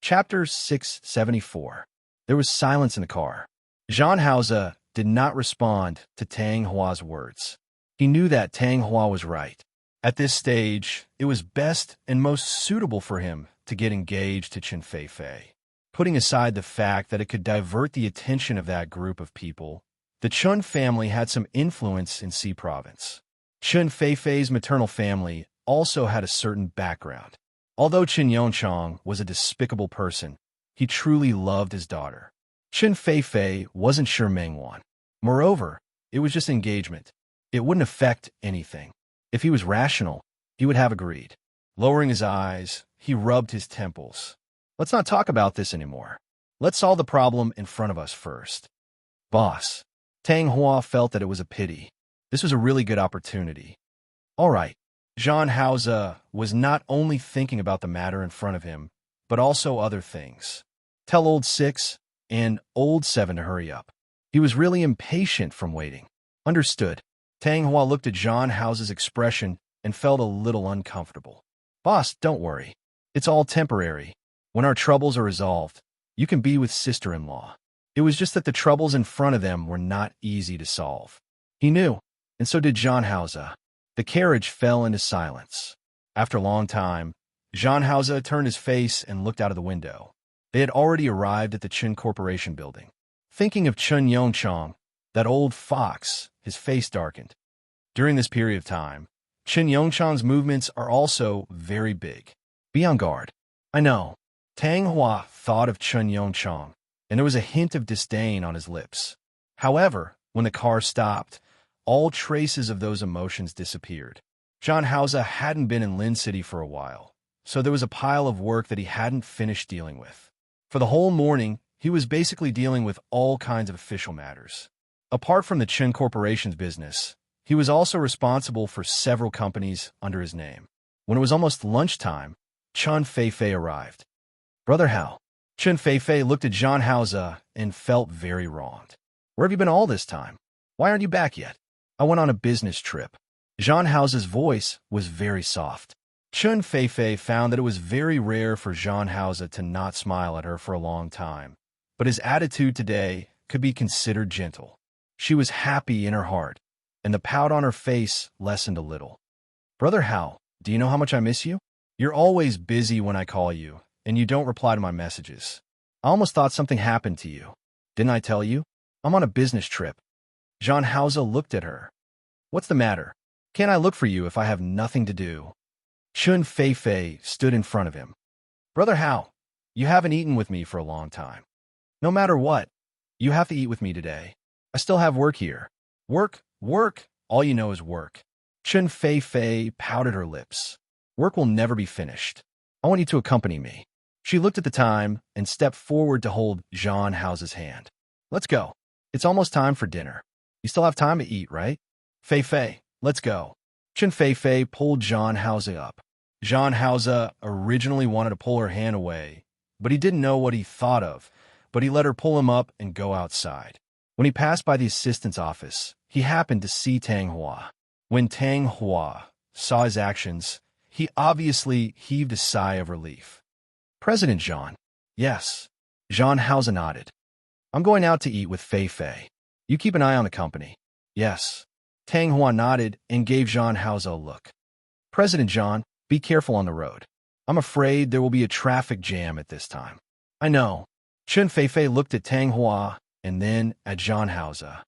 Chapter 674. There was silence in the car. Jean Hausa did not respond to Tang Hua's words. He knew that Tang Hua was right. At this stage, it was best and most suitable for him to get engaged to Chen Feifei. Putting aside the fact that it could divert the attention of that group of people, the Chun family had some influence in Xi province. Chen Feifei's maternal family also had a certain background. Although Chen Yongchang was a despicable person, he truly loved his daughter. Chen Feifei wasn't sure Mengwan. Moreover, it was just engagement. It wouldn't affect anything. If he was rational, he would have agreed. Lowering his eyes, he rubbed his temples. Let's not talk about this anymore. Let's solve the problem in front of us first. Boss. Tang Hua felt that it was a pity. This was a really good opportunity. All right. Jean Hausa was not only thinking about the matter in front of him, but also other things. Tell old 6 and old 7 to hurry up. He was really impatient from waiting. Understood. Tang Hua looked at Jean Hausa's expression and felt a little uncomfortable. Boss, don't worry. It's all temporary. When our troubles are resolved, you can be with sister-in-law. It was just that the troubles in front of them were not easy to solve. He knew, and so did Jean Hausa. The carriage fell into silence. After a long time, Jean Hausa turned his face and looked out of the window. They had already arrived at the Chen Corporation building. Thinking of Chen Yongchang, that old fox, his face darkened. During this period of time, Chen Yongchang's movements are also very big. Be on guard. I know. Tang Hua thought of Chen Yongchang, and there was a hint of disdain on his lips. However, when the car stopped, all traces of those emotions disappeared. Jean Hausa hadn't been in Lin City for a while, so there was a pile of work that he hadn't finished dealing with. For the whole morning, he was basically dealing with all kinds of official matters. Apart from the Chen Corporation's business, he was also responsible for several companies under his name. When it was almost lunchtime, Chen Feifei arrived. Brother Hao. Chen Feifei looked at Jean Hausa and felt very wronged. Where have you been all this time? Why aren't you back yet? I went on a business trip. Jean Hausa's voice was very soft. Chen Feifei found that it was very rare for Jean Hausa to not smile at her for a long time, but his attitude today could be considered gentle. She was happy in her heart, and the pout on her face lessened a little. Brother Hao, do you know how much I miss you? You're always busy when I call you, and you don't reply to my messages. I almost thought something happened to you. Didn't I tell you? I'm on a business trip. Jean Hausa looked at her. What's the matter? Can't I look for you if I have nothing to do? Chen Feifei stood in front of him. Brother Hao, you haven't eaten with me for a long time. No matter what, you have to eat with me today. I still have work here. Work, work, all you know is work. Chen Feifei pouted her lips. Work will never be finished. I want you to accompany me. She looked at the time and stepped forward to hold Jean Hausa's hand. Let's go. It's almost time for dinner. You still have time to eat, right? Feifei, let's go. Chen Feifei pulled Jean Hausa up. Jean Hausa originally wanted to pull her hand away, but he didn't know what he thought of, but he let her pull him up and go outside. When he passed by the assistant's office, he happened to see Tang Hua. When Tang Hua saw his actions, he obviously heaved a sigh of relief. President Jean. Yes. Jean Hausa nodded. I'm going out to eat with Feifei. You keep an eye on the company. Yes. Tang Hua nodded and gave Jean Hausa a look. President Jean, be careful on the road. I'm afraid there will be a traffic jam at this time. I know. Chen Feifei looked at Tang Hua and then at Jean Hausa.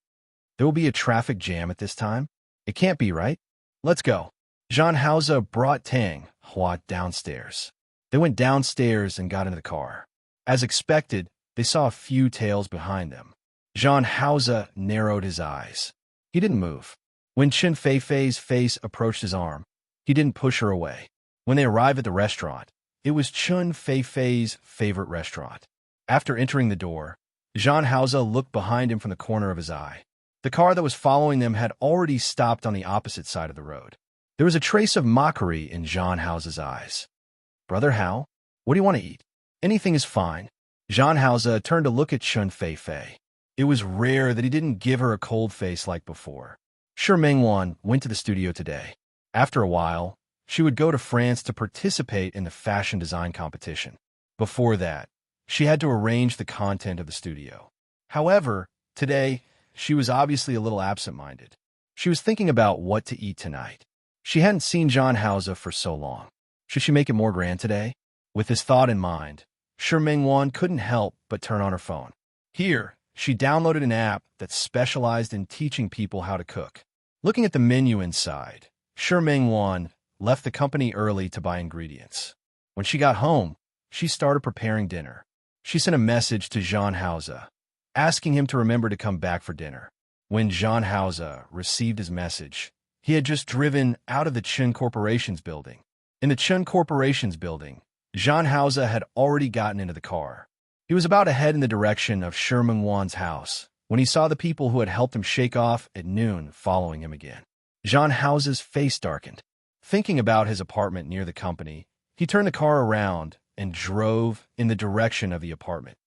There will be a traffic jam at this time? It can't be, right? Let's go. Jean Hausa brought Tang Hua downstairs. They went downstairs and got into the car. As expected, they saw a few tails behind them. Jean Hausa narrowed his eyes. He didn't move. When Chen Feifei's face approached his arm, he didn't push her away. When they arrived at the restaurant, it was Chen Feifei's favorite restaurant. After entering the door, Jean Hausa looked behind him from the corner of his eye. The car that was following them had already stopped on the opposite side of the road. There was a trace of mockery in Jean Hausa's eyes. Brother Hao, what do you want to eat? Anything is fine. Jean Hausa turned to look at Chen Feifei. It was rare that he didn't give her a cold face like before. Sure, Mengwan went to the studio today. After a while, she would go to France to participate in the fashion design competition. Before that, she had to arrange the content of the studio. However, today, she was obviously a little absent-minded. She was thinking about what to eat tonight. She hadn't seen John Hauser for so long. Should she make it more grand today? With this thought in mind, Shi Mingwan couldn't help but turn on her phone. Here, she downloaded an app that specialized in teaching people how to cook. Looking at the menu inside, Shi Mingwan left the company early to buy ingredients. When she got home, she started preparing dinner. She sent a message to John Hauser, asking him to remember to come back for dinner. When John Hauser received his message, he had just driven out of the Chun Corporation's building. In the Chun Corporation's building, John Hauser had already gotten into the car. He was about to head in the direction of Shi Mingwan's house when he saw the people who had helped him shake off at noon following him again. John Hauser's face darkened. Thinking about his apartment near the company, he turned the car around and drove in the direction of the apartment.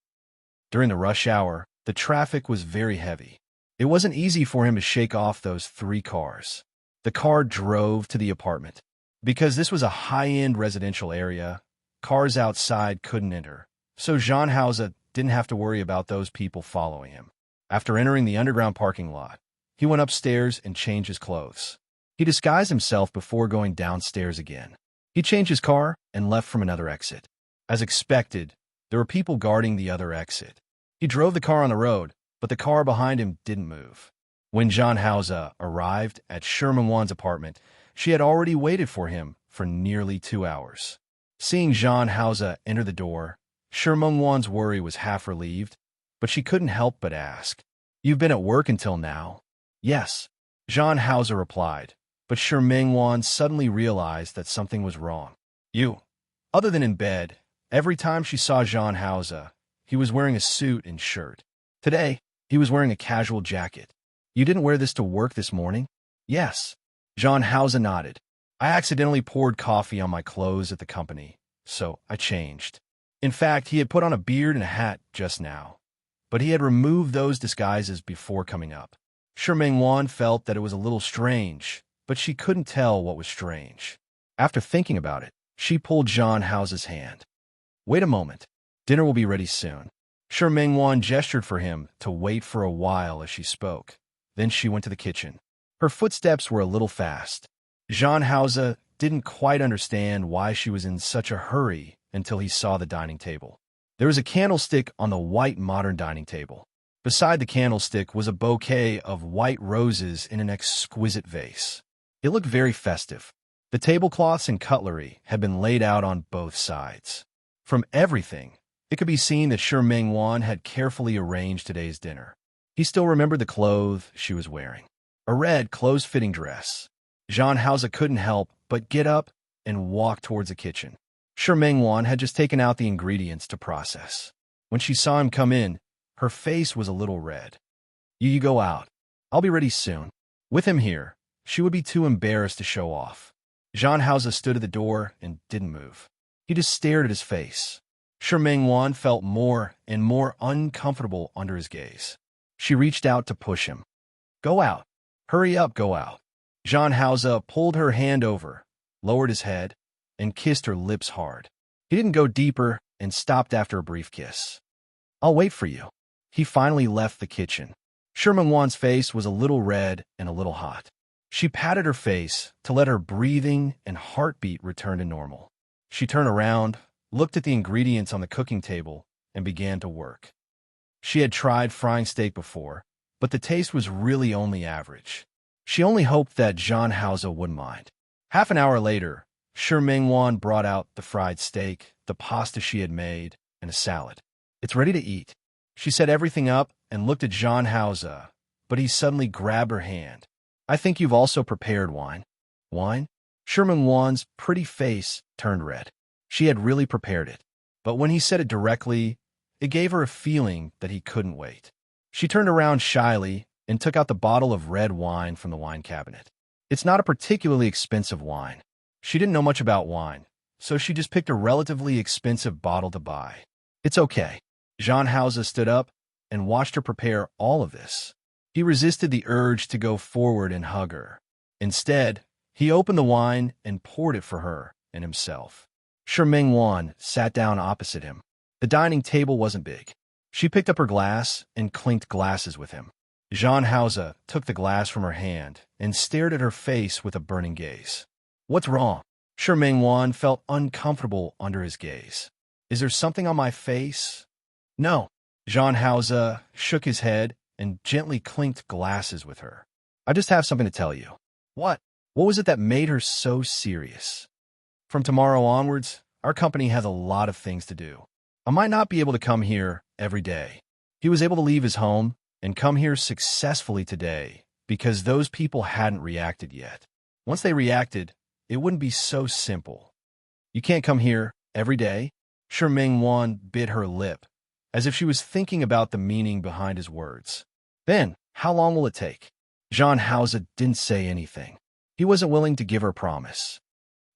During the rush hour, the traffic was very heavy. It wasn't easy for him to shake off those 3 cars. The car drove to the apartment. Because this was a high-end residential area, cars outside couldn't enter, so John Hauser didn't have to worry about those people following him. After entering the underground parking lot, he went upstairs and changed his clothes. He disguised himself before going downstairs again. He changed his car and left from another exit. As expected, there were people guarding the other exit. He drove the car on the road, but the car behind him didn't move. When John Hauser arrived at Shi Mingwan's apartment, she had already waited for him for nearly 2 hours. Seeing John Hauser enter the door, Shi Mingwan's worry was half relieved, but she couldn't help but ask, "You've been at work until now?" "Yes," John Hauser replied, but Shi Mingwan suddenly realized that something was wrong. "You." Other than in bed, every time she saw John Hauser, he was wearing a suit and shirt. Today, he was wearing a casual jacket. "You didn't wear this to work this morning?" "Yes." John Hauser nodded. "I accidentally poured coffee on my clothes at the company, so I changed." In fact, he had put on a beard and a hat just now, but he had removed those disguises before coming up. Shi Mingwan felt that it was a little strange, but she couldn't tell what was strange. After thinking about it, she pulled John Hauser's hand. "Wait a moment. Dinner will be ready soon." Shi Mingwan gestured for him to wait for a while as she spoke. Then she went to the kitchen. Her footsteps were a little fast. John Hauser didn't quite understand why she was in such a hurry until he saw the dining table. There was a candlestick on the white modern dining table. Beside the candlestick was a bouquet of white roses in an exquisite vase. It looked very festive. The tablecloths and cutlery had been laid out on both sides. From everything, it could be seen that Shi Mingwan had carefully arranged today's dinner. He still remembered the clothes she was wearing. A red, close-fitting dress. John Hauser couldn't help but get up and walk towards the kitchen. Shi Mingwan had just taken out the ingredients to process. When she saw him come in, her face was a little red. You go out. I'll be ready soon." With him here, she would be too embarrassed to show off. John Hauser stood at the door and didn't move. He just stared at his face. Shi Mingwan felt more and more uncomfortable under his gaze. She reached out to push him. "Go out. Hurry up, go out." John Hauser pulled her hand over, lowered his head, and kissed her lips hard. He didn't go deeper and stopped after a brief kiss. "I'll wait for you." He finally left the kitchen. Shi Mingwan's face was a little red and a little hot. She patted her face to let her breathing and heartbeat return to normal. She turned around, looked at the ingredients on the cooking table, and began to work. She had tried frying steak before, but the taste was really only average. She only hoped that John Hauser wouldn't mind. Half an hour later, Shi Mingwan brought out the fried steak, the pasta she had made, and a salad. "It's ready to eat." She set everything up and looked at John Hauser, but he suddenly grabbed her hand. "I think you've also prepared wine." "Wine?" Shi Mingwan's pretty face turned red. She had really prepared it, but when he said it directly, it gave her a feeling that he couldn't wait. She turned around shyly and took out the bottle of red wine from the wine cabinet. It's not a particularly expensive wine. She didn't know much about wine, so she just picked a relatively expensive bottle to buy. "It's okay." John Hauser stood up and watched her prepare all of this. He resisted the urge to go forward and hug her. Instead, he opened the wine and poured it for her and himself. Ming sat down opposite him. The dining table wasn't big. She picked up her glass and clinked glasses with him. Jean Hauser took the glass from her hand and stared at her face with a burning gaze. What's wrong? Ming felt uncomfortable under his gaze. Is there something on my face? No. Jean Hauser shook his head and gently clinked glasses with her. I just have something to tell you. What? What was it that made her so serious? From tomorrow onwards, our company has a lot of things to do. I might not be able to come here every day. He was able to leave his home and come here successfully today because those people hadn't reacted yet. Once they reacted, it wouldn't be so simple. You can't come here every day? Ming bit her lip, as if she was thinking about the meaning behind his words. Then, how long will it take? Jean Hauser didn't say anything. He wasn't willing to give her a promise.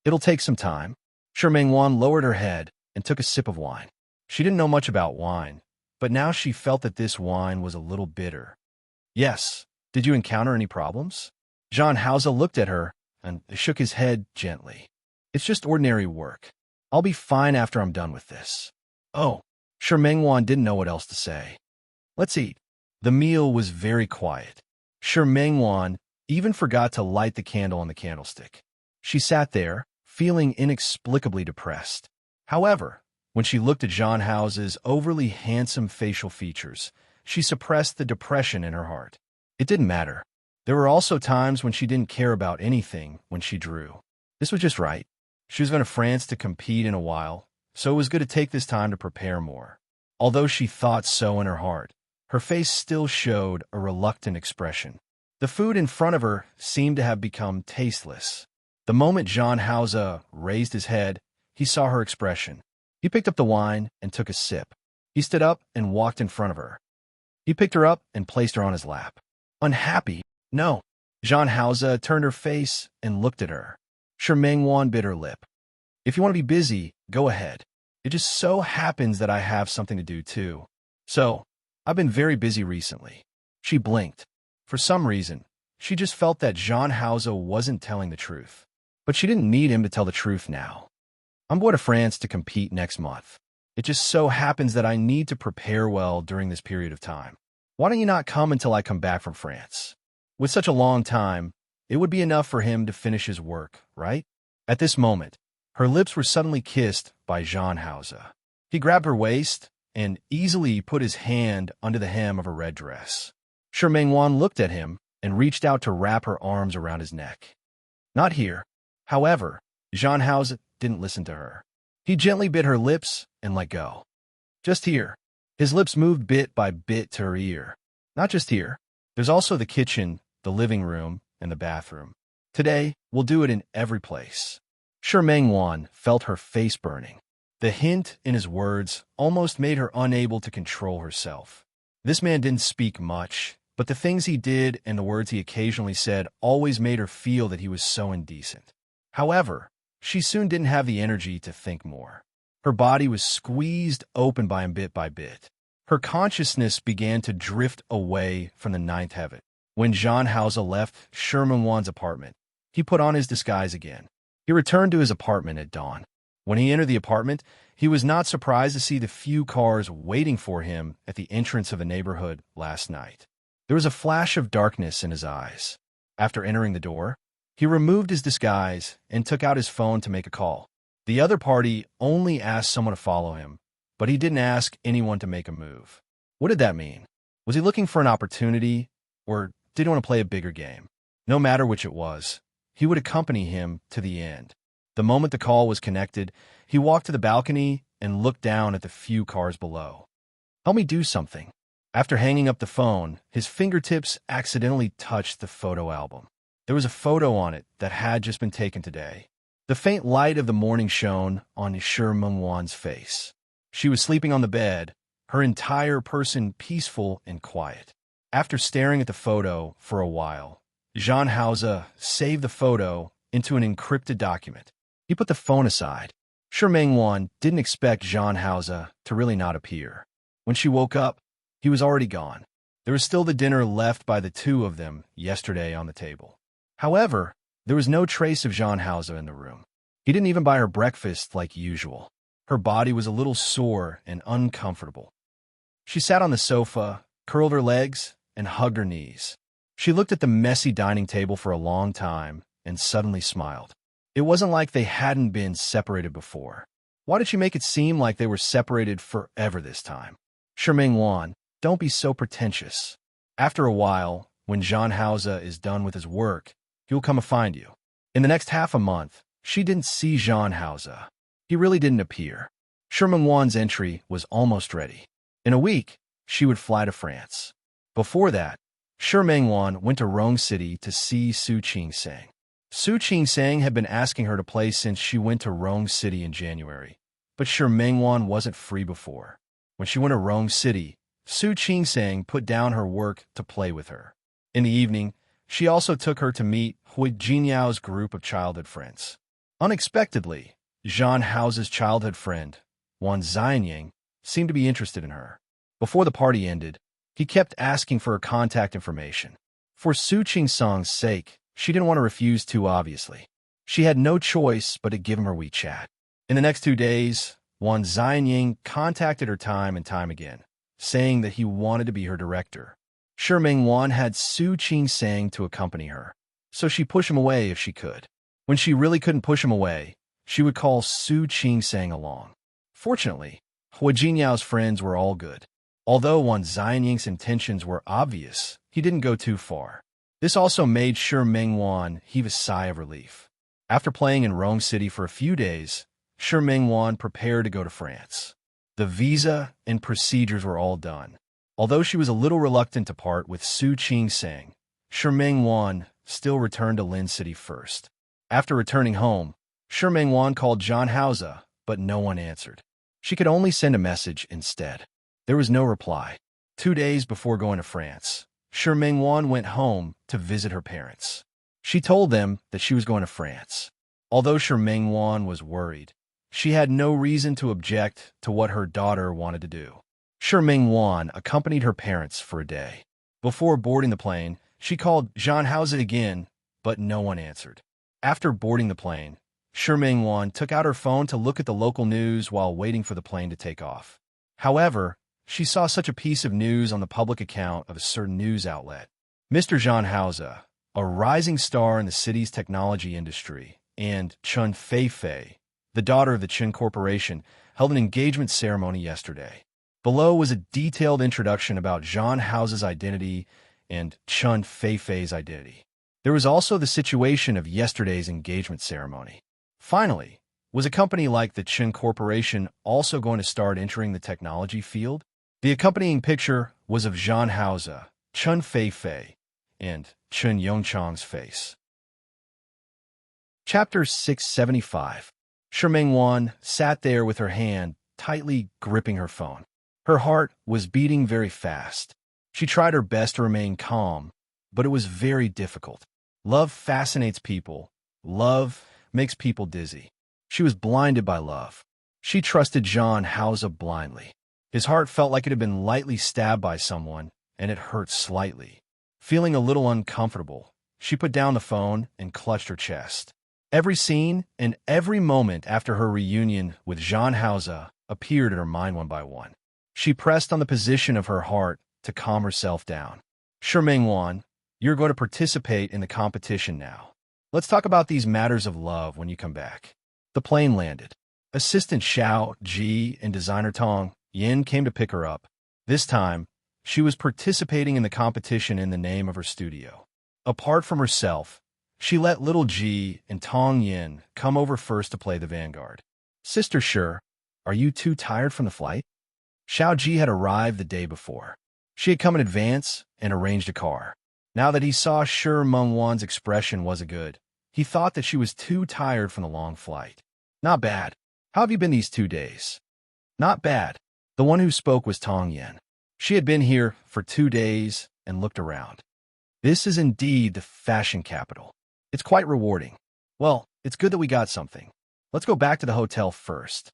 It'll take some time. Ming lowered her head and took a sip of wine. She didn't know much about wine, but now she felt that this wine was a little bitter. Yes. Did you encounter any problems? Jean Hauser looked at her and shook his head gently. It's just ordinary work. I'll be fine after I'm done with this. Oh. Ming didn't know what else to say. Let's eat. The meal was very quiet. Ming even forgot to light the candle on the candlestick. She sat there, feeling inexplicably depressed. However, when she looked at Jean Hauser's overly handsome facial features, she suppressed the depression in her heart. It didn't matter. There were also times when she didn't care about anything when she drew. This was just right. She was going to France to compete in a while, so it was good to take this time to prepare more. Although she thought so in her heart, her face still showed a reluctant expression. The food in front of her seemed to have become tasteless. The moment Jean Hauser raised his head, he saw her expression. He picked up the wine and took a sip. He stood up and walked in front of her. He picked her up and placed her on his lap. Unhappy? No. Jean Hauser turned her face and looked at her. Ming bit her lip. If you want to be busy, go ahead. It just so happens that I have something to do too. So, I've been very busy recently. She blinked. For some reason, she just felt that Jean Hauser wasn't telling the truth. But she didn't need him to tell the truth now. I'm going to France to compete next month. It just so happens that I need to prepare well during this period of time. Why don't you not come until I come back from France? With such a long time, it would be enough for him to finish his work, right? At this moment, her lips were suddenly kissed by Jean Hauser. He grabbed her waist and easily put his hand under the hem of her red dress. Ming looked at him and reached out to wrap her arms around his neck. Not here. However, Jean Hauser didn't listen to her. He gently bit her lips and let go. Just here. His lips moved bit by bit to her ear. Not just here. There's also the kitchen, the living room, and the bathroom. Today, we'll do it in every place. Ming felt her face burning. The hint in his words almost made her unable to control herself. This man didn't speak much, but the things he did and the words he occasionally said always made her feel that he was so indecent. However, she soon didn't have the energy to think more. Her body was squeezed open by him bit by bit. Her consciousness began to drift away from the ninth heaven. When Jean Hauser left Ming's apartment, he put on his disguise again. He returned to his apartment at dawn. When he entered the apartment, he was not surprised to see the few cars waiting for him at the entrance of the neighborhood last night. There was a flash of darkness in his eyes. After entering the door, he removed his disguise and took out his phone to make a call. The other party only asked someone to follow him, but he didn't ask anyone to make a move. What did that mean? Was he looking for an opportunity, or did he want to play a bigger game? No matter which it was, he would accompany him to the end. The moment the call was connected, he walked to the balcony and looked down at the few cars below. Help me do something. After hanging up the phone, his fingertips accidentally touched the photo album. There was a photo on it that had just been taken today. The faint light of the morning shone on Ming's face. She was sleeping on the bed, her entire person peaceful and quiet. After staring at the photo for a while, Jean Hauser saved the photo into an encrypted document. He put the phone aside. Ming didn't expect Jean Hauser to really not appear. When she woke up, he was already gone. There was still the dinner left by the two of them yesterday on the table. However, there was no trace of Jean Hauser in the room. He didn't even buy her breakfast like usual. Her body was a little sore and uncomfortable. She sat on the sofa, curled her legs, and hugged her knees. She looked at the messy dining table for a long time and suddenly smiled. It wasn't like they hadn't been separated before. Why did she make it seem like they were separated forever this time? Sherming-Wan, don't be so pretentious. After a while, when Jean Hausa is done with his work, he will come and find you. In the next half a month, she didn't see Jean Hausa. He really didn't appear. Sherming-Wan's entry was almost ready. In a week, she would fly to France. Before that, Sherming-Wan went to Rome City to see Su Qing-Sang. Su Qing-Sang had been asking her to play since she went to Rome City in January, but Sherming-Wan wasn't free before. When she went to Rome City, Su Qing-Sang put down her work to play with her. In the evening, she also took her to meet Hui Jinyao's group of childhood friends. Unexpectedly, Jean Hausa's childhood friend, Wan Xianying, seemed to be interested in her. Before the party ended, he kept asking for her contact information. For Su Qing-Sang's sake, she didn't want to refuse too obviously. She had no choice but to give him her WeChat. In the next 2 days, Wan Xianying contacted her time and time again, saying that he wanted to be her director. Sherming-Wan had Su Qing-Sang to accompany her, so she pushed him away if she could. When she really couldn't push him away, she would call Su Qing-Sang along. Fortunately, Hui Jinyao's friends were all good. Although Wan Xianying's intentions were obvious, he didn't go too far. This also made Sherming-Wan heave a sigh of relief. After playing in Rome City for a few days, Sherming-Wan prepared to go to France. The visa and procedures were all done. Although she was a little reluctant to part with Su Qing-Sang, Sherming-Wan still returned to Lin City first. After returning home, Sherming-Wan called Jean Hausa, but no one answered. She could only send a message instead. There was no reply. 2 days before going to France, Sherming-Wan went home to visit her parents. She told them that she was going to France. Although Sherming-Wan was worried, she had no reason to object to what her daughter wanted to do. Sherming-Wan accompanied her parents for a day. Before boarding the plane, she called Jean Hausa again, but no one answered. After boarding the plane, Sherming-Wan took out her phone to look at the local news while waiting for the plane to take off. However, she saw such a piece of news on the public account of a certain news outlet. Mr. Jean Hausa, a rising star in the city's technology industry, and Chun Fei-Fei, the daughter of the Qin Corporation, held an engagement ceremony yesterday. Below was a detailed introduction about Jean Hausa's identity and Chun Fei-Fei's identity. There was also the situation of yesterday's engagement ceremony. Finally, was a company like the Qin Corporation also going to start entering the technology field? The accompanying picture was of Jean Hausa, Chun Fei-Fei, and Chun Yongchang's face. Chapter 675. Sherming-Wan sat there with her hand tightly gripping her phone. Her heart was beating very fast. She tried her best to remain calm, but it was very difficult. Love fascinates people. Love makes people dizzy. She was blinded by love. She trusted Jean Hausa blindly. His heart felt like it had been lightly stabbed by someone, and it hurt slightly. Feeling a little uncomfortable, she put down the phone and clutched her chest. Every scene and every moment after her reunion with Jean Hausa appeared in her mind one by one. She pressed on the position of her heart to calm herself down. Sherming-Wan, you're going to participate in the competition now. Let's talk about these matters of love when you come back. The plane landed. Assistant Xiao Ji and designer Tong Yin came to pick her up. This time, she was participating in the competition in the name of her studio. Apart from herself, she let little Ji and Tong Yin come over first to play the vanguard. Sister Shi, are you too tired from the flight? Xiao Ji had arrived the day before. She had come in advance and arranged a car. Now that he saw Sherming-Wan's expression wasn't good, he thought that she was too tired from the long flight. Not bad. How have you been these 2 days? Not bad. The one who spoke was Tong Yin. She had been here for 2 days and looked around. This is indeed the fashion capital. It's quite rewarding. Well, it's good that we got something. Let's go back to the hotel first.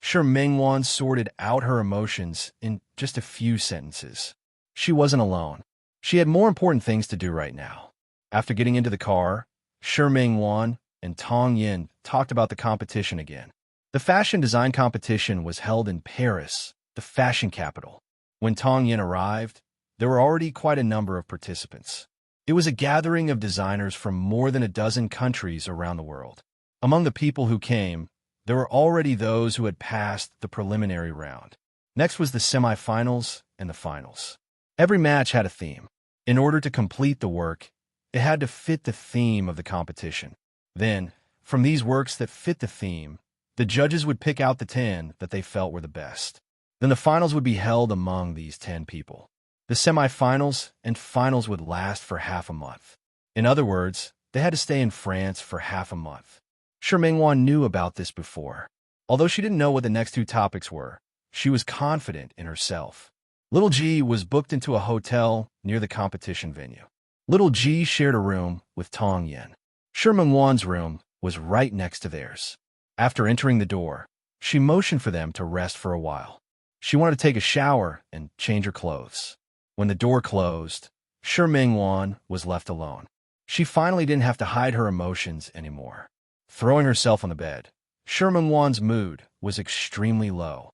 Sherming-Wan sorted out her emotions in just a few sentences. She wasn't alone. She had more important things to do right now. After getting into the car, Sherming-Wan and Tong Yin talked about the competition again. The fashion design competition was held in Paris, the fashion capital. When Tong Yin arrived, there were already quite a number of participants. It was a gathering of designers from more than a dozen countries around the world. Among the people who came, there were already those who had passed the preliminary round. Next was the semifinals and the finals. Every match had a theme. In order to complete the work, it had to fit the theme of the competition. Then, from these works that fit the theme, the judges would pick out the 10 that they felt were the best. Then the finals would be held among these 10 people. The semifinals and finals would last for half a month. In other words, they had to stay in France for half a month. Shi Mingwan knew about this before. Although she didn't know what the next two topics were, she was confident in herself. Little G was booked into a hotel near the competition venue. Little G shared a room with Tong Yin. Shi Mingwan's room was right next to theirs. After entering the door, she motioned for them to rest for a while. She wanted to take a shower and change her clothes. When the door closed, Shi Mingwan was left alone. She finally didn't have to hide her emotions anymore. Throwing herself on the bed, Shi Mingwan's mood was extremely low.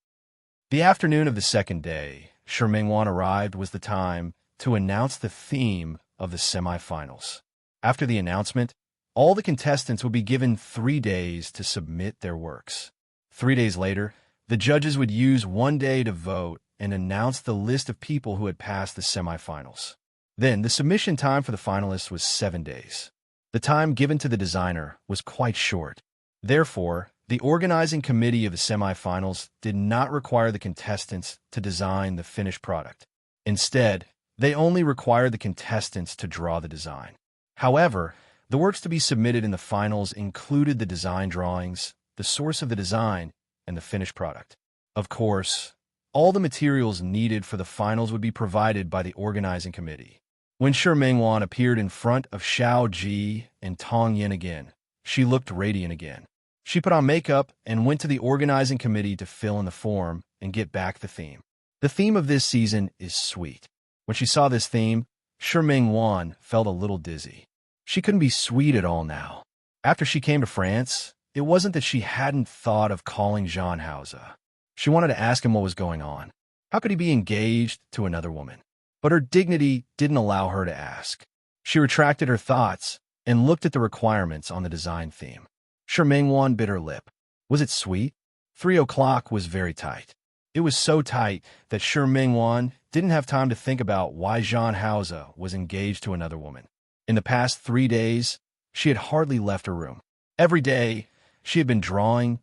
The afternoon of the second day, Shi Mingwan arrived was the time to announce the theme of the semifinals. After the announcement, all the contestants would be given 3 days to submit their works. 3 days later, the judges would use 1 day to vote and announce the list of people who had passed the semifinals. Then, the submission time for the finalists was 7 days. The time given to the designer was quite short. Therefore, the organizing committee of the semifinals did not require the contestants to design the finished product. Instead, they only required the contestants to draw the design. However, the works to be submitted in the finals included the design drawings, the source of the design, and the finished product. Of course, all the materials needed for the finals would be provided by the organizing committee. When Shi Mingwan appeared in front of Xiao Ji and Tong Yin again, she looked radiant again. She put on makeup and went to the organizing committee to fill in the form and get back the theme. The theme of this season is sweet. When she saw this theme, Shi Mingwan felt a little dizzy. She couldn't be sweet at all now. After she came to France, it wasn't that she hadn't thought of calling Jean Hauser. She wanted to ask him what was going on. How could he be engaged to another woman? But her dignity didn't allow her to ask. She retracted her thoughts and looked at the requirements on the design theme. Shi Mingwan bit her lip. Was it sweet? 3 o'clock was very tight. It was so tight that Shi Mingwan didn't have time to think about why Jean Hauser was engaged to another woman. In the past 3 days, she had hardly left her room. Every day, she had been drawing,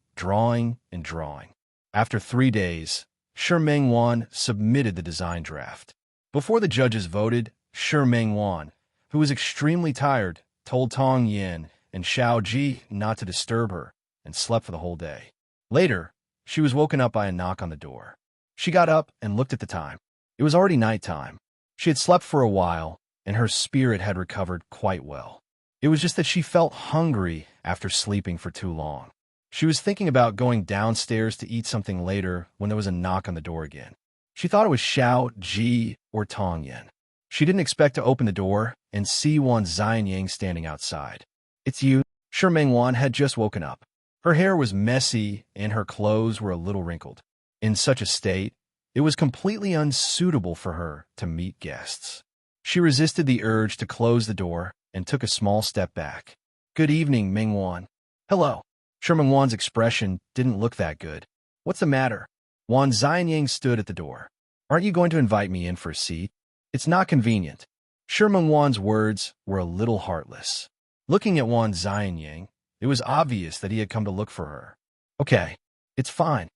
and drawing. After 3 days, Shi Mingwan submitted the design draft. Before the judges voted, Shi Mingwan, who was extremely tired, told Tong Yin and Xiao Ji not to disturb her and slept for the whole day. Later, she was woken up by a knock on the door. She got up and looked at the time. It was already nighttime. She had slept for a while, and her spirit had recovered quite well. It was just that she felt hungry after sleeping for too long. She was thinking about going downstairs to eat something later when there was a knock on the door again. She thought it was Xiao Ji or Tong Yin. She didn't expect to open the door and see Wan Xianying standing outside. "It's you." Shi Mingwan had just woken up. Her hair was messy and her clothes were a little wrinkled. In such a state, it was completely unsuitable for her to meet guests. She resisted the urge to close the door and took a small step back. "Good evening, Mingwan." "Hello." Shi Mingwan's expression didn't look that good. "What's the matter?" Wan Xianying stood at the door. "Aren't you going to invite me in for a seat?" "It's not convenient." Shi Mingwan's words were a little heartless. Looking at Wan Xianying, it was obvious that he had come to look for her. "Okay, it's fine."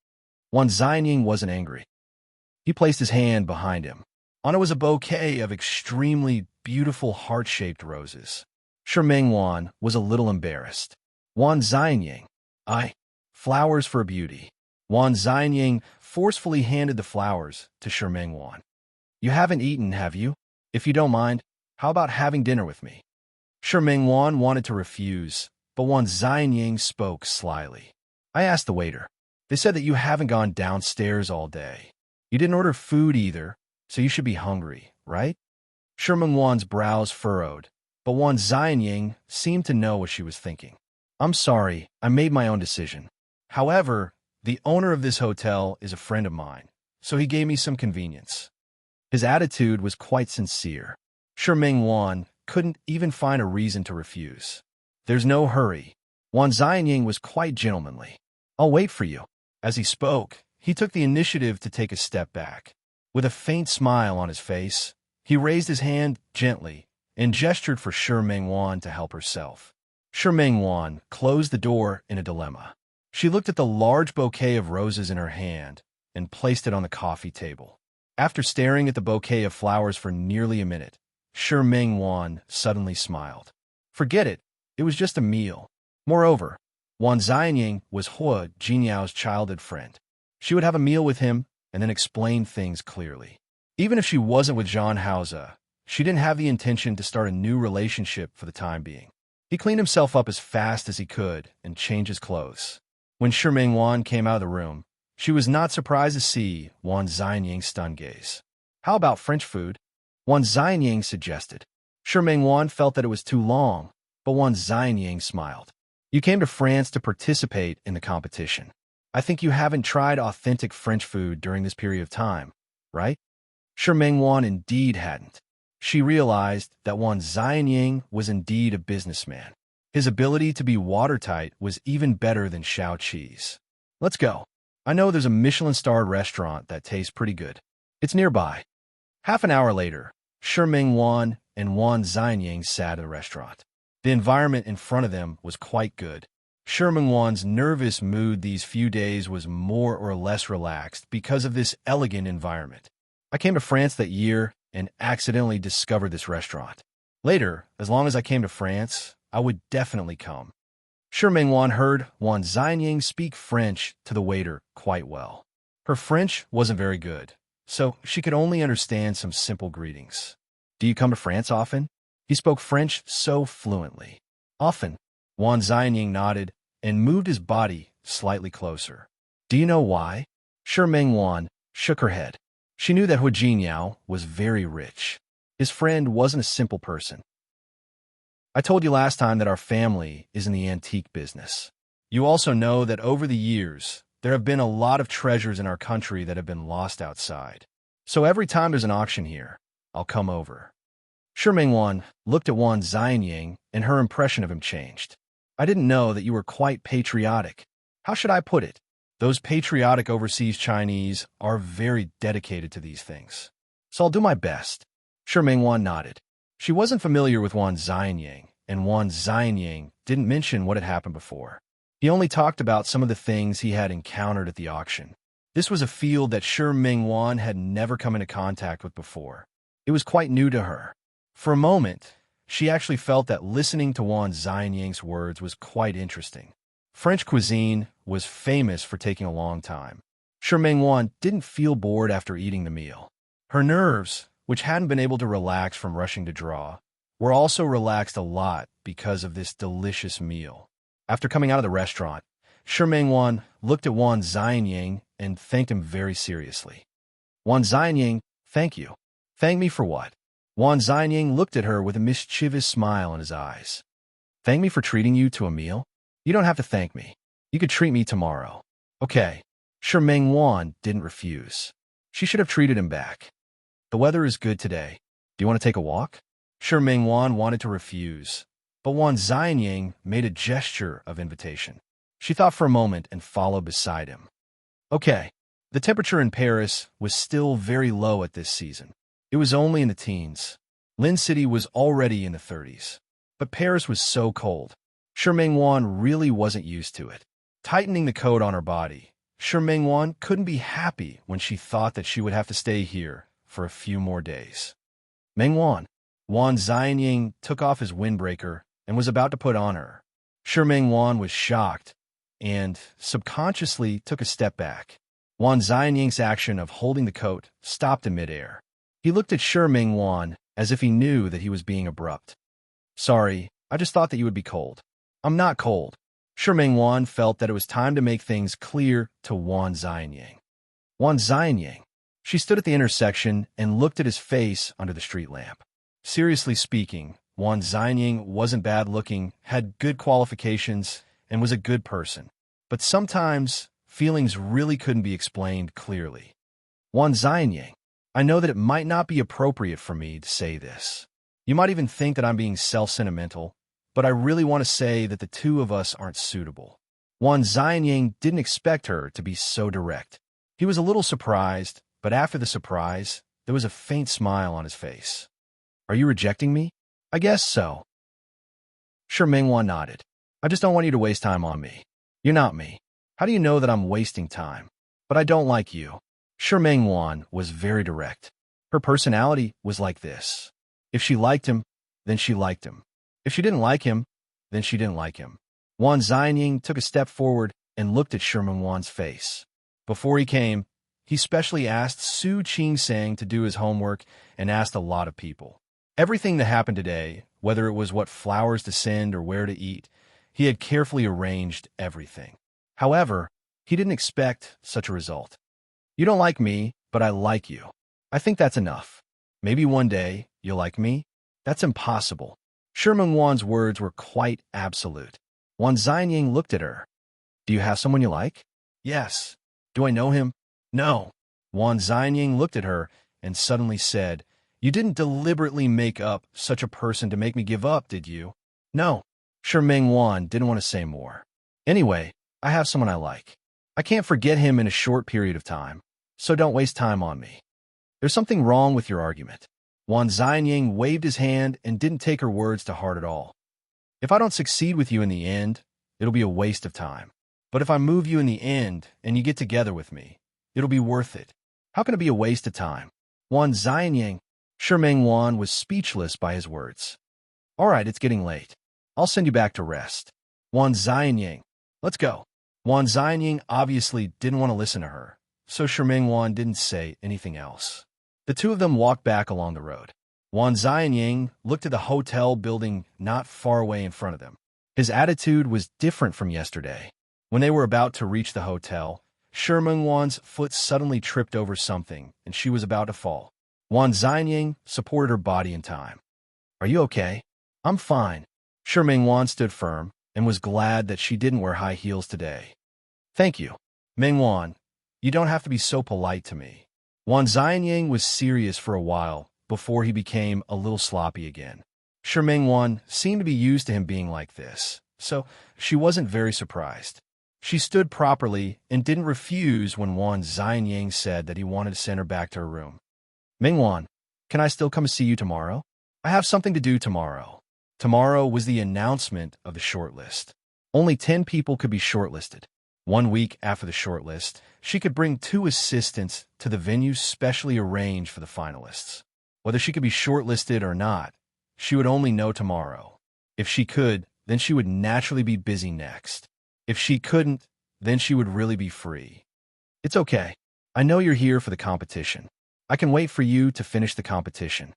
Wan Xianying wasn't angry. He placed his hand behind him. On it was a bouquet of extremely beautiful heart-shaped roses. Shi Mingwan was a little embarrassed. "Wan Xianying, flowers for beauty." Wan Xianying forcefully handed the flowers to Shi Mingwan. "You haven't eaten, have you? If you don't mind, how about having dinner with me?" Shi Mingwan wanted to refuse, but Wan Xianying spoke slyly. "I asked the waiter. They said that you haven't gone downstairs all day. You didn't order food either, so you should be hungry, right?" Shi Mingwan's brows furrowed, but Wan Xianying seemed to know what she was thinking. I'm sorry, I made my own decision. However, the owner of this hotel is a friend of mine, so he gave me some convenience. His attitude was quite sincere. Shi Mingwan couldn't even find a reason to refuse. There's no hurry. Wan Zinying was quite gentlemanly. I'll wait for you. As he spoke, he took the initiative to take a step back. With a faint smile on his face, he raised his hand gently and gestured for Shi Mingwan to help herself. Shi Mingwan closed the door in a dilemma. She looked at the large bouquet of roses in her hand and placed it on the coffee table. After staring at the bouquet of flowers for nearly a minute, Shi Mingwan suddenly smiled. Forget it, it was just a meal. Moreover, Wan Zinying was Hua Jinyao's childhood friend. She would have a meal with him and then explain things clearly. Even if she wasn't with Zhang Haoze, she didn't have the intention to start a new relationship for the time being. He cleaned himself up as fast as he could and changed his clothes. When Shi Mingwan came out of the room, she was not surprised to see Wan Zinying's stunned gaze. How about French food? Wan Zinying suggested. Shi Mingwan felt that it was too long, but Wan Zinying smiled. You came to France to participate in the competition. I think you haven't tried authentic French food during this period of time, right? Shi Mingwan indeed hadn't. She realized that Wan Zinying was indeed a businessman. His ability to be watertight was even better than Shao Qi's. Let's go. I know there's a Michelin-starred restaurant that tastes pretty good. It's nearby. Half an hour later, Shi Mingwan and Wan Zinying sat at a restaurant. The environment in front of them was quite good. Shi Mingwan's nervous mood these few days was more or less relaxed because of this elegant environment. I came to France that year and accidentally discovered this restaurant. Later, as long as I came to France, I would definitely come. Shi Mingwan heard Wan Zinying speak French to the waiter quite well. Her French wasn't very good, so she could only understand some simple greetings. Do you come to France often? He spoke French so fluently. Often. Wan Zinying nodded and moved his body slightly closer. Do you know why? Shi Mingwan shook her head. She knew that Hu Jinyao was very rich. His friend wasn't a simple person. I told you last time that our family is in the antique business. You also know that over the years, there have been a lot of treasures in our country that have been lost outside. So every time there's an auction here, I'll come over. Shi Mingwan looked at Wan Zinying, and her impression of him changed. I didn't know that you were quite patriotic. How should I put it? Those patriotic overseas Chinese are very dedicated to these things. So I'll do my best. Shi Mingwan nodded. She wasn't familiar with Wan Zinying, and Wan Zinying didn't mention what had happened before. He only talked about some of the things he had encountered at the auction. This was a field that Shi Mingwan had never come into contact with before. It was quite new to her. For a moment, she actually felt that listening to Wan Zinying's words was quite interesting. French cuisine was famous for taking a long time. Shi Mingwan didn't feel bored after eating the meal. Her nerves, which hadn't been able to relax from rushing to draw, were also relaxed a lot because of this delicious meal. After coming out of the restaurant, Shi Mingwan looked at Wan Zinying and thanked him very seriously. Wan Zinying, thank you. Thank me for what? Wan Zinying looked at her with a mischievous smile in his eyes. Thank me for treating you to a meal? You don't have to thank me. You could treat me tomorrow. Okay. Shi Mingwan didn't refuse. She should have treated him back. The weather is good today. Do you want to take a walk? Shi Mingwan wanted to refuse, but Wan Zinying made a gesture of invitation. She thought for a moment and followed beside him. Okay. The temperature in Paris was still very low at this season. It was only in the teens. Lin City was already in the 30s. But Paris was so cold. Shi Mingwan really wasn't used to it. Tightening the coat on her body, Shi Mingwan couldn't be happy when she thought that she would have to stay here for a few more days. Mingwan. Wan Zinying took off his windbreaker and was about to put on her. Shi Mingwan was shocked and subconsciously took a step back. Wan Zinying's action of holding the coat stopped in midair. He looked at Shi Mingwan as if he knew that he was being abrupt. Sorry, I just thought that you would be cold. I'm not cold. Shi Mingwan felt that it was time to make things clear to Wan Zinying. Wan Zinying. She stood at the intersection and looked at his face under the street lamp. Seriously speaking, Wan Zinying wasn't bad looking, had good qualifications, and was a good person. But sometimes, feelings really couldn't be explained clearly. Wan Xianying, I know that it might not be appropriate for me to say this. You might even think that I'm being self-sentimental, but I really want to say that the two of us aren't suitable. Wan Xianying didn't expect her to be so direct. He was a little surprised, but after the surprise, there was a faint smile on his face. Are you rejecting me? I guess so. Sure, Mingwan nodded. I just don't want you to waste time on me. You're not me. How do you know that I'm wasting time? But I don't like you. Sure, Mingwan was very direct. Her personality was like this. If she liked him, then she liked him. If she didn't like him, then she didn't like him. Wan Xianying took a step forward and looked at Sherman Wan's face. Before he came, he specially asked Su Qing-sang to do his homework and asked a lot of people. Everything that happened today, whether it was what flowers to send or where to eat, he had carefully arranged everything. However, he didn't expect such a result. You don't like me, but I like you. I think that's enough. Maybe one day you'll like me? That's impossible. Sherman Wan's words were quite absolute. Wan Xianying looked at her. Do you have someone you like? Yes. Do I know him? No. Wan Xianying looked at her and suddenly said, You didn't deliberately make up such a person to make me give up, did you? No. Sherman Wan didn't want to say more. Anyway, I have someone I like. I can't forget him in a short period of time, so don't waste time on me. There's something wrong with your argument. Wan Xianying waved his hand and didn't take her words to heart at all. If I don't succeed with you in the end, it'll be a waste of time. But if I move you in the end and you get together with me, it'll be worth it. How can it be a waste of time? Wan Xianying, Sherman Wan was speechless by his words. All right, it's getting late. I'll send you back to rest. Wan Xianying, let's go. Wan Xianying obviously didn't want to listen to her, so Sherman Wan didn't say anything else. The two of them walked back along the road. Wan Xianying looked at the hotel building not far away in front of them. His attitude was different from yesterday. When they were about to reach the hotel, Sherman Wan's foot suddenly tripped over something, and she was about to fall. Wan Xianying supported her body in time. Are you okay? I'm fine. Sherman Wan stood firm and was glad that she didn't wear high heels today. Thank you. Mingwan, you don't have to be so polite to me. Wan Xianying was serious for a while before he became a little sloppy again. Sherman Wan seemed to be used to him being like this, so she wasn't very surprised. She stood properly and didn't refuse when Wan Xianying said that he wanted to send her back to her room. Mingwan, can I still come see you tomorrow? I have something to do tomorrow. Tomorrow was the announcement of the shortlist. Only 10 people could be shortlisted. 1 week after the shortlist, she could bring 2 assistants to the venue specially arranged for the finalists. Whether she could be shortlisted or not, she would only know tomorrow. If she could, then she would naturally be busy next. If she couldn't, then she would really be free. It's okay. I know you're here for the competition. I can wait for you to finish the competition.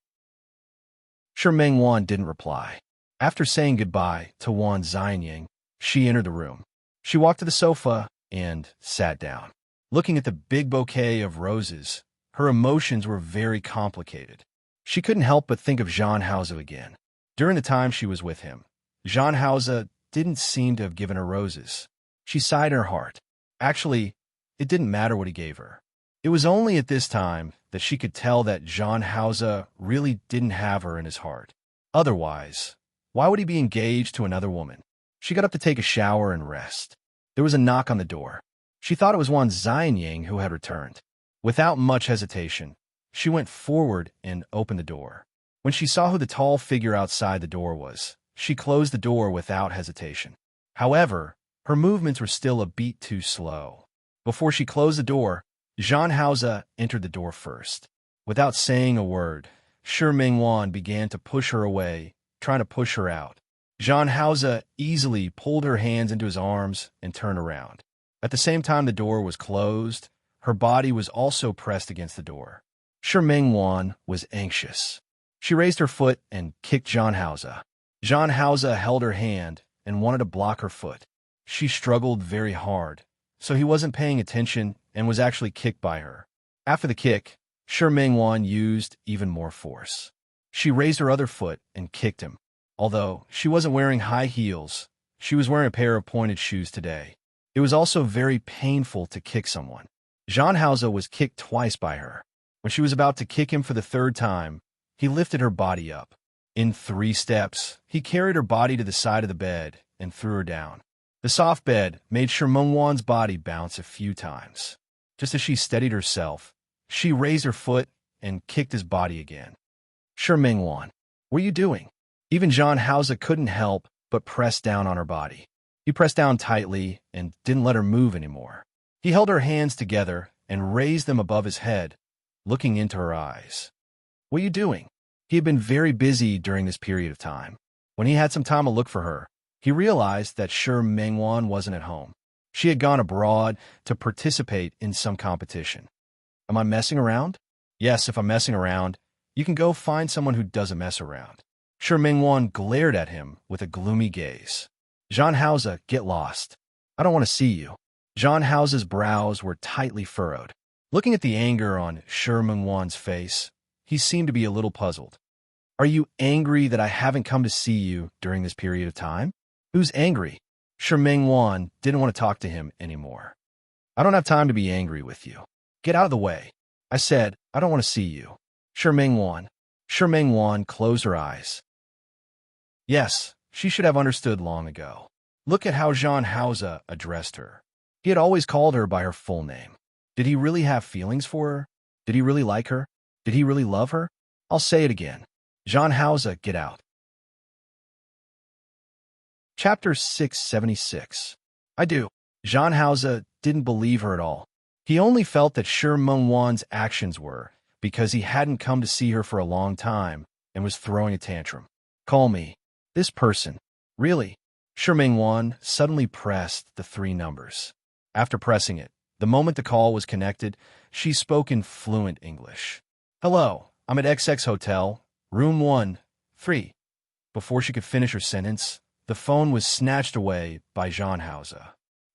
Sherman Wan didn't reply. After saying goodbye to Wan Xianying, she entered the room. She walked to the sofa and sat down. Looking at the big bouquet of roses, her emotions were very complicated. She couldn't help but think of Jean Hauze again. During the time she was with him, Jean Hauze didn't seem to have given her roses. She sighed in her heart. Actually, it didn't matter what he gave her. It was only at this time that she could tell that Jean Hauze really didn't have her in his heart. Otherwise, why would he be engaged to another woman? She got up to take a shower and rest. There was a knock on the door. She thought it was Wan Xianying who had returned. Without much hesitation, she went forward and opened the door. When she saw who the tall figure outside the door was, she closed the door without hesitation. However, her movements were still a beat too slow. Before she closed the door, Jean Hauze entered the door first. Without saying a word, Sherman Wan began to push her away, trying to push her out. Jean Hauze easily pulled her hands into his arms and turned around. At the same time the door was closed, her body was also pressed against the door. Sherman Wan was anxious. She raised her foot and kicked Jean Hauze. Jean Hauze held her hand and wanted to block her foot. She struggled very hard, so he wasn't paying attention and was actually kicked by her. After the kick, Sherman Wan used even more force. She raised her other foot and kicked him. Although she wasn't wearing high heels, She was wearing a pair of pointed shoes today. It was also very painful to kick someone. Jean Hauser was kicked twice by her. When she was about to kick him for the third time, he lifted her body up. In 3 steps, he carried her body to the side of the bed and threw her down. The soft bed made Shermengwan's body bounce a few times. Just as she steadied herself, she raised her foot and kicked his body again. Shermengwan, what are you doing? Even Jean Hauser couldn't help but press down on her body. He pressed down tightly and didn't let her move anymore. He held her hands together and raised them above his head, looking into her eyes. What are you doing? He had been very busy during this period of time. When he had some time to look for her, he realized that Shermengwan wasn't at home. She had gone abroad to participate in some competition. Am I messing around? Yes, if I'm messing around, you can go find someone who doesn't mess around. Shermengwan glared at him with a gloomy gaze. Jean Hauser, get lost. I don't want to see you. Jean Hauser's brows were tightly furrowed. Looking at the anger on Shermengwan's face, he seemed to be a little puzzled. Are you angry that I haven't come to see you during this period of time? Who's angry? Shermengwan didn't want to talk to him anymore. I don't have time to be angry with you. Get out of the way. I said, I don't want to see you. Shermengwan. Shermengwan closed her eyes. Yes, she should have understood long ago. Look at how Jean Hauser addressed her. He had always called her by her full name. Did he really have feelings for her? Did he really like her? Did he really love her? I'll say it again. Jean Hauser, get out. Chapter 676. I do. Jean Hauser didn't believe her at all. He only felt that Shermengwan's actions were because he hadn't come to see her for a long time and was throwing a tantrum. Call me. This person. Really? Shermengwan suddenly pressed the 3 numbers. After pressing it, the moment the call was connected, she spoke in fluent English. Hello, I'm at XX Hotel, room 1-3. Before she could finish her sentence, the phone was snatched away by Jean Hauser.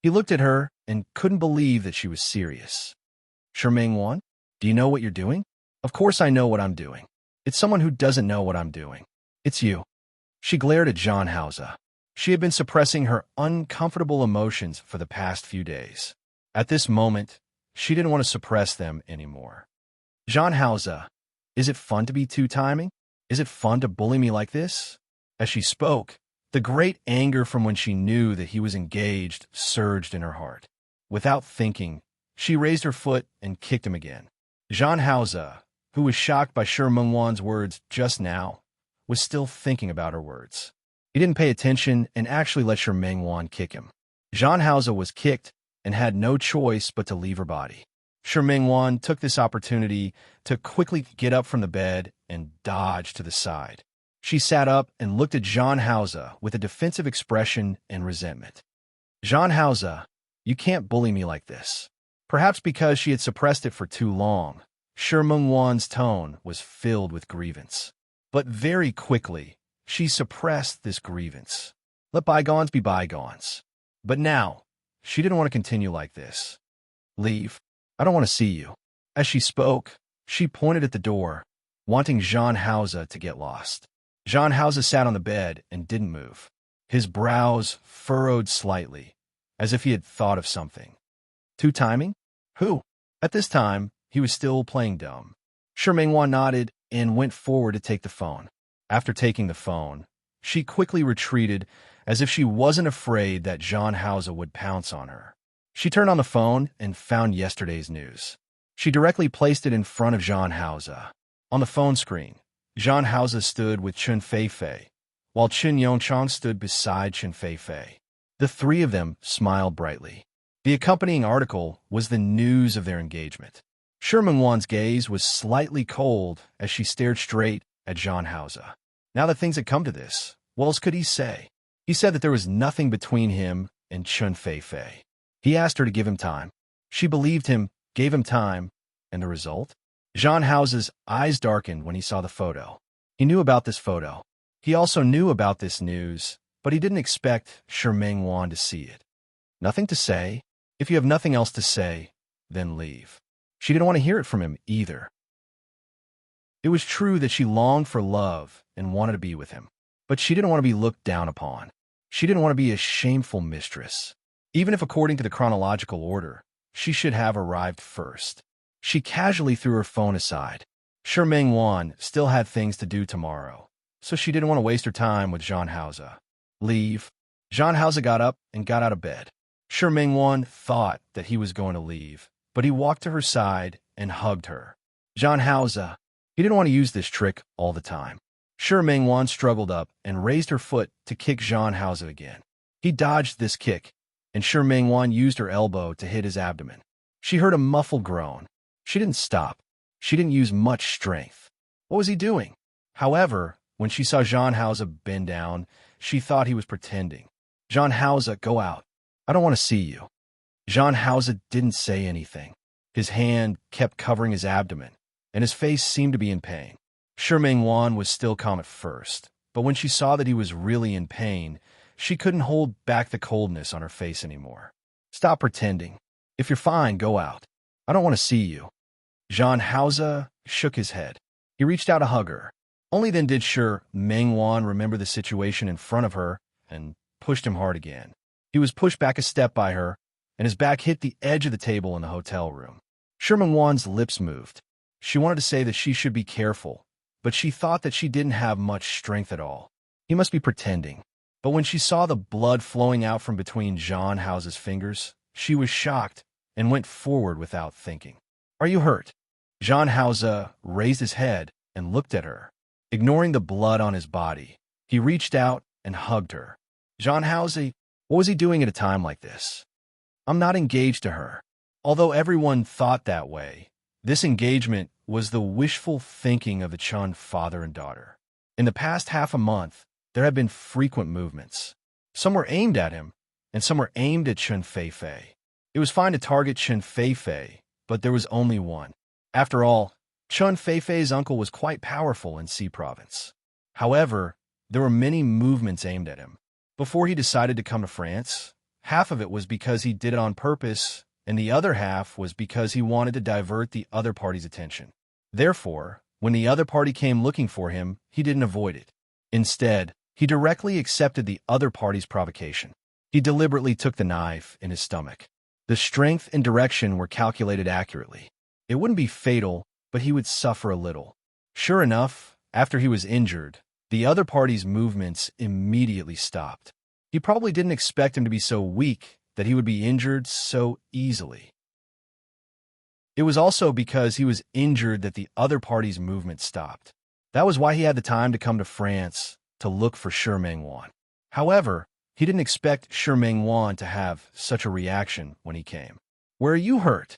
He looked at her and couldn't believe that she was serious. Shermengwan, do you know what you're doing? Of course I know what I'm doing. It's someone who doesn't know what I'm doing. It's you. She glared at Jean Hauser. She had been suppressing her uncomfortable emotions for the past few days. At this moment, she didn't want to suppress them anymore. Jean Hauser, is it fun to be two-timing? Is it fun to bully me like this? As she spoke, the great anger from when she knew that he was engaged surged in her heart. Without thinking, she raised her foot and kicked him again. Jean Hauser, who was shocked by Shermengwan's words just now, was still thinking about her words. He didn't pay attention and actually let Shermengwan kick him. Jean Hauser was kicked and had no choice but to leave her body. Shermengwan took this opportunity to quickly get up from the bed and dodge to the side. She sat up and looked at Jean Hauser with a defensive expression and resentment. Jean Hauser, you can't bully me like this. Perhaps because she had suppressed it for too long, Shermengwan's tone was filled with grievance. But very quickly, she suppressed this grievance. Let bygones be bygones. But now, she didn't want to continue like this. Leave. I don't want to see you. As she spoke, she pointed at the door, wanting Jean Hauser to get lost. Jean Hauser sat on the bed and didn't move. His brows furrowed slightly, as if he had thought of something. Two-timing? Who? At this time, he was still playing dumb. Shermengwan nodded and went forward to take the phone. After taking the phone, she quickly retreated as if she wasn't afraid that Jean Hauser would pounce on her. She turned on the phone and found yesterday's news. She directly placed it in front of Jean Hauser. On the phone screen, Jean Hauser stood with Chun Fei-Fei, while Chun Yongchang stood beside Chun Fei-Fei. The 3 of them smiled brightly. The accompanying article was the news of their engagement. Shermengwan's gaze was slightly cold as she stared straight at Jean Hauser. Now that things had come to this, what else could he say? He said that there was nothing between him and Chun Fei-Fei. He asked her to give him time. She believed him, gave him time, and the result? Jean Hauser's eyes darkened when he saw the photo. He knew about this photo. He also knew about this news, but he didn't expect Shermengwan to see it. Nothing to say? If you have nothing else to say, then leave. She didn't want to hear it from him either. It was true that she longed for love and wanted to be with him, but she didn't want to be looked down upon. She didn't want to be a shameful mistress. Even if according to the chronological order, she should have arrived first. She casually threw her phone aside. Sure, Meng Wan still had things to do tomorrow, so she didn't want to waste her time with Jean Hausa. Leave. Jean Hausa got up and got out of bed. Sure, Meng Wan thought that he was going to leave, but he walked to her side and hugged her. Jean Hausa. He didn't want to use this trick all the time. Sure, Meng Wan struggled up and raised her foot to kick Jean Hausa again. He dodged this kick, and Sure Meng Wan used her elbow to hit his abdomen. She heard a muffled groan. She didn't stop. She didn't use much strength. What was he doing? However, when she saw Jean Hausa bend down, she thought he was pretending. Jean Hausa, go out. I don't want to see you. Jean Hausa didn't say anything. His hand kept covering his abdomen, and his face seemed to be in pain. Sure Meng Wan was still calm at first, but when she saw that he was really in pain, she couldn't hold back the coldness on her face anymore. Stop pretending. If you're fine, go out. I don't want to see you. Jean Hausa shook his head. He reached out to hug her. Only then did Sure Meng Wan remember the situation in front of her and pushed him hard again. He was pushed back a step by her, and his back hit the edge of the table in the hotel room. Sure Meng Wan's lips moved. She wanted to say that she should be careful, but she thought that she didn't have much strength at all. He must be pretending. But when she saw the blood flowing out from between Jean Hausa's fingers, she was shocked and went forward without thinking. Are you hurt? Jean Hausa raised his head and looked at her. Ignoring the blood on his body, he reached out and hugged her. Jean Hausa, what was he doing at a time like this? I'm not engaged to her. Although everyone thought that way, this engagement was the wishful thinking of the Chun father and daughter. In the past half a month, there had been frequent movements. Some were aimed at him, and some were aimed at Chun Feifei. It was fine to target Chun Feifei, but there was only one. After all, Chun Feifei's uncle was quite powerful in Xi province. However, there were many movements aimed at him. Before he decided to come to France, half of it was because he did it on purpose, and the other half was because he wanted to divert the other party's attention. Therefore, when the other party came looking for him, he didn't avoid it. Instead, he directly accepted the other party's provocation. He deliberately took the knife in his stomach. The strength and direction were calculated accurately. It wouldn't be fatal, but he would suffer a little. Sure enough, after he was injured, the other party's movements immediately stopped. He probably didn't expect him to be so weak that he would be injured so easily. It was also because he was injured that the other party's movement stopped. That was why he had the time to come to France to look for Sure Meng Wan. However, he didn't expect Sure Meng Wan to have such a reaction when he came. Where are you hurt?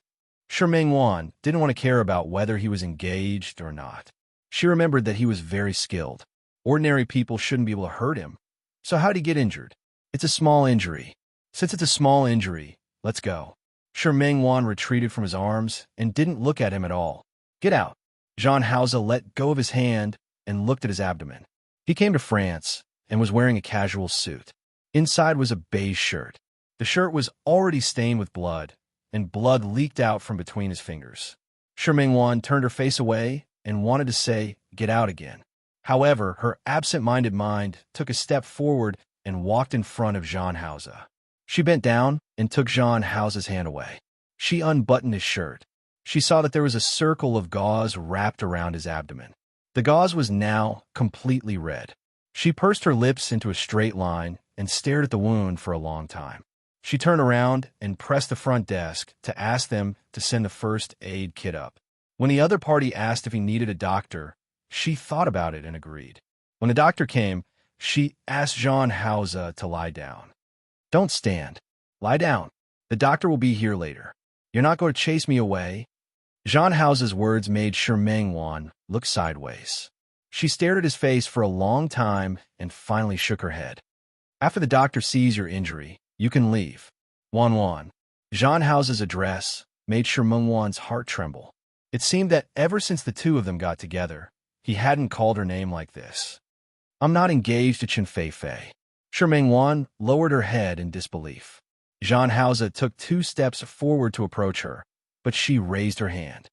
Sure Meng Wan didn't want to care about whether he was engaged or not. She remembered that he was very skilled. Ordinary people shouldn't be able to hurt him. So how'd he get injured? It's a small injury. Since it's a small injury, let's go. Sure Meng Wan retreated from his arms and didn't look at him at all. Get out. Jean Hausa let go of his hand and looked at his abdomen. He came to France and was wearing a casual suit. Inside was a beige shirt. The shirt was already stained with blood, and blood leaked out from between his fingers. Sure Meng Wan turned her face away and wanted to say, get out again. However, her absent-minded mind took a step forward and walked in front of Jean Hausa. She bent down and took Jean Hausa's hand away. She unbuttoned his shirt. She saw that there was a circle of gauze wrapped around his abdomen. The gauze was now completely red. She pursed her lips into a straight line and stared at the wound for a long time. She turned around and pressed the front desk to ask them to send the first aid kit up. When the other party asked if he needed a doctor, she thought about it and agreed. When the doctor came, she asked Jean Hausa to lie down. Don't stand. Lie down. The doctor will be here later. You're not going to chase me away. Jean Hausa's words made Sure Meng Wan look sideways. She stared at his face for a long time and finally shook her head. After the doctor sees your injury, you can leave. Wan Wan. Jean Hausa's address made Sure Meng Wan's heart tremble. It seemed that ever since the two of them got together, he hadn't called her name like this. I'm not engaged to Chun Feifei. Sure Meng Wan lowered her head in disbelief. Jean Hausa took 2 steps forward to approach her, but she raised her hand.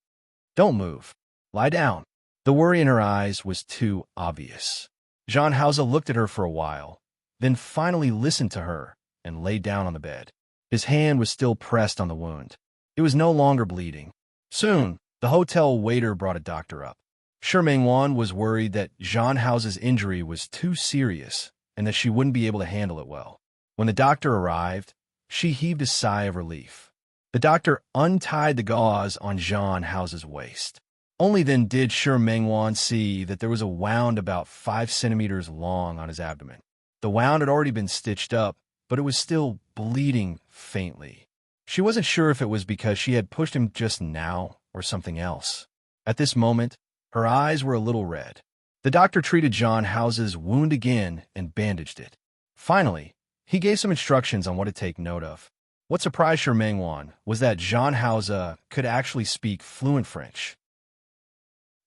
Don't move. Lie down. The worry in her eyes was too obvious. Jean Hausa looked at her for a while, then finally listened to her and lay down on the bed. His hand was still pressed on the wound. It was no longer bleeding. Soon, the hotel waiter brought a doctor up. Shi Mingwan was worried that Zhan Hao's injury was too serious and that she wouldn't be able to handle it well. When the doctor arrived, she heaved a sigh of relief. The doctor untied the gauze on Zhan Hao's waist. Only then did Shi Mingwan see that there was a wound about 5 centimeters long on his abdomen. The wound had already been stitched up, but it was still bleeding faintly. She wasn't sure if it was because she had pushed him just now or something else. At this moment, her eyes were a little red. The doctor treated Zhan Hao's wound again and bandaged it. Finally, he gave some instructions on what to take note of. What surprised Shi Mingwan was that Zhan Hao could actually speak fluent French.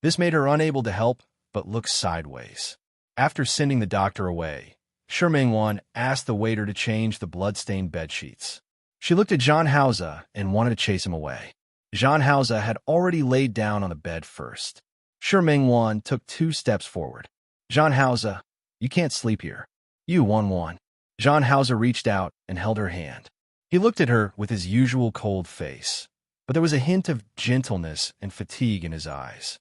This made her unable to help but look sideways. After sending the doctor away, Shi Mingwan asked the waiter to change the blood-stained bedsheets. She looked at Zhan Hao and wanted to chase him away. Zhan Hao had already laid down on the bed first. Shi Mingwan took 2 steps forward. Zhan Hao, you can't sleep here. You won. Zhan Hao reached out and held her hand. He looked at her with his usual cold face, but there was a hint of gentleness and fatigue in his eyes.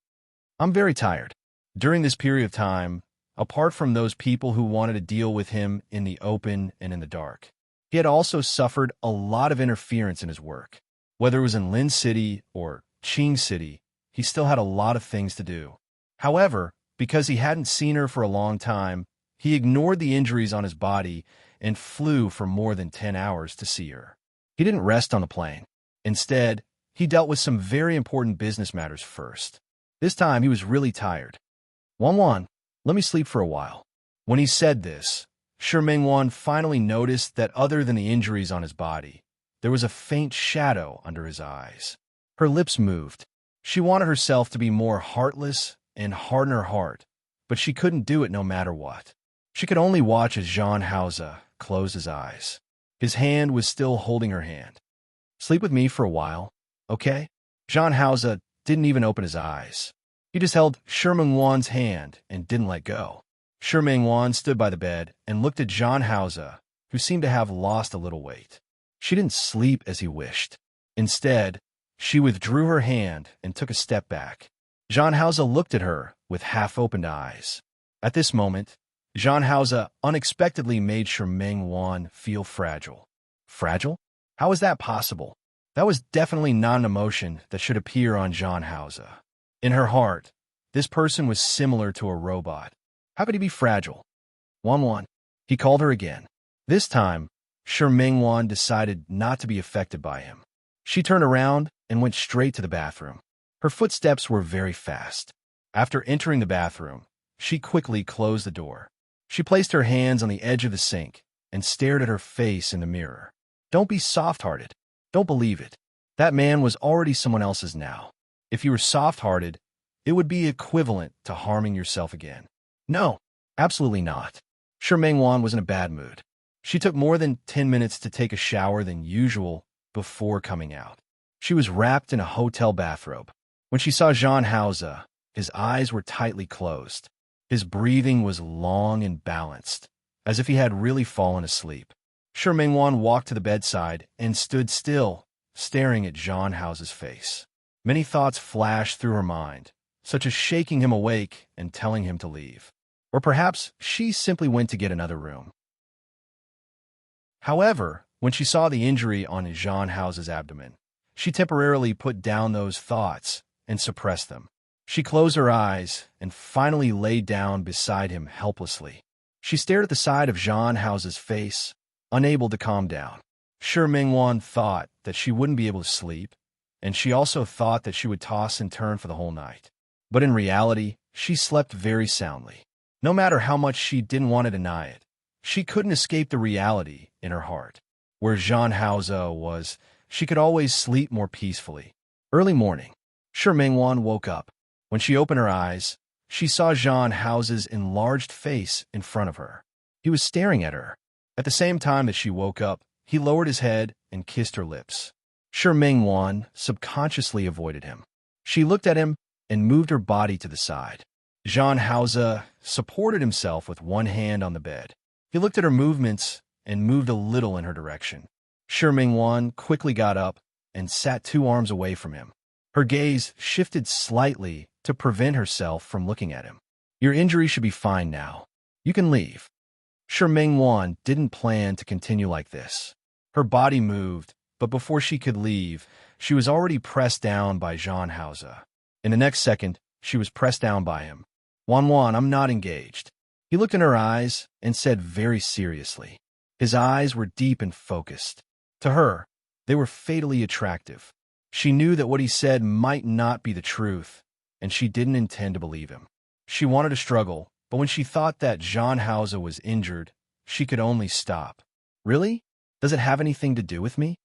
I'm very tired. During this period of time, apart from those people who wanted to deal with him in the open and in the dark, he had also suffered a lot of interference in his work. Whether it was in Lin City or Qing City, he still had a lot of things to do. However, because he hadn't seen her for a long time, he ignored the injuries on his body and flew for more than 10 hours to see her. He didn't rest on the plane. Instead, he dealt with some very important business matters first. This time, he was really tired. Wan, let me sleep for a while. When he said this, Shi Mingwan finally noticed that other than the injuries on his body, there was a faint shadow under his eyes. Her lips moved. She wanted herself to be more heartless and harden her heart, but she couldn't do it no matter what. She could only watch as Zhan Hao closed his eyes. His hand was still holding her hand. Sleep with me for a while, okay? Zhan Hao didn't even open his eyes. He just held Shi Mingwan's hand and didn't let go. Shi Mingwan stood by the bed and looked at Zhan Hao, who seemed to have lost a little weight. She didn't sleep as he wished. Instead, she withdrew her hand and took a step back. Zhan Hao looked at her with half-opened eyes. At this moment, Zhan Hao unexpectedly made Shi Mingwan feel fragile. Fragile? How is that possible? That was definitely not an emotion that should appear on Zhan Hao. In her heart, this person was similar to a robot. How could he be fragile? Wan. He called her again. This time, Shi Mingwan decided not to be affected by him. She turned around and went straight to the bathroom. Her footsteps were very fast. After entering the bathroom, she quickly closed the door. She placed her hands on the edge of the sink and stared at her face in the mirror. Don't be soft-hearted. Don't believe it. That man was already someone else's now. If you were soft-hearted, it would be equivalent to harming yourself again. No, absolutely not. Shi Mingwan was in a bad mood. She took more than 10 minutes to take a shower than usual before coming out. She was wrapped in a hotel bathrobe. When she saw Zhan Hao, his eyes were tightly closed. His breathing was long and balanced, as if he had really fallen asleep. Shi Mingwan walked to the bedside and stood still, staring at Zhan Hao's face. Many thoughts flashed through her mind, such as shaking him awake and telling him to leave. Or perhaps she simply went to get another room. However, when she saw the injury on Zhan Hao's abdomen, she temporarily put down those thoughts and suppressed them. She closed her eyes and finally lay down beside him helplessly. She stared at the side of Zhan Hao's face, unable to calm down. Shi Mingwan thought that she wouldn't be able to sleep, and she also thought that she would toss and turn for the whole night. But in reality, she slept very soundly. No matter how much she didn't want to deny it, she couldn't escape the reality in her heart. Where Zhan Hao was, she could always sleep more peacefully. Early morning, Shi Mingwan woke up. When she opened her eyes, she saw Zhan Hao's enlarged face in front of her. He was staring at her. At the same time that she woke up, he lowered his head and kissed her lips. Shi Mingwan subconsciously avoided him. She looked at him and moved her body to the side. Zhan Hao supported himself with one hand on the bed. He looked at her movements and moved a little in her direction. Shi Mingwan quickly got up and sat 2 arms away from him. Her gaze shifted slightly to prevent herself from looking at him. Your injury should be fine now. You can leave. Shi Mingwan didn't plan to continue like this. Her body moved, but before she could leave, she was already pressed down by Zhan Haoze. In the next second, she was pressed down by him. Wan, I'm not engaged. He looked in her eyes and said very seriously. His eyes were deep and focused. To her, they were fatally attractive. She knew that what he said might not be the truth, and she didn't intend to believe him. She wanted to struggle, but when she thought that Zhan Haoze was injured, she could only stop. Really? Does it have anything to do with me?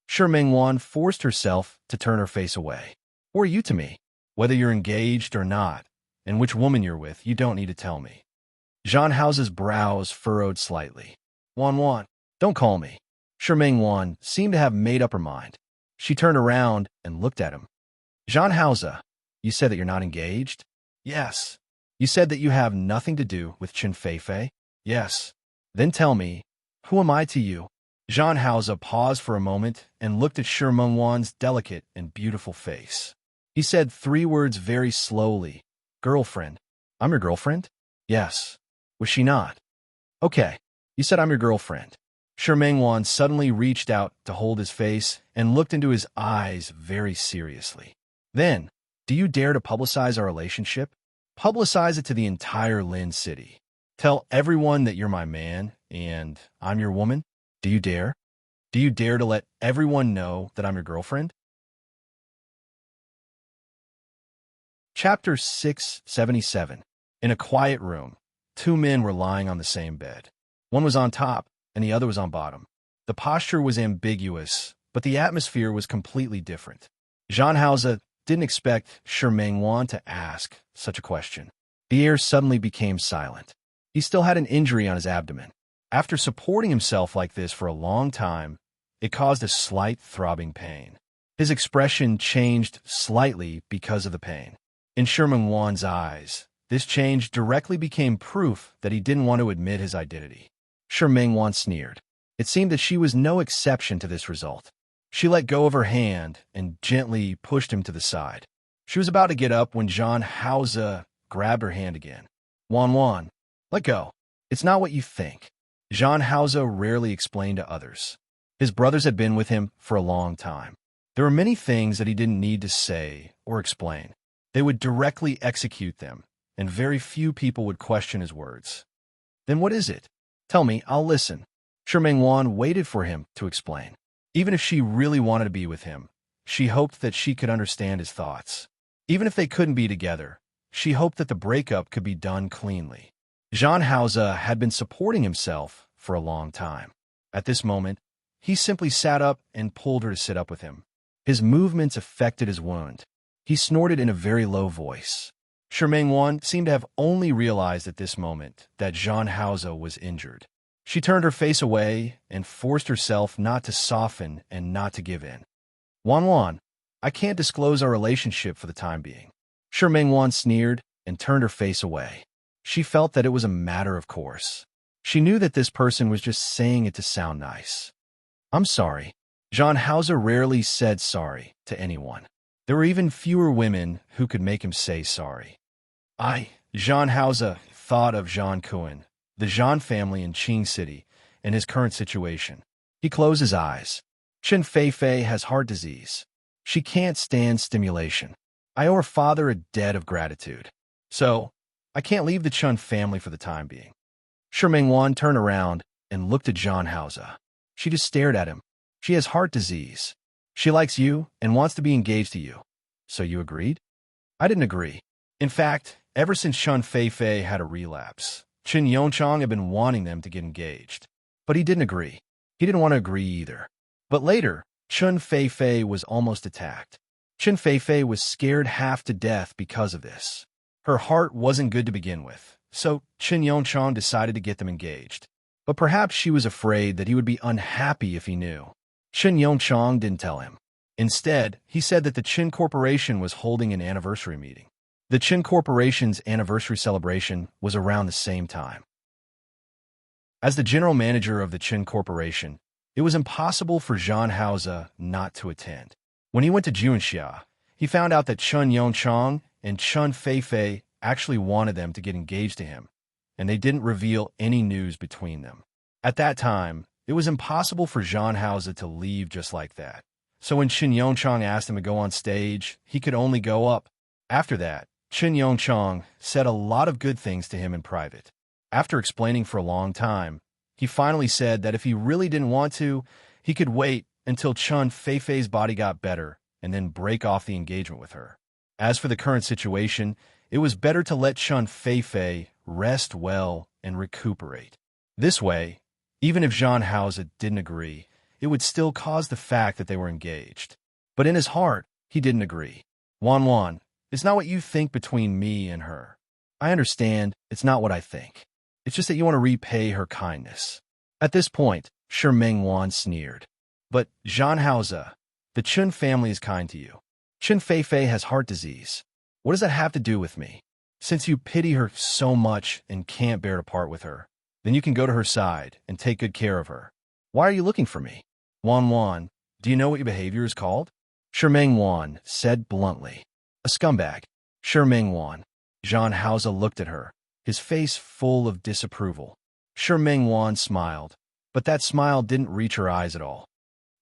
Shi Mingwan forced herself to turn her face away. Who are you to me? Whether you're engaged or not, and which woman you're with, you don't need to tell me. Zhan Haoze's brows furrowed slightly. Wan, don't call me. Shi Mingwan seemed to have made up her mind. She turned around and looked at him. Zhan Haoze, you said that you're not engaged? Yes. You said that you have nothing to do with Qin Feifei? Yes. Then tell me, who am I to you? Zhan Haoze paused for a moment and looked at Shi Mingwan's delicate and beautiful face. He said 3 words very slowly. Girlfriend. I'm your girlfriend? Yes. Was she not? Okay. You said I'm your girlfriend. Shi Mingwan suddenly reached out to hold his face and looked into his eyes very seriously. Then, do you dare to publicize our relationship? Publicize it to the entire Lin City. Tell everyone that you're my man and I'm your woman? Do you dare? Do you dare to let everyone know that I'm your girlfriend? Chapter 677. In a quiet room, 2 men were lying on the same bed. One was on top, and the other was on bottom. The posture was ambiguous, but the atmosphere was completely different. Zhan Haoze didn't expect Shi Mingwan to ask such a question. The air suddenly became silent. He still had an injury on his abdomen. After supporting himself like this for a long time, it caused a slight throbbing pain. His expression changed slightly because of the pain. In Shi Mingwan's eyes, this change directly became proof that he didn't want to admit his identity. Shi Mingwan sneered. It seemed that she was no exception to this result. She let go of her hand and gently pushed him to the side. She was about to get up when Zhan Haoze grabbed her hand again. Wan, let go. It's not what you think. Zhan Haoze rarely explained to others. His brothers had been with him for a long time. There were many things that he didn't need to say or explain. They would directly execute them, and very few people would question his words. Then what is it? Tell me, I'll listen. Shi Mingwan waited for him to explain. Even if she really wanted to be with him, she hoped that she could understand his thoughts. Even if they couldn't be together, she hoped that the breakup could be done cleanly. Zhan Haoze had been supporting himself for a long time. At this moment, he simply sat up and pulled her to sit up with him. His movements affected his wound. He snorted in a very low voice. Shi Mingwan seemed to have only realized at this moment that Zhan Haoze was injured. She turned her face away and forced herself not to soften and not to give in. Wan, I can't disclose our relationship for the time being. Shi Mingwan sneered and turned her face away. She felt that it was a matter of course. She knew that this person was just saying it to sound nice. I'm sorry. Zhan Haoze rarely said sorry to anyone. There were even fewer women who could make him say sorry. Zhan Haoze thought of Zhan Kuan, the Zhan family in Qing City, and his current situation. He closed his eyes. Qin Feifei has heart disease. She can't stand stimulation. I owe her father a debt of gratitude. So, I can't leave the Chun family for the time being. Shi Mingwan turned around and looked at Zhan Haoze. She just stared at him. She has heart disease. She likes you and wants to be engaged to you. So you agreed? I didn't agree. In fact, ever since Chun Feifei had a relapse, Qin Yongchang had been wanting them to get engaged. But he didn't agree. He didn't want to agree either. But later, Chun Feifei was almost attacked. Qin Feifei was scared half to death because of this. Her heart wasn't good to begin with, so Qin Yongchang decided to get them engaged. But perhaps she was afraid that he would be unhappy if he knew. Qin Yongchang didn't tell him. Instead, he said that the Qin Corporation was holding an anniversary meeting. The Qin Corporation's anniversary celebration was around the same time. As the general manager of the Qin Corporation, it was impossible for Zhang Haoze not to attend. When he went to Juanxia, he found out that Chen Yongchang and Chen Feifei actually wanted them to get engaged to him, and they didn't reveal any news between them. At that time, it was impossible for Zhang Haoze to leave just like that. So when Chen Yongchang asked him to go on stage, he could only go up. After that, Chen Yongchang said a lot of good things to him in private. After explaining for a long time, he finally said that if he really didn't want to, he could wait until Chen Feifei's body got better and then break off the engagement with her. As for the current situation, it was better to let Chen Feifei rest well and recuperate. This way, even if Zhang Haoze didn't agree, it would still cause the fact that they were engaged. But in his heart, he didn't agree. Wan, it's not what you think between me and her. I understand it's not what I think. It's just that you want to repay her kindness. At this point, Shi Mengwan sneered. But, Zhang Haoze, the Chen family is kind to you. Chen Feifei has heart disease. What does that have to do with me? Since you pity her so much and can't bear to part with her, then you can go to her side and take good care of her. Why are you looking for me? Wan, do you know what your behavior is called? Shi Mengwan said bluntly. A scumbag. Shi Mengwan. Zhang Haoze looked at her, his face full of disapproval. Shi Mengwan smiled, but that smile didn't reach her eyes at all.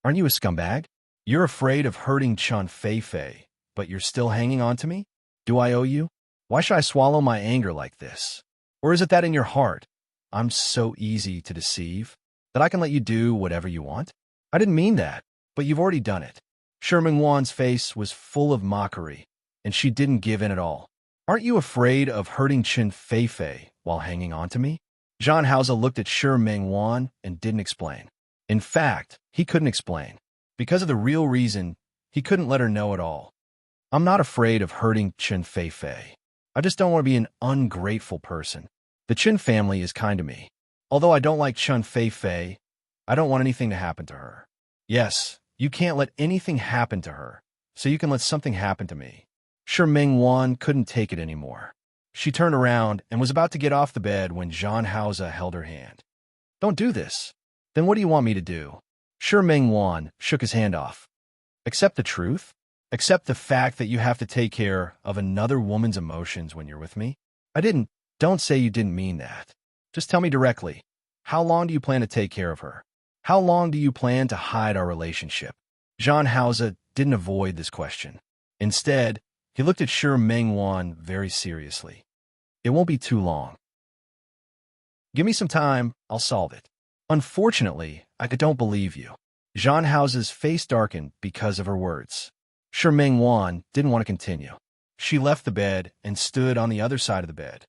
Aren't you a scumbag? You're afraid of hurting Chen Feifei, but you're still hanging on to me? Do I owe you? Why should I swallow my anger like this? Or is it that in your heart, I'm so easy to deceive that I can let you do whatever you want? I didn't mean that, but you've already done it. Shi Mengwan's face was full of mockery, and she didn't give in at all. Aren't you afraid of hurting Chen Feifei while hanging on to me? Zhang Haoze looked at Shi Mengwan and didn't explain. In fact, he couldn't explain. Because of the real reason, he couldn't let her know at all. I'm not afraid of hurting Chen Feifei. I just don't want to be an ungrateful person. The Qin family is kind to me. Although I don't like Chen Feifei, I don't want anything to happen to her. Yes, you can't let anything happen to her, so you can let something happen to me. Shi Mengwan couldn't take it anymore. She turned around and was about to get off the bed when Zhang Haoze held her hand. Don't do this. Then what do you want me to do? Shi Mengwan shook his hand off. Accept the truth? Accept the fact that you have to take care of another woman's emotions when you're with me? Don't say you didn't mean that. Just tell me directly. How long do you plan to take care of her? How long do you plan to hide our relationship? Zhang Haoze didn't avoid this question. Instead, he looked at Shi Mengwan very seriously. It won't be too long. Give me some time, I'll solve it. Unfortunately, I don't believe you. Zhang Haoze's face darkened because of her words. Shi Mengwan didn't want to continue. She left the bed and stood on the other side of the bed.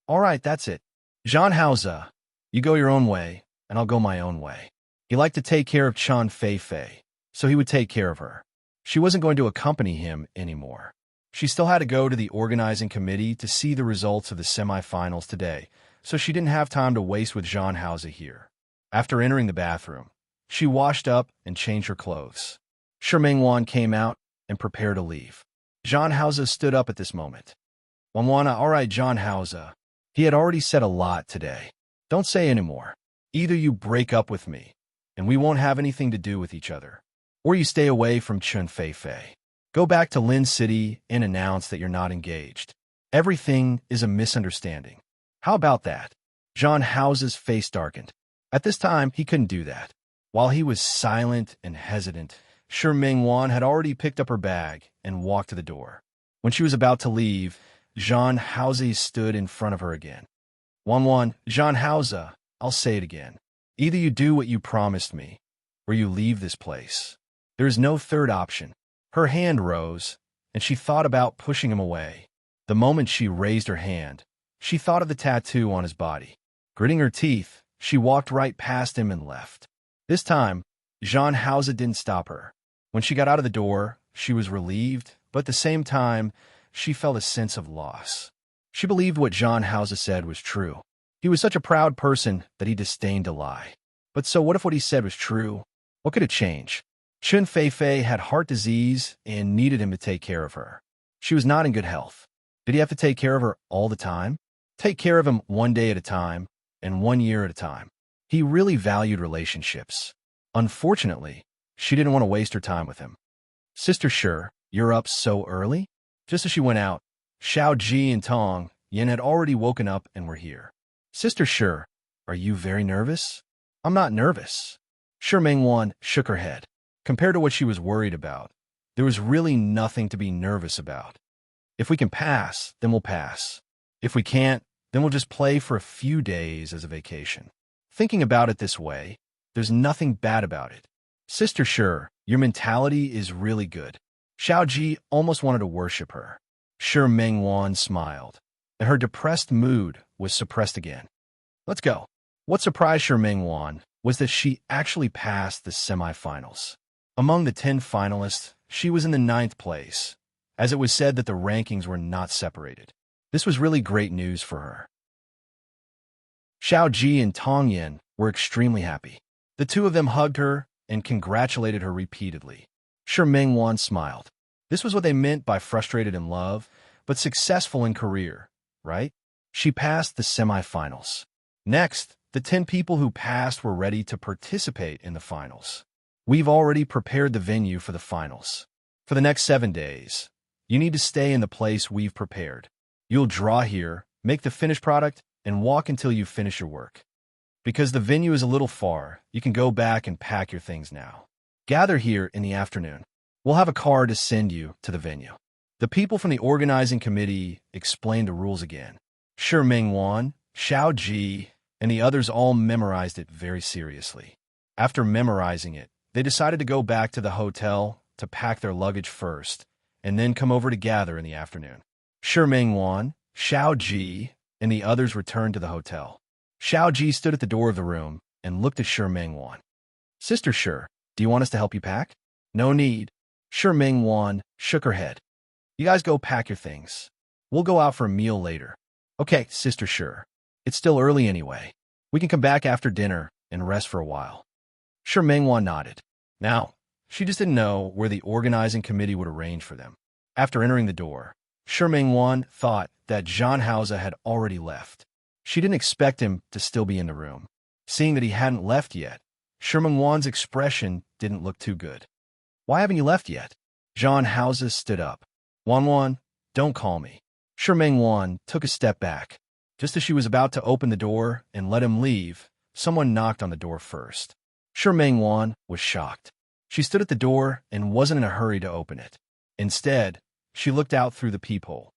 All right, that's it. Zhang Haoze, you go your own way, and I'll go my own way. He liked to take care of Chen Feifei, so he would take care of her. She wasn't going to accompany him anymore. She still had to go to the organizing committee to see the results of the semifinals today, so she didn't have time to waste with Zhang Haoze here. After entering the bathroom, she washed up and changed her clothes. Shi Mengwan came out and prepared to leave. Zhang Haoze stood up at this moment. All right, Zhang Haoze. He had already said a lot today. Don't say anymore. Either you break up with me, and we won't have anything to do with each other, or you stay away from Chen Feifei. Go back to Lin City and announce that you're not engaged. Everything is a misunderstanding. How about that? Zhang Haoze's face darkened. At this time, he couldn't do that. While he was silent and hesitant, Shi Mengwan had already picked up her bag and walked to the door. When she was about to leave, Zhang Haoze stood in front of her again. Zhang Haoze, I'll say it again. Either you do what you promised me, or you leave this place. There is no third option. Her hand rose, and she thought about pushing him away. The moment she raised her hand, she thought of the tattoo on his body. Gritting her teeth, she walked right past him and left. This time, Zhang Haoze didn't stop her. When she got out of the door, she was relieved, but at the same time, she felt a sense of loss. She believed what Zhang Haoze said was true. He was such a proud person that he disdained to lie. But so what if what he said was true? What could it change? Chen Feifei had heart disease and needed him to take care of her. She was not in good health. Did he have to take care of her all the time? Take care of him one day at a time and 1 year at a time. He really valued relationships. Unfortunately, she didn't want to waste her time with him. Sister Sure, you're up so early? Just as she went out, Xiao Ji and Tong Yin had already woken up and were here. Sister Sure, are you very nervous? I'm not nervous. Shi Mingwan shook her head. Compared to what she was worried about, there was really nothing to be nervous about. If we can pass, then we'll pass. If we can't, then we'll just play for a few days as a vacation. Thinking about it this way, there's nothing bad about it. Sister Sure, your mentality is really good. Xiao Ji almost wanted to worship her. Shi Mingwan smiled, and her depressed mood was suppressed again. Let's go. What surprised Shi Mingwan was that she actually passed the semifinals. Among the 10 finalists, she was in the 9th place, as it was said that the rankings were not separated. This was really great news for her. Xiao Ji and Tong Yin were extremely happy. The two of them hugged her and congratulated her repeatedly. Shi Mingwan smiled. This was what they meant by frustrated in love, but successful in career, right? She passed the semifinals. Next, the 10 people who passed were ready to participate in the finals. We've already prepared the venue for the finals. For the next 7 days, you need to stay in the place we've prepared. You'll draw here, make the finished product, and walk until you finish your work. Because the venue is a little far, you can go back and pack your things now. Gather here in the afternoon. We'll have a car to send you to the venue. The people from the organizing committee explained the rules again. Shi Mingwan, Xiao Ji, and the others all memorized it very seriously. After memorizing it, they decided to go back to the hotel to pack their luggage first, and then come over to gather in the afternoon. Shi Mingwan, Xiao Ji, and the others returned to the hotel. Xiao Ji stood at the door of the room and looked at Shi Mingwan. Sister Sure, do you want us to help you pack? No need. Shi Mingwan shook her head. You guys go pack your things. We'll go out for a meal later. Okay, Sister Sure. It's still early anyway. We can come back after dinner and rest for a while. Shi Mingwan nodded. Now, she just didn't know where the organizing committee would arrange for them. After entering the door, Shi Mingwan thought that Zhan Haoze had already left. She didn't expect him to still be in the room. Seeing that he hadn't left yet, Shi Mingwan's expression didn't look too good. Why haven't you left yet? Zhan Haoze stood up. Wanwan, don't call me. Shi Mingwan took a step back. Just as she was about to open the door and let him leave, someone knocked on the door first. Shi Mingwan was shocked. She stood at the door and wasn't in a hurry to open it. Instead, she looked out through the peephole.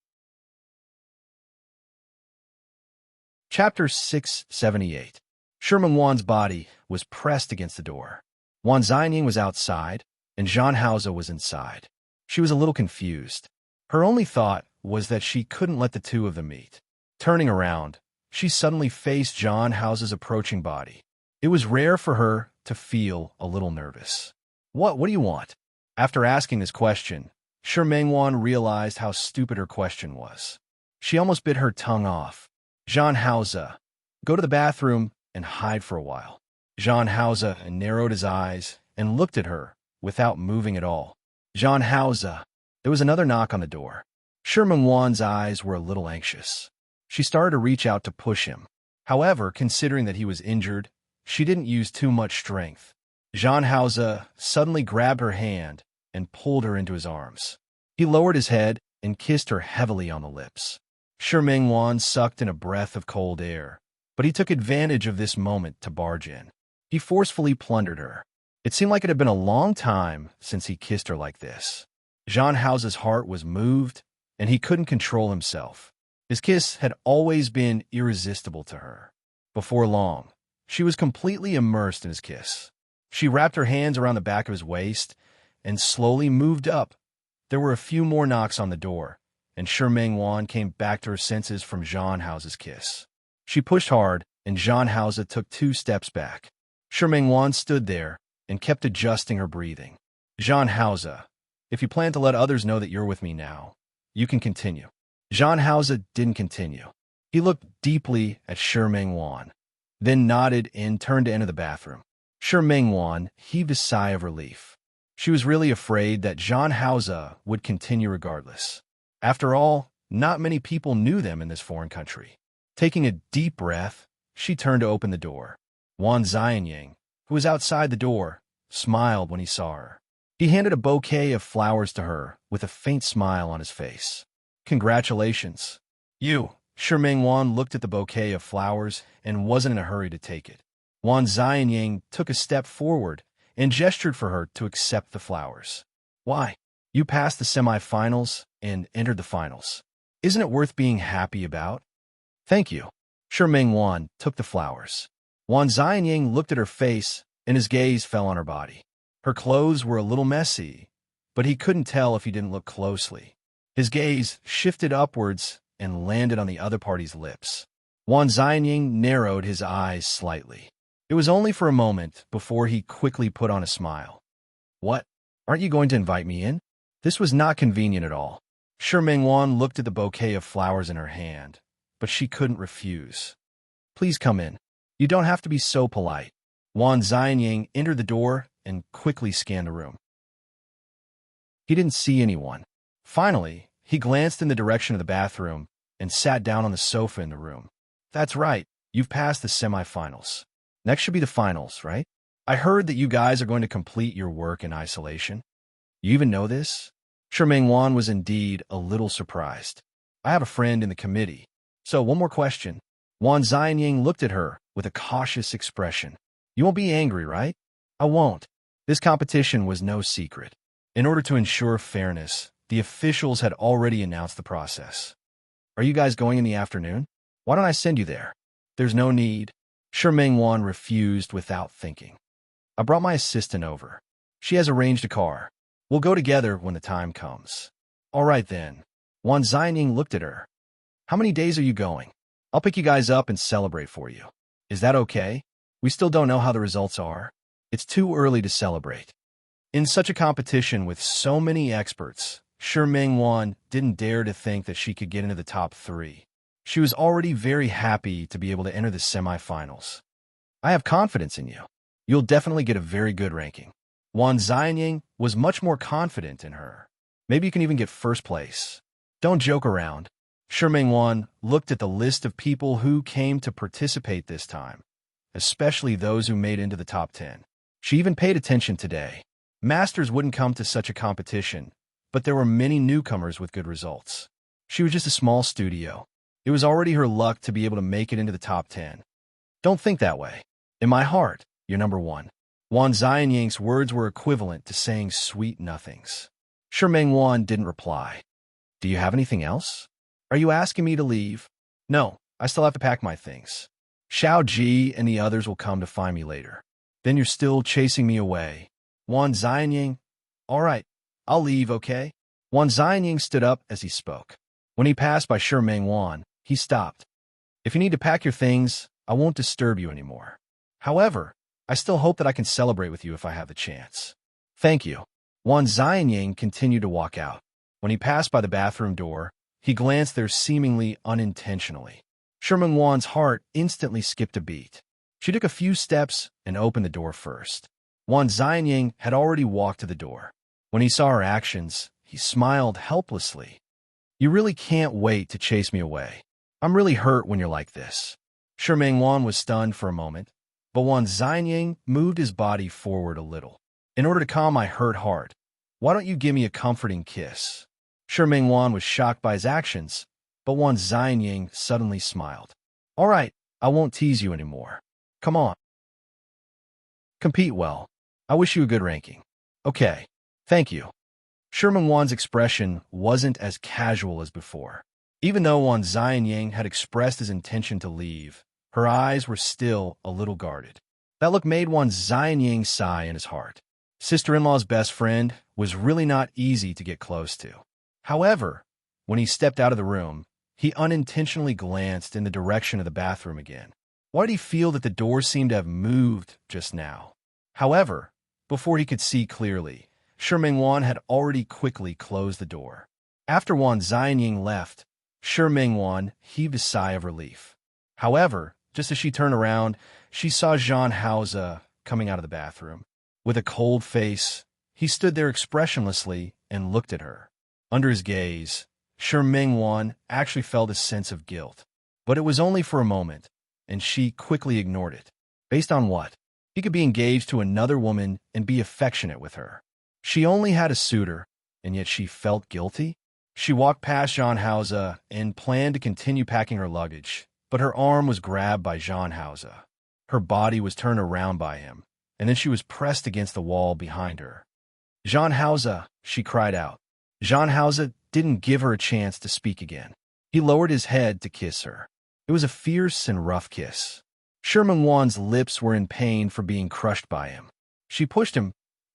Chapter 678. Shi Mingwan's body was pressed against the door. Wan Xianying was outside, and Zhan Haoze was inside. She was a little confused. Her only thought was that she couldn't let the two of them meet. Turning around, she suddenly faced Zhan Haoze's approaching body. It was rare for her to feel a little nervous. What do you want? After asking this question, Shi Mingwan realized how stupid her question was. She almost bit her tongue off. Zhan Haoze, go to the bathroom and hide for a while. Zhan Haoze narrowed his eyes and looked at her without moving at all. Zhan Haoze. There was another knock on the door. Shi Mingwan's eyes were a little anxious. She started to reach out to push him. However, considering that he was injured, she didn't use too much strength. Zhan Haoze suddenly grabbed her hand and pulled her into his arms. He lowered his head and kissed her heavily on the lips. Shi Mingwan sucked in a breath of cold air, but he took advantage of this moment to barge in. He forcefully plundered her. It seemed like it had been a long time since he kissed her like this. Zhan Haoze's heart was moved, and he couldn't control himself. His kiss had always been irresistible to her. Before long, she was completely immersed in his kiss. She wrapped her hands around the back of his waist and slowly moved up. There were a few more knocks on the door, and Shi Mingwan came back to her senses from Zhan Haoze's kiss. She pushed hard, and Zhan Haoze took 2 steps back. Shi Mingwan stood there and kept adjusting her breathing. Zhan Haoze, if you plan to let others know that you're with me now, you can continue. Zhan Haoze didn't continue. He looked deeply at Shi Mingwan, then nodded and turned to enter the bathroom. Shi Mingwan heaved a sigh of relief. She was really afraid that Zhan Haoze would continue regardless. After all, not many people knew them in this foreign country. Taking a deep breath, she turned to open the door. Wan Xianying, who was outside the door, smiled when he saw her. He handed a bouquet of flowers to her with a faint smile on his face. Congratulations. You. Shiming Wan looked at the bouquet of flowers and wasn't in a hurry to take it. Wan Xianying took a step forward and gestured for her to accept the flowers. Why? You passed the semifinals and entered the finals. Isn't it worth being happy about? Thank you. Shiming Wan took the flowers. Wan Xianying looked at her face and his gaze fell on her body. Her clothes were a little messy, but he couldn't tell if he didn't look closely. His gaze shifted upwards and landed on the other party's lips. Wan Xianying narrowed his eyes slightly. It was only for a moment before he quickly put on a smile. What? Aren't you going to invite me in? This was not convenient at all. Shiming Wan looked at the bouquet of flowers in her hand, but she couldn't refuse. Please come in. You don't have to be so polite. Wan Xianying entered the door and quickly scanned the room. He didn't see anyone. Finally, he glanced in the direction of the bathroom and sat down on the sofa in the room. That's right, you've passed the semifinals. Next should be the finals, right? I heard that you guys are going to complete your work in isolation. You even know this? Shiming Wan was indeed a little surprised. I have a friend in the committee. So, one more question. Wan Xianying looked at her with a cautious expression. You won't be angry, right? I won't. This competition was no secret. In order to ensure fairness, the officials had already announced the process. Are you guys going in the afternoon? Why don't I send you there? There's no need. Shiming Wan refused without thinking. I brought my assistant over. She has arranged a car. We'll go together when the time comes. All right then. Wan Xianying looked at her. How many days are you going? I'll pick you guys up and celebrate for you. Is that okay? We still don't know how the results are. It's too early to celebrate. In such a competition with so many experts, Shiming Wan didn't dare to think that she could get into the top 3. She was already very happy to be able to enter the semifinals. I have confidence in you. You'll definitely get a very good ranking. Wan Xianying was much more confident in her. Maybe you can even get first place. Don't joke around. Shiming Wan looked at the list of people who came to participate this time, especially those who made into the top 10. She even paid attention today. Masters wouldn't come to such a competition, but there were many newcomers with good results. She was just a small studio. It was already her luck to be able to make it into the top 10. Don't think that way. In my heart, you're number 1. Wan Xianying's words were equivalent to saying sweet nothings. Shiming Wan didn't reply. Do you have anything else? Are you asking me to leave? No, I still have to pack my things. Xiao Ji and the others will come to find me later. Then you're still chasing me away. Wan Xianying, all right, I'll leave, okay? Wan Xianying stood up as he spoke. When he passed by Shiming Wan, he stopped. If you need to pack your things, I won't disturb you anymore. However, I still hope that I can celebrate with you if I have the chance. Thank you. Wan Xianying continued to walk out. When he passed by the bathroom door, he glanced there seemingly unintentionally. Shiming Wan's heart instantly skipped a beat. She took a few steps and opened the door first. Wan Xianying had already walked to the door. When he saw her actions, he smiled helplessly. You really can't wait to chase me away. I'm really hurt when you're like this. Shiming Wan was stunned for a moment, but Wan Xianying moved his body forward a little. In order to calm my hurt heart, why don't you give me a comforting kiss? Shiming Wan was shocked by his actions, but Wan Xianying suddenly smiled. All right, I won't tease you anymore. Come on. Compete well. I wish you a good ranking. Okay, thank you. Shiming Wan's expression wasn't as casual as before. Even though Wan Xianying had expressed his intention to leave, her eyes were still a little guarded. That look made Wan Xianying sigh in his heart. Sister-in-law's best friend was really not easy to get close to. However, when he stepped out of the room, he unintentionally glanced in the direction of the bathroom again. Why did he feel that the door seemed to have moved just now? However, before he could see clearly, Shiming Wan had already quickly closed the door. After Wan Xianying left, Shiming Wan heaved a sigh of relief. However, just as she turned around, she saw Zhang Haoze coming out of the bathroom. With a cold face, he stood there expressionlessly and looked at her. Under his gaze, Shiming Wan actually felt a sense of guilt. But it was only for a moment, and she quickly ignored it. Based on what? He could be engaged to another woman and be affectionate with her. She only had a suitor, and yet she felt guilty? She walked past Jean Hauser and planned to continue packing her luggage, but her arm was grabbed by Jean Hauser. Her body was turned around by him, and then she was pressed against the wall behind her. Jean Hauser, she cried out. Jean Hauser didn't give her a chance to speak again. He lowered his head to kiss her. It was a fierce and rough kiss. Sherman Wan's lips were in pain for being crushed by him. She pushed him,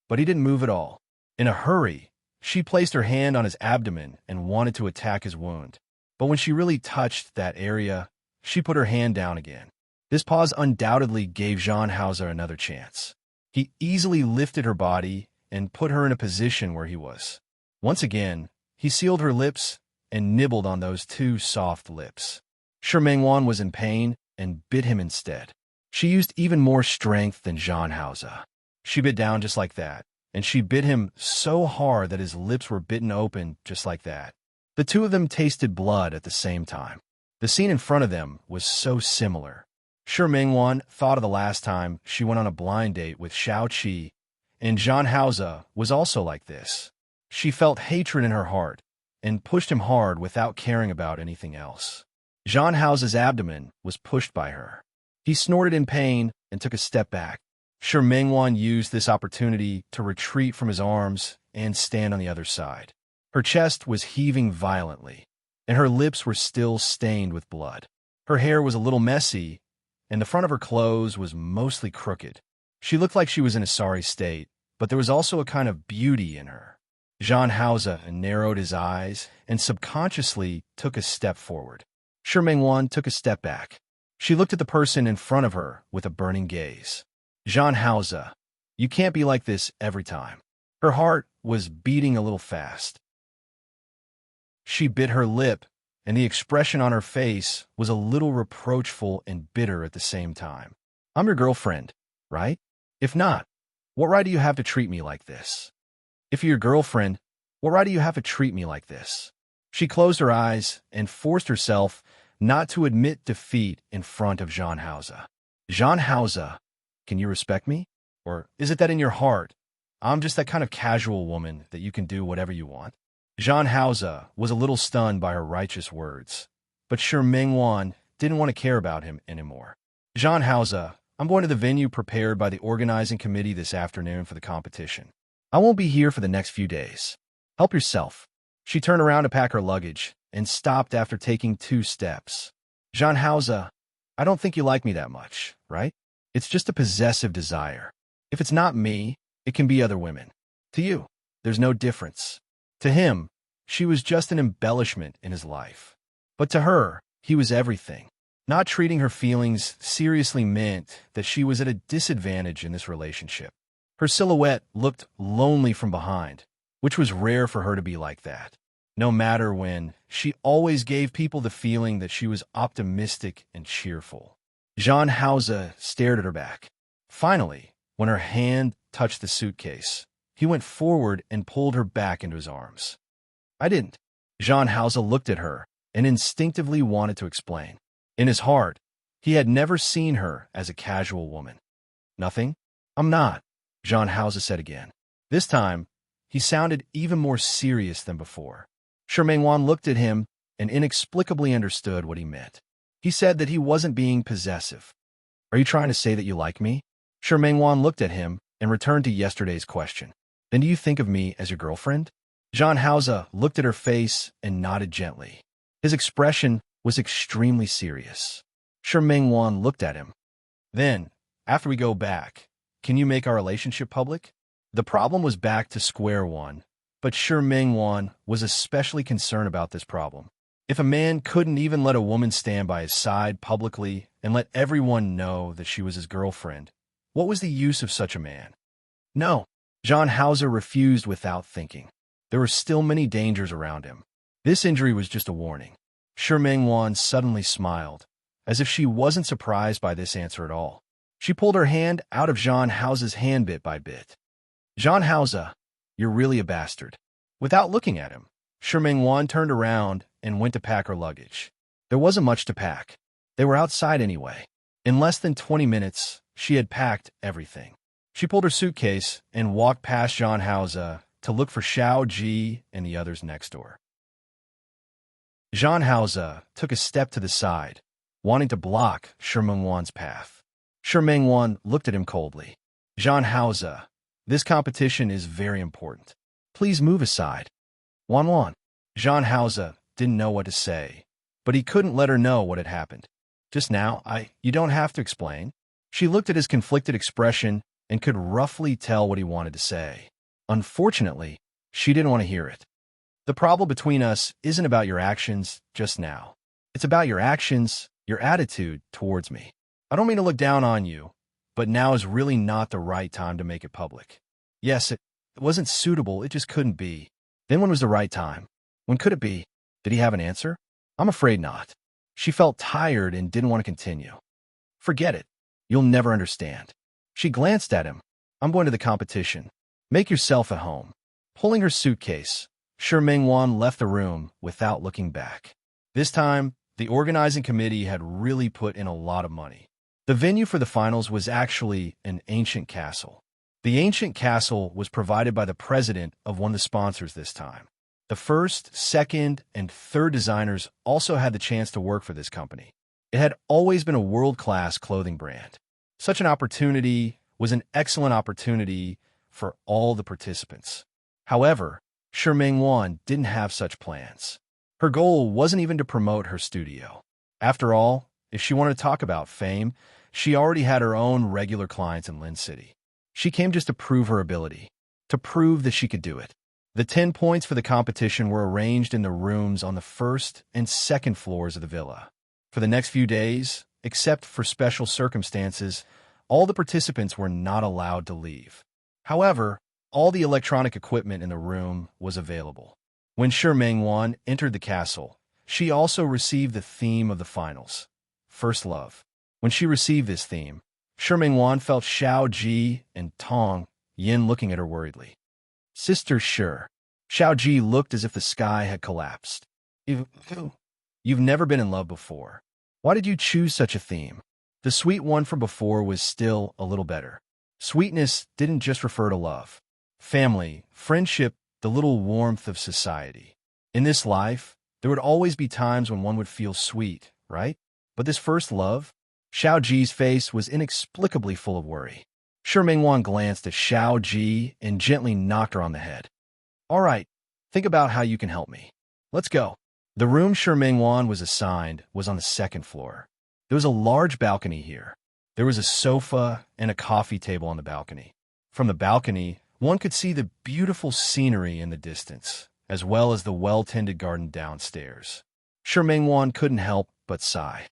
but he didn't move at all. In a hurry, she placed her hand on his abdomen and wanted to attack his wound. But when she really touched that area, she put her hand down again. This pause undoubtedly gave Jean Hauser another chance. He easily lifted her body and put her in a position where he was. Once again, he sealed her lips and nibbled on those two soft lips. Sherman Wan was in pain and bit him instead. She used even more strength than Jean Hauser. She bit down just like that, and she bit him so hard that his lips were bitten open just like that. The two of them tasted blood at the same time. The scene in front of them was so similar. Sherman Wan thought of the last time she went on a blind date with Xiao Qi, and Jean Hauser was also like this. She felt hatred in her heart and pushed him hard without caring about anything else. Jean Hauser's abdomen was pushed by her. He snorted in pain and took a step back. Sherman Wan used this opportunity to retreat from his arms and stand on the other side. Her chest was heaving violently, and her lips were still stained with blood. Her hair was a little messy, and the front of her clothes was mostly crooked. She looked like she was in a sorry state, but there was also a kind of beauty in her. Jean Hauser narrowed his eyes and subconsciously took a step forward. Sherman Wan took a step back. She looked at the person in front of her with a burning gaze. Jean Hauser, you can't be like this every time. Her heart was beating a little fast. She bit her lip, and the expression on her face was a little reproachful and bitter at the same time. I'm your girlfriend, right? If not, what right do you have to treat me like this? If you're your girlfriend, what right do you have to treat me like this? She closed her eyes and forced herself not to admit defeat in front of Jean Hauser. Jean Hauser, can you respect me? Or is it that in your heart, I'm just that kind of casual woman that you can do whatever you want? Jean Hauser was a little stunned by her righteous words, but Sherman Wan didn't want to care about him anymore. Jean Hauser, I'm going to the venue prepared by the organizing committee this afternoon for the competition. I won't be here for the next few days. Help yourself. She turned around to pack her luggage and stopped after taking 2 steps. Jean Hauser, I don't think you like me that much, right? It's just a possessive desire. If it's not me, it can be other women. To you, there's no difference. To him, she was just an embellishment in his life. But to her, he was everything. Not treating her feelings seriously meant that she was at a disadvantage in this relationship. Her silhouette looked lonely from behind, which was rare for her to be like that. No matter when, she always gave people the feeling that she was optimistic and cheerful. Jean Hauser stared at her back. Finally, when her hand touched the suitcase, he went forward and pulled her back into his arms. I didn't. Jean Hauser looked at her and instinctively wanted to explain. In his heart, he had never seen her as a casual woman. Nothing? I'm not, Jean Hauser said again. This time, he sounded even more serious than before. Sherman Wan looked at him and inexplicably understood what he meant. He said that he wasn't being possessive. Are you trying to say that you like me? Sherman Wan looked at him and returned to yesterday's question. Then do you think of me as your girlfriend? Jean Hauser looked at her face and nodded gently. His expression was extremely serious. Sherman Wan looked at him. Then, after we go back, can you make our relationship public? The problem was back to square one, but Sherman Wan was especially concerned about this problem. If a man couldn't even let a woman stand by his side publicly and let everyone know that she was his girlfriend, what was the use of such a man? No, Jean Hauser refused without thinking. There were still many dangers around him. This injury was just a warning. Sherman Wan suddenly smiled, as if she wasn't surprised by this answer at all. She pulled her hand out of Jean Hauser's hand bit by bit. Jean Hauser, you're really a bastard. Without looking at him, Sherman Wan turned around and went to pack her luggage. There wasn't much to pack. They were outside anyway. In less than 20 minutes, she had packed everything. She pulled her suitcase and walked past John Hauser to look for Xiao Ji and the others next door. Jean Hauser took a step to the side, wanting to block Shi Mengwan's path. Shi Mengwan looked at him coldly. Jean Hauser, this competition is very important. Please move aside. Wan. Jean Hauser didn't know what to say, but he couldn't let her know what had happened. Just now, you don't have to explain. She looked at his conflicted expression and could roughly tell what he wanted to say. Unfortunately, she didn't want to hear it. The problem between us isn't about your actions just now. It's about your actions, your attitude towards me. I don't mean to look down on you, but now is really not the right time to make it public. Yes, it wasn't suitable, it just couldn't be. Then when was the right time? When could it be? Did he have an answer? I'm afraid not. She felt tired and didn't want to continue. Forget it. You'll never understand. She glanced at him. I'm going to the competition. Make yourself at home. Pulling her suitcase, Shi Mengwan left the room without looking back. This time, the organizing committee had really put in a lot of money. The venue for the finals was actually an ancient castle. The ancient castle was provided by the president of one of the sponsors this time. The first, second, and third designers also had the chance to work for this company. It had always been a world-class clothing brand. Such an opportunity was an excellent opportunity for all the participants. However, Shi Mengwan didn't have such plans. Her goal wasn't even to promote her studio. After all, if she wanted to talk about fame, she already had her own regular clients in Lin City. She came just to prove her ability, to prove that she could do it. The 10 points for the competition were arranged in the rooms on the first and second floors of the villa. For the next few days, except for special circumstances, all the participants were not allowed to leave. However, all the electronic equipment in the room was available. When Shi Mengwan entered the castle, she also received the theme of the finals, First Love. When she received this theme, Shi Mengwan felt Xiao Ji and Tong Yin looking at her worriedly. Sister Shi. Xiao Ji looked as if the sky had collapsed. You've never been in love before. Why did you choose such a theme? The sweet one from before was still a little better. Sweetness didn't just refer to love. Family, friendship, the little warmth of society. In this life, there would always be times when one would feel sweet, right? But this first love? Xiao Ji's face was inexplicably full of worry. Shi Mengwan glanced at Xiao Ji and gently knocked her on the head. All right, think about how you can help me. Let's go. The room Shi Mengwan was assigned was on the second floor. There was a large balcony here. There was a sofa and a coffee table on the balcony. From the balcony, one could see the beautiful scenery in the distance, as well as the well-tended garden downstairs. Shi Mengwan couldn't help but sigh.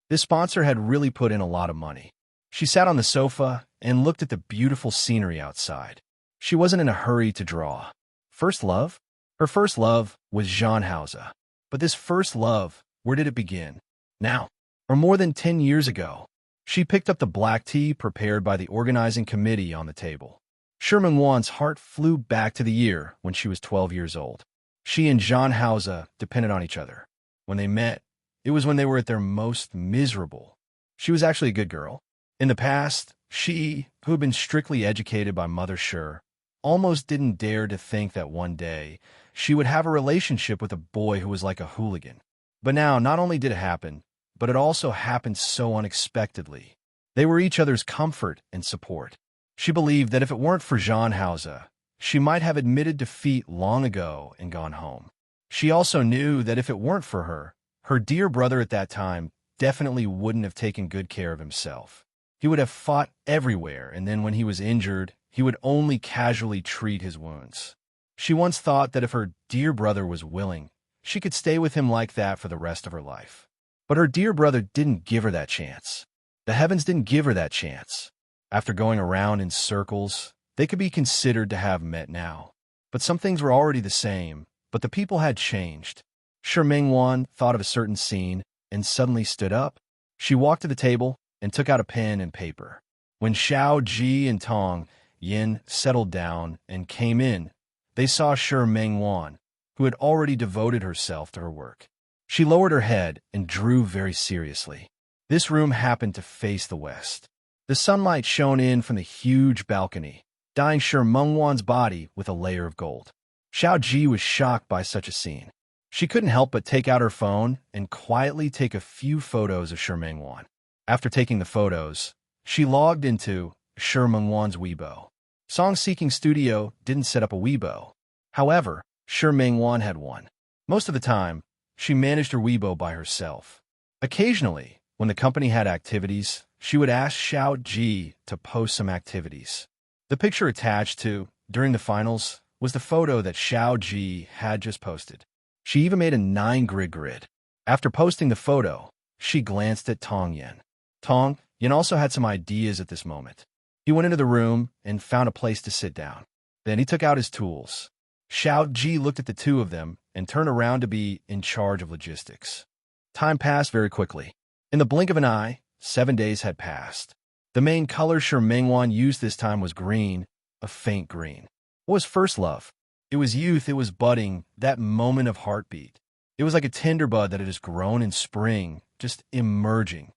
This sponsor had really put in a lot of money. She sat on the sofa and looked at the beautiful scenery outside. She wasn't in a hurry to draw. First love? Her first love was Jean Hauser. But this first love, where did it begin? Now, or more than 10 years ago. She picked up the black tea prepared by the organizing committee on the table. Shi Mengwan's heart flew back to the year when she was 12 years old. She and Jean Hauser depended on each other. When they met, it was when they were at their most miserable. She was actually a good girl. In the past, she, who had been strictly educated by Mother Shi, almost didn't dare to think that one day she would have a relationship with a boy who was like a hooligan. But now, not only did it happen, but it also happened so unexpectedly. They were each other's comfort and support. She believed that if it weren't for Jean Hauser, she might have admitted defeat long ago and gone home. She also knew that if it weren't for her, her dear brother at that time definitely wouldn't have taken good care of himself. He would have fought everywhere, and then when he was injured, he would only casually treat his wounds. She once thought that if her dear brother was willing, she could stay with him like that for the rest of her life. But her dear brother didn't give her that chance. The heavens didn't give her that chance. After going around in circles, they could be considered to have met now. But some things were already the same, but the people had changed. Shi Mengwan thought of a certain scene and suddenly stood up. She walked to the table and took out a pen and paper. When Xiao Ji and Tong Yin settled down and came in, they saw Shi Mengwan, who had already devoted herself to her work. She lowered her head and drew very seriously. This room happened to face the west. The sunlight shone in from the huge balcony, dyeing Shi Mengwan's body with a layer of gold. Xiao Ji was shocked by such a scene. She couldn't help but take out her phone and quietly take a few photos of Shi Mengwan. After taking the photos, she logged into Shi Mengwan's Weibo. Song-Seeking Studio didn't set up a Weibo. However, Shi Mengwan had one. Most of the time, she managed her Weibo by herself. Occasionally, when the company had activities, she would ask Xiao Ji to post some activities. The picture attached to, during the finals, was the photo that Xiao Ji had just posted. She even made a 9-grid. After posting the photo, she glanced at Tong Yen. Tong Yen also had some ideas at this moment. He went into the room and found a place to sit down. Then he took out his tools. Xiao Ji looked at the two of them and turned around to be in charge of logistics. Time passed very quickly. In the blink of an eye, 7 days had passed. The main color Shi Mengwan used this time was green, a faint green. What was first love? It was youth, it was budding, that moment of heartbeat. It was like a tender bud that had just grown in spring, just emerging.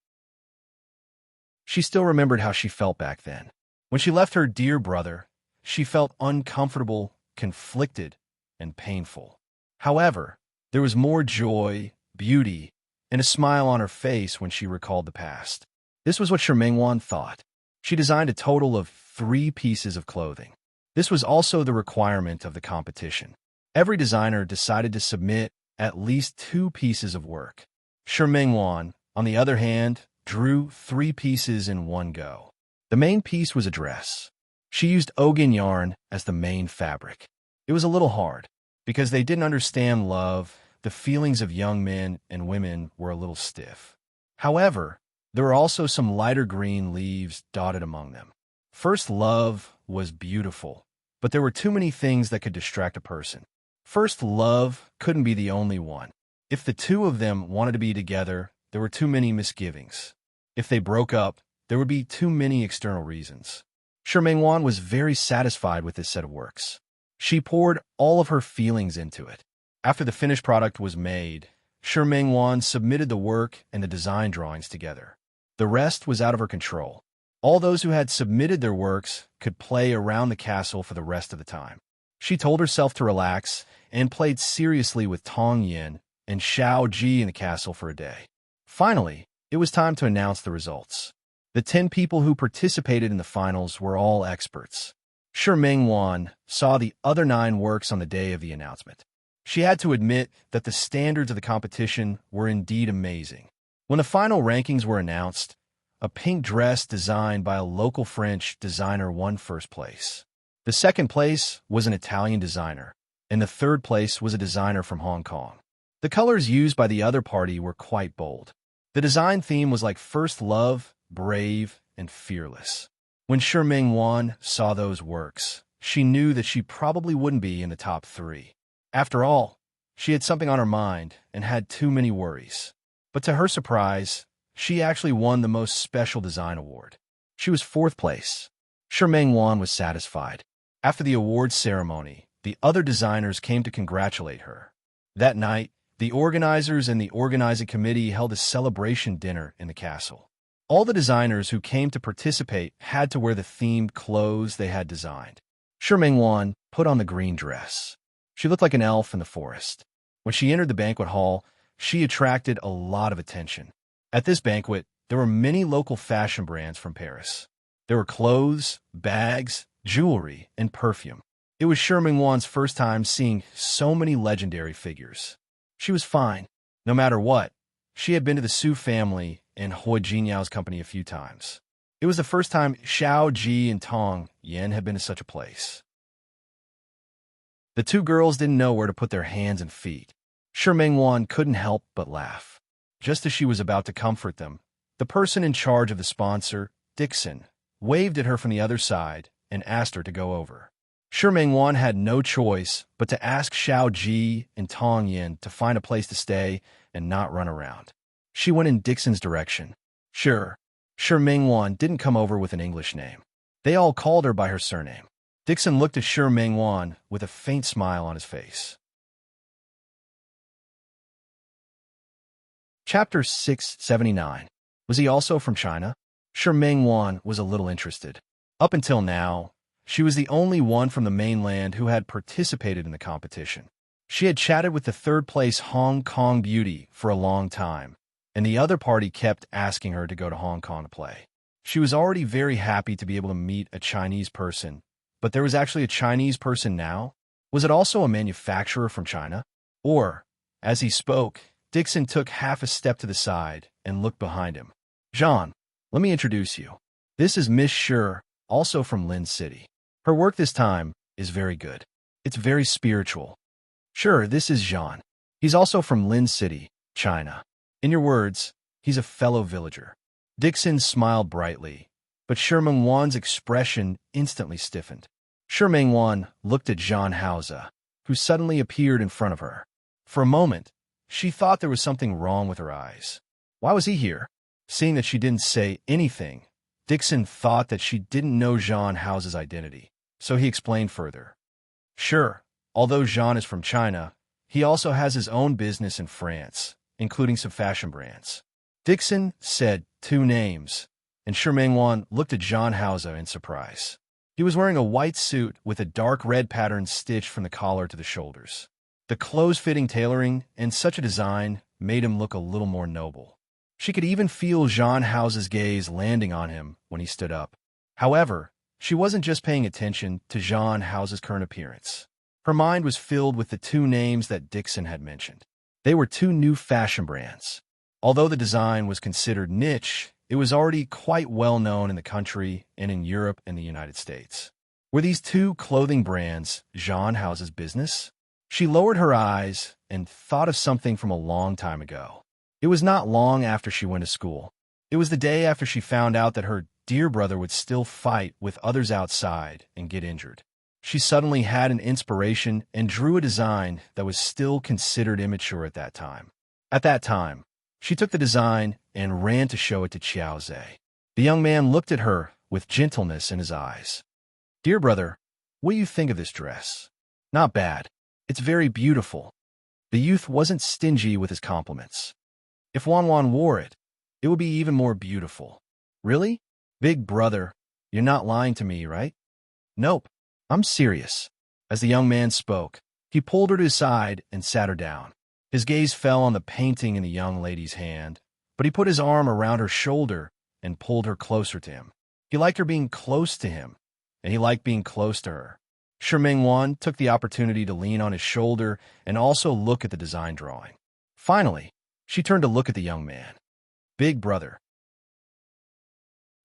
She still remembered how she felt back then. When she left her dear brother, she felt uncomfortable, conflicted, and painful. However, there was more joy, beauty, and a smile on her face when she recalled the past. This was what Shi Mengwan thought. She designed a total of 3 pieces of clothing. This was also the requirement of the competition. Every designer decided to submit at least 2 pieces of work. Shi Mengwan, on the other hand, drew 3 pieces in one go. The main piece was a dress. She used Ogan yarn as the main fabric. It was a little hard, because they didn't understand love. The feelings of young men and women were a little stiff. However, there were also some lighter green leaves dotted among them. First love was beautiful, but there were too many things that could distract a person. First love couldn't be the only one. If the two of them wanted to be together, there were too many misgivings. If they broke up, there would be too many external reasons. Shi Mengwan was very satisfied with this set of works. She poured all of her feelings into it. After the finished product was made, Shi Mengwan submitted the work and the design drawings together. The rest was out of her control. All those who had submitted their works could play around the castle for the rest of the time. She told herself to relax and played seriously with Tong Yin and Xiao Ji in the castle for a day. Finally, it was time to announce the results. The 10 people who participated in the finals were all experts. Shi Mengwan saw the other 9 works on the day of the announcement. She had to admit that the standards of the competition were indeed amazing. When the final rankings were announced, a pink dress designed by a local French designer won first place. The second place was an Italian designer, and the third place was a designer from Hong Kong. The colors used by the other party were quite bold. The design theme was like first love, brave, and fearless. When Shi Mengwan saw those works, she knew that she probably wouldn't be in the top 3. After all, she had something on her mind and had too many worries. But to her surprise, she actually won the most special design award. She was 4th place. Shi Mengwan was satisfied. After the awards ceremony, the other designers came to congratulate her. That night, the organizers and the organizing committee held a celebration dinner in the castle. All the designers who came to participate had to wear the themed clothes they had designed. Shi Mengwan put on the green dress. She looked like an elf in the forest. When she entered the banquet hall, she attracted a lot of attention. At this banquet, there were many local fashion brands from Paris. There were clothes, bags, jewelry, and perfume. It was Shi Mengwan's first time seeing so many legendary figures. She was fine. No matter what, she had been to the Su family and Hui Jinyao's company a few times. It was the first time Xiao Ji and Tong Yin had been to such a place. The 2 girls didn't know where to put their hands and feet. Shi Mengwan couldn't help but laugh. Just as she was about to comfort them, the person in charge of the sponsor, Dixon, waved at her from the other side and asked her to go over. Shi Mengwan had no choice but to ask Xiao Ji and Tong Yin to find a place to stay and not run around. She went in Dixon's direction. Sure, Shi Mengwan didn't come over with an English name. They all called her by her surname. Dixon looked at Shi Mengwan with a faint smile on his face. Chapter 679. Was he also from China? Sure, Mengwan was a little interested. Up until now, she was the only one from the mainland who had participated in the competition. She had chatted with the third-place Hong Kong beauty for a long time, and the other party kept asking her to go to Hong Kong to play. She was already very happy to be able to meet a Chinese person, but there was actually a Chinese person now? Was it also a manufacturer from China? Or, as he spoke, Dixon took half a step to the side and looked behind him. Jean, let me introduce you. This is Miss Sure, also from Lin City. Her work this time is very good. It's very spiritual. Sure, this is Jean. He's also from Lin City, China. In your words, he's a fellow villager. Dixon smiled brightly, but Shi Mengwan's expression instantly stiffened. Shi Mengwan looked at Jean Hauser, who suddenly appeared in front of her. For a moment, she thought there was something wrong with her eyes. Why was he here? Seeing that she didn't say anything, Dixon thought that she didn't know Jean Hauser's identity, so he explained further. Sure, although Jean is from China, he also has his own business in France, including some fashion brands. Dixon said 2 names, and Shi Mengwan looked at Jean Hauser in surprise. He was wearing a white suit with a dark red pattern stitched from the collar to the shoulders. The close-fitting tailoring and such a design made him look a little more noble. She could even feel Jean Hauser's gaze landing on him when he stood up. However, she wasn't just paying attention to Jean Hauser's current appearance. Her mind was filled with the 2 names that Dixon had mentioned. They were 2 new fashion brands. Although the design was considered niche, it was already quite well known in the country and in Europe and the United States. Were these 2 clothing brands Jean Hauser's business? She lowered her eyes and thought of something from a long time ago. It was not long after she went to school. It was the day after she found out that her dear brother would still fight with others outside and get injured. She suddenly had an inspiration and drew a design that was still considered immature at that time. At that time, she took the design and ran to show it to Qiao Zhe. The young man looked at her with gentleness in his eyes. Dear brother, what do you think of this dress? Not bad. It's very beautiful. The youth wasn't stingy with his compliments. If Wanwan wore it, it would be even more beautiful. Really? Big brother, you're not lying to me, right? Nope, I'm serious. As the young man spoke, he pulled her to his side and sat her down. His gaze fell on the painting in the young lady's hand, but he put his arm around her shoulder and pulled her closer to him. He liked her being close to him, and he liked being close to her. Shi Mengwan took the opportunity to lean on his shoulder and also look at the design drawing. Finally, she turned to look at the young man. Big brother,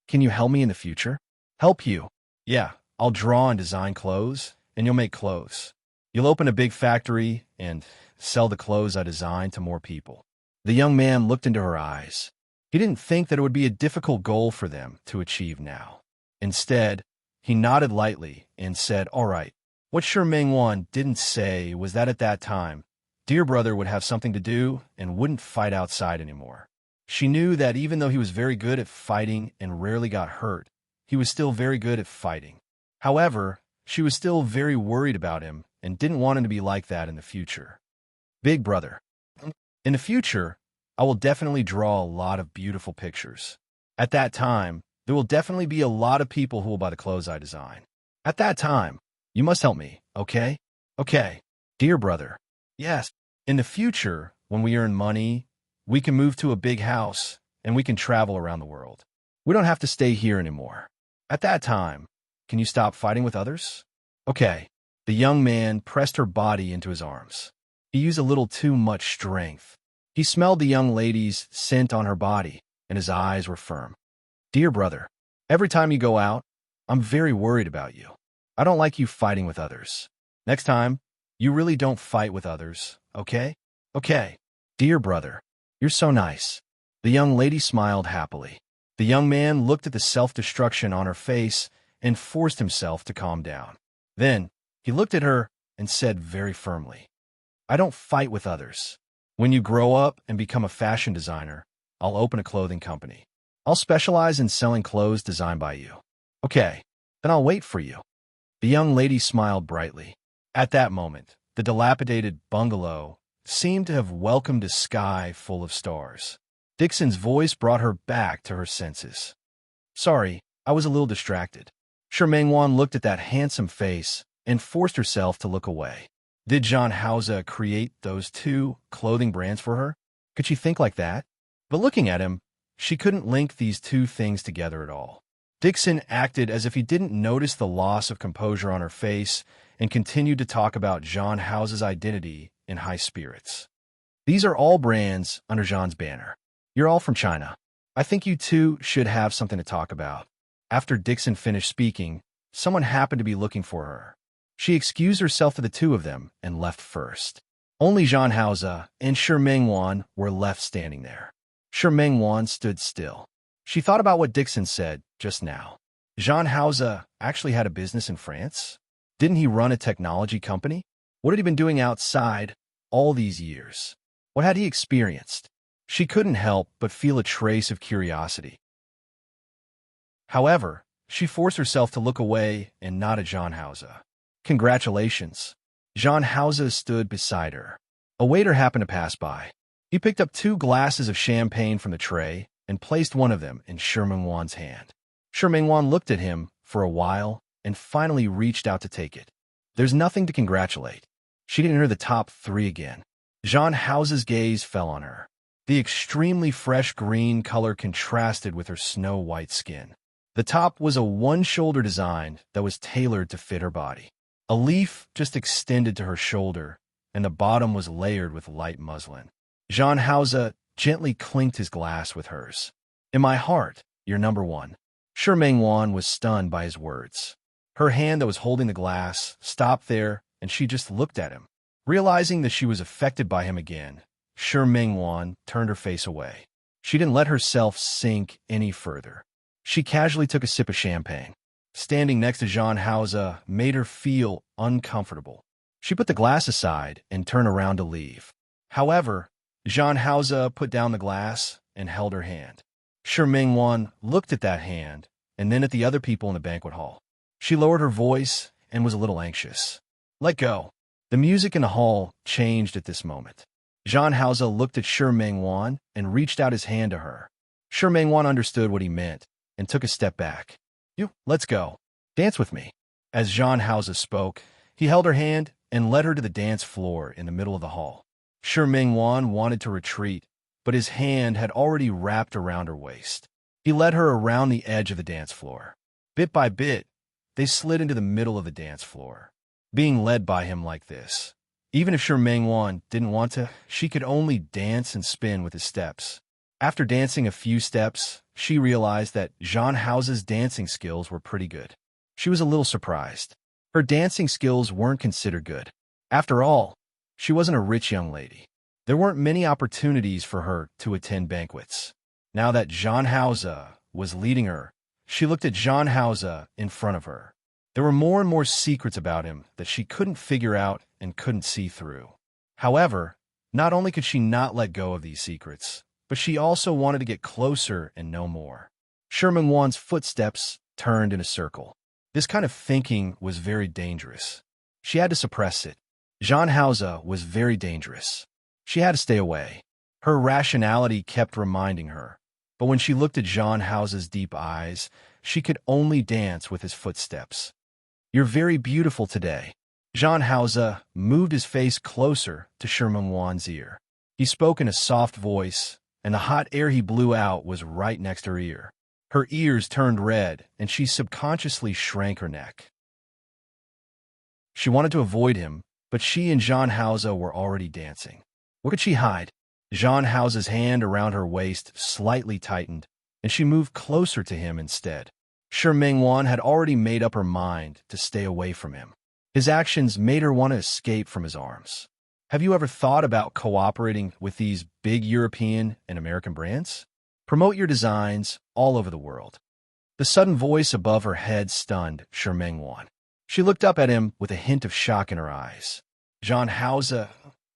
can you help me in the future? Help you? Yeah, I'll draw and design clothes, and you'll make clothes. You'll open a big factory and sell the clothes I design to more people. The young man looked into her eyes. He didn't think that it would be a difficult goal for them to achieve now. Instead, he nodded lightly and said, all right. What Shi Mengwan didn't say was that at that time, dear brother would have something to do and wouldn't fight outside anymore. She knew that even though he was very good at fighting and rarely got hurt, he was still very good at fighting. However, she was still very worried about him and didn't want him to be like that in the future. Big brother, in the future, I will definitely draw a lot of beautiful pictures. At that time, there will definitely be a lot of people who will buy the clothes I design. At that time, you must help me, okay? Okay, dear brother. Yes, in the future, when we earn money, we can move to a big house and we can travel around the world. We don't have to stay here anymore. At that time, can you stop fighting with others? Okay. The young man pressed her body into his arms. He used a little too much strength. He smelled the young lady's scent on her body, and his eyes were firm. Dear brother, every time you go out, I'm very worried about you. I don't like you fighting with others. Next time, you really don't fight with others, okay? Okay. Dear brother, you're so nice. The young lady smiled happily. The young man looked at the self-destruction on her face and forced himself to calm down. Then, he looked at her and said very firmly, I don't fight with others. When you grow up and become a fashion designer, I'll open a clothing company. I'll specialize in selling clothes designed by you. Okay, then I'll wait for you. The young lady smiled brightly. At that moment, the dilapidated bungalow seemed to have welcomed a sky full of stars. Dixon's voice brought her back to her senses. Sorry, I was a little distracted. Shermangwan looked at that handsome face and forced herself to look away. Did John Hauser create those two clothing brands for her? Could she think like that? But looking at him, she couldn't link these two things together at all. Dixon acted as if he didn't notice the loss of composure on her face and continued to talk about John Hauser's identity in high spirits. These are all brands under Jean's banner. You're all from China. I think you two should have something to talk about. After Dixon finished speaking, someone happened to be looking for her. She excused herself to the two of them and left first. Only Jean Hauser and Shermangwan were left standing there. Shermangwan stood still. She thought about what Dixon said just now. Jean Hauser actually had a business in France? Didn't he run a technology company? What had he been doing outside all these years? What had he experienced? She couldn't help but feel a trace of curiosity. However, she forced herself to look away and nod at Jean Hauser. Congratulations. Jean Hauser stood beside her. A waiter happened to pass by. He picked up 2 glasses of champagne from the tray and placed one of them in Shermangwan's hand. Shermangwan looked at him for a while and finally reached out to take it. There's nothing to congratulate. She didn't enter the top 3 again. Jean Hauser's gaze fell on her. The extremely fresh green color contrasted with her snow-white skin. The top was a one-shoulder design that was tailored to fit her body. A leaf just extended to her shoulder, and the bottom was layered with light muslin. Jean Hauser gently clinked his glass with hers. In my heart, you're number 1. Shermangwan was stunned by his words. Her hand that was holding the glass stopped there, and she just looked at him. Realizing that she was affected by him again, Shermangwan turned her face away. She didn't let herself sink any further. She casually took a sip of champagne. Standing next to Jean Hauser made her feel uncomfortable. She put the glass aside and turned around to leave. However, Jean Hauser put down the glass and held her hand. Shermangwan looked at that hand and then at the other people in the banquet hall. She lowered her voice and was a little anxious. Let go. The music in the hall changed at this moment. Jean Hauser looked at Shermangwan and reached out his hand to her. Shermangwan understood what he meant and took a step back. Let's go. Dance with me. As Jean Hauser spoke, he held her hand and led her to the dance floor in the middle of the hall. Shermangwan wanted to retreat, but his hand had already wrapped around her waist. He led her around the edge of the dance floor. Bit by bit, they slid into the middle of the dance floor. Being led by him like this, even if Shermangwan didn't want to, she could only dance and spin with his steps. After dancing a few steps, she realized that Jean Hauser's dancing skills were pretty good. She was a little surprised. Her dancing skills weren't considered good. After all, she wasn't a rich young lady. There weren't many opportunities for her to attend banquets. Now that Jean Hauser was leading her, she looked at Jean Hauser in front of her. There were more and more secrets about him that she couldn't figure out and couldn't see through. However, not only could she not let go of these secrets, but she also wanted to get closer and know more. Shermangwan's footsteps turned in a circle. This kind of thinking was very dangerous. She had to suppress it. Jean Hauser was very dangerous. She had to stay away. Her rationality kept reminding her, but when she looked at Jean Hauser's deep eyes, she could only dance with his footsteps. You're very beautiful today. Jean Hauser moved his face closer to Shermangwan's ear. He spoke in a soft voice, and the hot air he blew out was right next to her ear. Her ears turned red, and she subconsciously shrank her neck. She wanted to avoid him, but she and Jean Hauser were already dancing. What could she hide? Jean Hauser's hand around her waist slightly tightened, and she moved closer to him instead. Shermangwan had already made up her mind to stay away from him. His actions made her want to escape from his arms. Have you ever thought about cooperating with these big European and American brands? Promote your designs all over the world. The sudden voice above her head stunned Shermangwan. She looked up at him with a hint of shock in her eyes. Jean Hauser,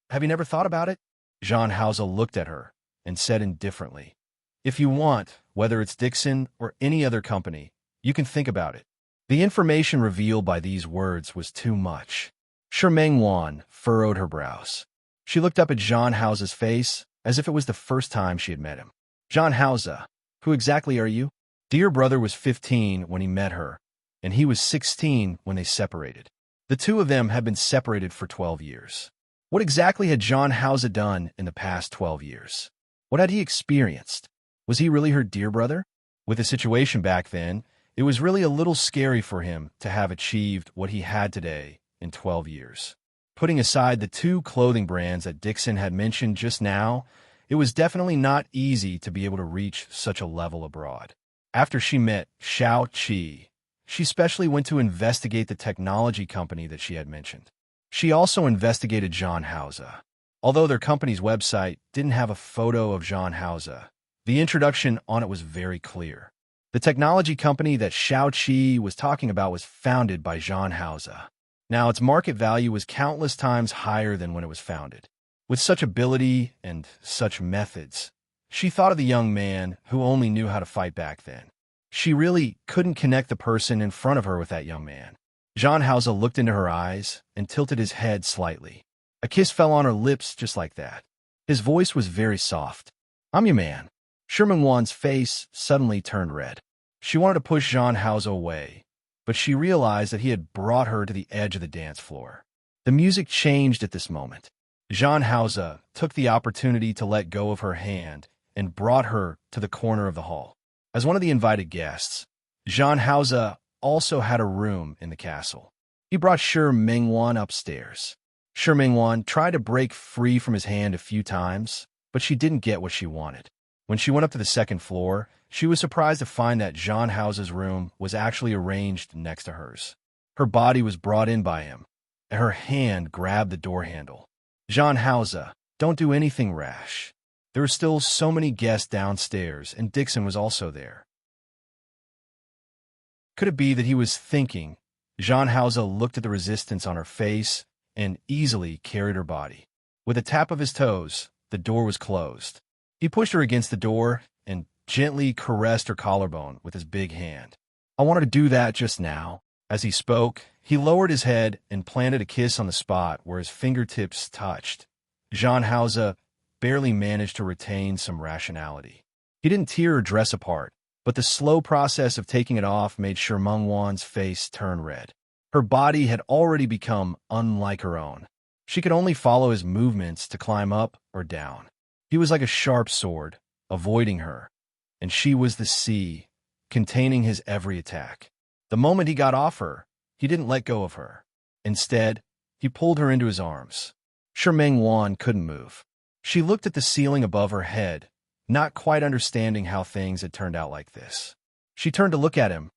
have you never thought about it? Jean Hauser looked at her and said indifferently, if you want, whether it's Dixon or any other company, you can think about it. The information revealed by these words was too much. Shermangwan furrowed her brows. She looked up at Jean Hauser's face as if it was the first time she had met him. John Hausa, who exactly are you? Dear brother was 15 when he met her, and he was 16 when they separated. The two of them had been separated for 12 years. What exactly had John Hausa done in the past 12 years? What had he experienced? Was he really her dear brother? With the situation back then, it was really a little scary for him to have achieved what he had today in 12 years. Putting aside the two clothing brands that Dixon had mentioned just now, it was definitely not easy to be able to reach such a level abroad. After she met Xiao Qi, she specially went to investigate the technology company that she had mentioned. She also investigated John Hausa. Although their company's website didn't have a photo of John Hausa, the introduction on it was very clear. The technology company that Xiao Qi was talking about was founded by John Hausa. Now, its market value was countless times higher than when it was founded. With such ability and such methods, she thought of the young man who only knew how to fight back then. She really couldn't connect the person in front of her with that young man. John Hausa looked into her eyes and tilted his head slightly. A kiss fell on her lips just like that. His voice was very soft. I'm your man. Sherman Wan's face suddenly turned red. She wanted to push John Hausa away, but she realized that he had brought her to the edge of the dance floor. The music changed at this moment. John Hausa took the opportunity to let go of her hand and brought her to the corner of the hall. As one of the invited guests, John Hausa also had a room in the castle. He brought Shi Mingwan upstairs. Shi Mingwan tried to break free from his hand a few times, but she didn't get what she wanted. When she went up to the second floor, she was surprised to find that John Hausa's room was actually arranged next to hers. Her body was brought in by him, and her hand grabbed the door handle. John Hausa, don't do anything rash. There were still so many guests downstairs, and Dixon was also there. Could it be that he was thinking? John Hausa looked at the resistance on her face and easily carried her body. With a tap of his toes, the door was closed. He pushed her against the door and gently caressed her collarbone with his big hand. I wanted to do that just now. As he spoke, he lowered his head and planted a kiss on the spot where his fingertips touched. John Hausa barely managed to retain some rationality. He didn't tear her dress apart, but the slow process of taking it off made Shi Mingwan's face turn red. Her body had already become unlike her own. She could only follow his movements to climb up or down. He was like a sharp sword, avoiding her, and she was the sea, containing his every attack. The moment he got off her, he didn't let go of her. Instead, he pulled her into his arms. Shi Mingwan couldn't move. She looked at the ceiling above her head, not quite understanding how things had turned out like this. She turned to look at him,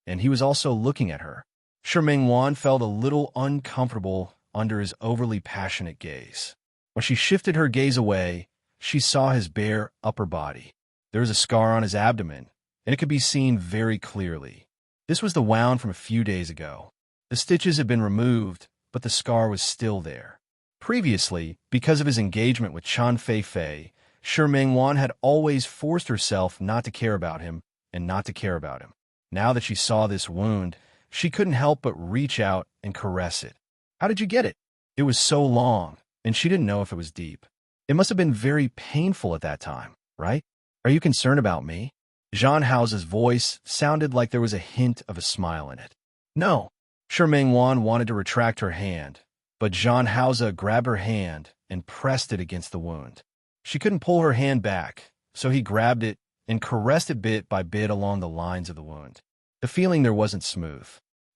and he was also looking at her. Shi Mingwan felt a little uncomfortable under his overly passionate gaze. When she shifted her gaze away, she saw his bare upper body. There was a scar on his abdomen, and it could be seen very clearly. This was the wound from a few days ago. The stitches had been removed, but the scar was still there. Previously, because of his engagement with Chan Fei, Shi Mingwan had always forced herself not to care about him and not to care about him. Now that she saw this wound, she couldn't help but reach out and caress it. How did you get it? It was so long, and she didn't know if it was deep. It must have been very painful at that time, right? Are you concerned about me? John Hausa's voice sounded like there was a hint of a smile in it. No. Shi Mingwan wanted to retract her hand, but John Hausa grabbed her hand and pressed it against the wound. She couldn't pull her hand back, so he grabbed it and caressed it bit by bit along the lines of the wound. The feeling there wasn't smooth.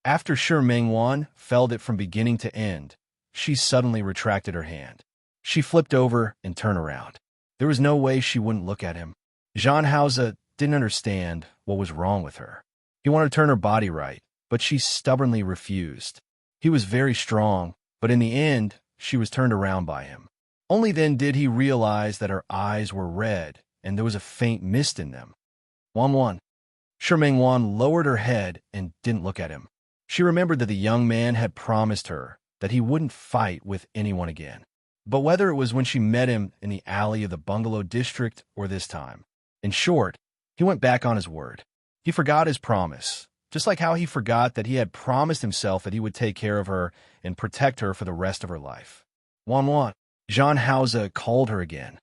After Shi Mingwan felt it from beginning to end, she suddenly retracted her hand. She flipped over and turned around. There was no way she wouldn't look at him. John Hausa didn't understand what was wrong with her. He wanted to turn her body right, but she stubbornly refused. He was very strong, but in the end, she was turned around by him. Only then did he realize that her eyes were red and there was a faint mist in them. Wan. Shi Mingwan lowered her head and didn't look at him. She remembered that the young man had promised her that he wouldn't fight with anyone again. But whether it was when she met him in the alley of the bungalow district or this time, in short, he went back on his word. He forgot his promise, just like how he forgot that he had promised himself that he would take care of her and protect her for the rest of her life. Wan. John Hausa called her again.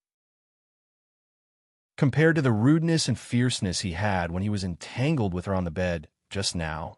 Compared to the rudeness and fierceness he had when he was entangled with her on the bed just now,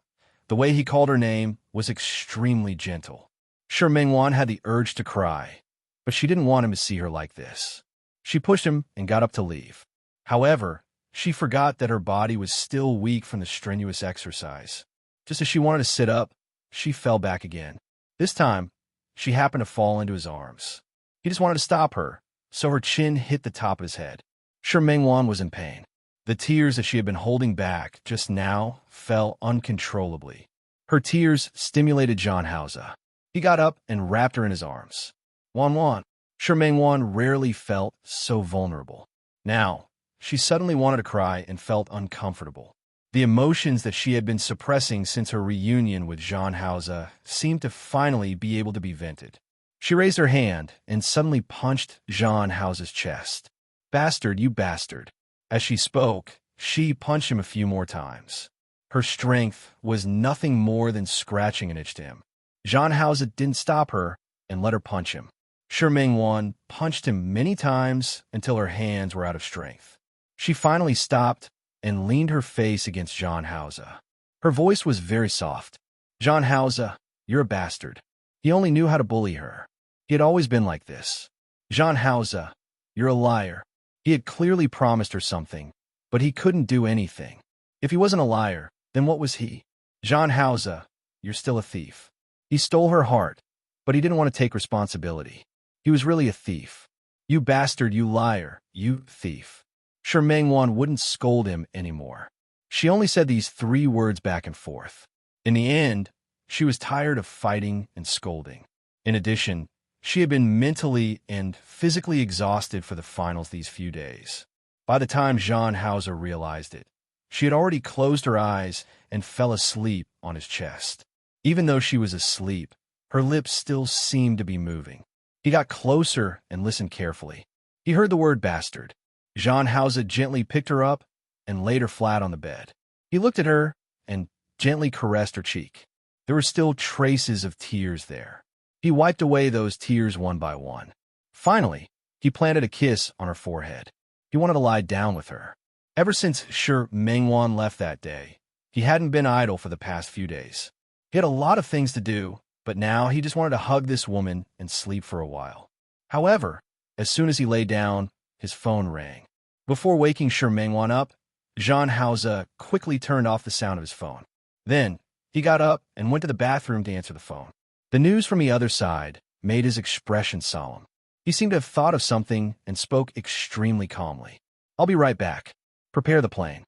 the way he called her name was extremely gentle. Sure, Mengwan had the urge to cry, but she didn't want him to see her like this. She pushed him and got up to leave. However, she forgot that her body was still weak from the strenuous exercise. Just as she wanted to sit up, she fell back again. This time, she happened to fall into his arms. He just wanted to stop her, so her chin hit the top of his head. Sure, Mengwan was in pain. The tears that she had been holding back just now fell uncontrollably. Her tears stimulated John Hausa. He got up and wrapped her in his arms. Wan. Sure, Mengwan rarely felt so vulnerable. Now, she suddenly wanted to cry and felt uncomfortable. The emotions that she had been suppressing since her reunion with John Hausa seemed to finally be able to be vented. She raised her hand and suddenly punched John Hausa's chest. Bastard, you bastard. As she spoke, she punched him a few more times. Her strength was nothing more than scratching an itch to him. John Hausa didn't stop her and let her punch him. Sure, Mengwan punched him many times until her hands were out of strength. She finally stopped and leaned her face against John Hausa. Her voice was very soft. John Hausa, you're a bastard. He only knew how to bully her. He had always been like this. John Hausa, you're a liar. He had clearly promised her something, but he couldn't do anything. If he wasn't a liar, then what was he? John Hausa, you're still a thief. He stole her heart, but he didn't want to take responsibility. He was really a thief. You bastard, you liar, you thief. Sure, Mengwan wouldn't scold him anymore. She only said these 3 words back and forth. In the end, she was tired of fighting and scolding. In addition, she had been mentally and physically exhausted for the finals these few days. By the time John Hausa realized it, she had already closed her eyes and fell asleep on his chest. Even though she was asleep, her lips still seemed to be moving. He got closer and listened carefully. He heard the word bastard. John Hausa gently picked her up and laid her flat on the bed. He looked at her and gently caressed her cheek. There were still traces of tears there. He wiped away those tears one by one. Finally, he planted a kiss on her forehead. He wanted to lie down with her. Ever since Sure Mengwan left that day, he hadn't been idle for the past few days. He had a lot of things to do, but now he just wanted to hug this woman and sleep for a while. However, as soon as he lay down, his phone rang. Before waking Sure Mengwan up, John Hausa quickly turned off the sound of his phone. Then, he got up and went to the bathroom to answer the phone. The news from the other side made his expression solemn. He seemed to have thought of something and spoke extremely calmly. I'll be right back. Prepare the plane.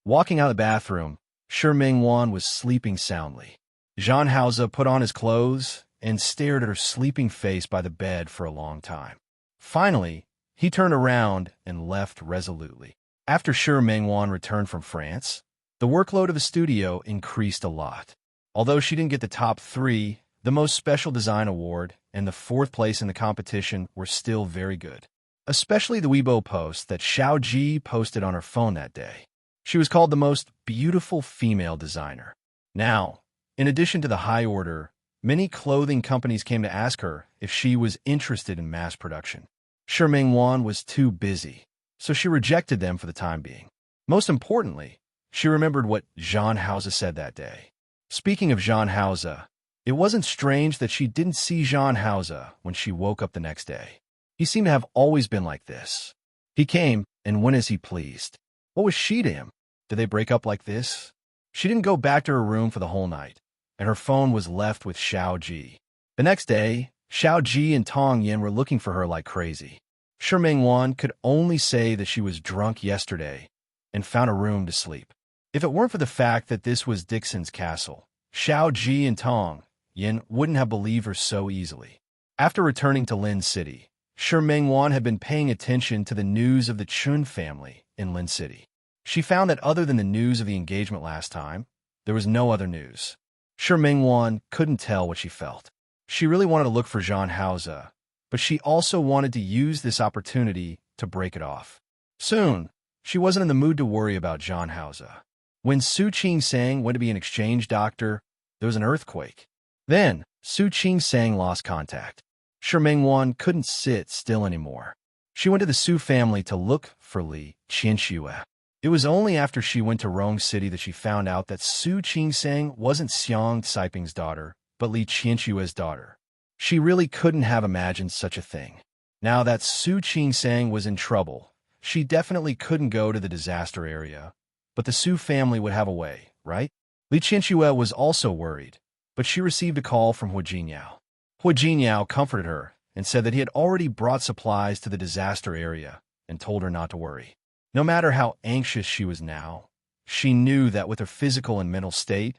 Walking out of the bathroom, Sure Mengwan was sleeping soundly. John Hausa put on his clothes and stared at her sleeping face by the bed for a long time. Finally, he turned around and left resolutely. After Sure Mengwan returned from France, the workload of the studio increased a lot. Although she didn't get the top 3, the most special design award, and the 4th place in the competition were still very good. Especially the Weibo post that Xiao Ji posted on her phone that day. She was called the most beautiful female designer. Now, in addition to the high order, many clothing companies came to ask her if she was interested in mass production. Sure Mengwan was too busy, so she rejected them for the time being. Most importantly, she remembered what John Hausa said that day. Speaking of John Hausa, it wasn't strange that she didn't see John Hausa when she woke up the next day. He seemed to have always been like this. He came and went as he pleased. What was she to him? Did they break up like this? She didn't go back to her room for the whole night, and her phone was left with Xiao Ji. The next day, Xiao Ji and Tong Yin were looking for her like crazy. Sure Mengwan could only say that she was drunk yesterday and found a room to sleep. If it weren't for the fact that this was Dixon's castle, Xiao Ji and Tong Yin wouldn't have believed her so easily. After returning to Lin City, Sure Mengwan had been paying attention to the news of the Chun family in Lin City. She found that other than the news of the engagement last time, there was no other news. Sure Mengwan couldn't tell what she felt. She really wanted to look for John Hausa, but she also wanted to use this opportunity to break it off. Soon, she wasn't in the mood to worry about John Hausa. When Su Qing-sang went to be an exchange doctor, there was an earthquake. Then, Su Qing-sang lost contact. Sure Mengwan couldn't sit still anymore. She went to the Su family to look for Li Qianxue. It was only after she went to Rong City that she found out that Su Qingsang wasn't Xiang Caiping's daughter, but Li Qianxue's daughter. She really couldn't have imagined such a thing. Now that Su Qingsang was in trouble, she definitely couldn't go to the disaster area, but the Su family would have a way, right? Li Qianxue was also worried, but she received a call from Hua Jinyao. Hua Jinyao comforted her and said that he had already brought supplies to the disaster area and told her not to worry. No matter how anxious she was now, she knew that with her physical and mental state,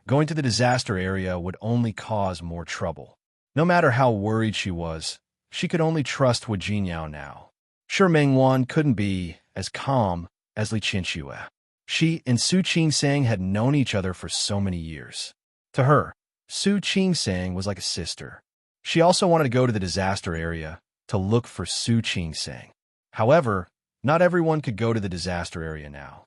going to the disaster area would only cause more trouble. No matter how worried she was, she could only trust Hua Jinyao now. Shi Mengwan couldn't be as calm as Li Qianxue. She and Su Qingsang had known each other for so many years. To her, Su Qingsang was like a sister. She also wanted to go to the disaster area to look for Su Qingsang. However, not everyone could go to the disaster area now.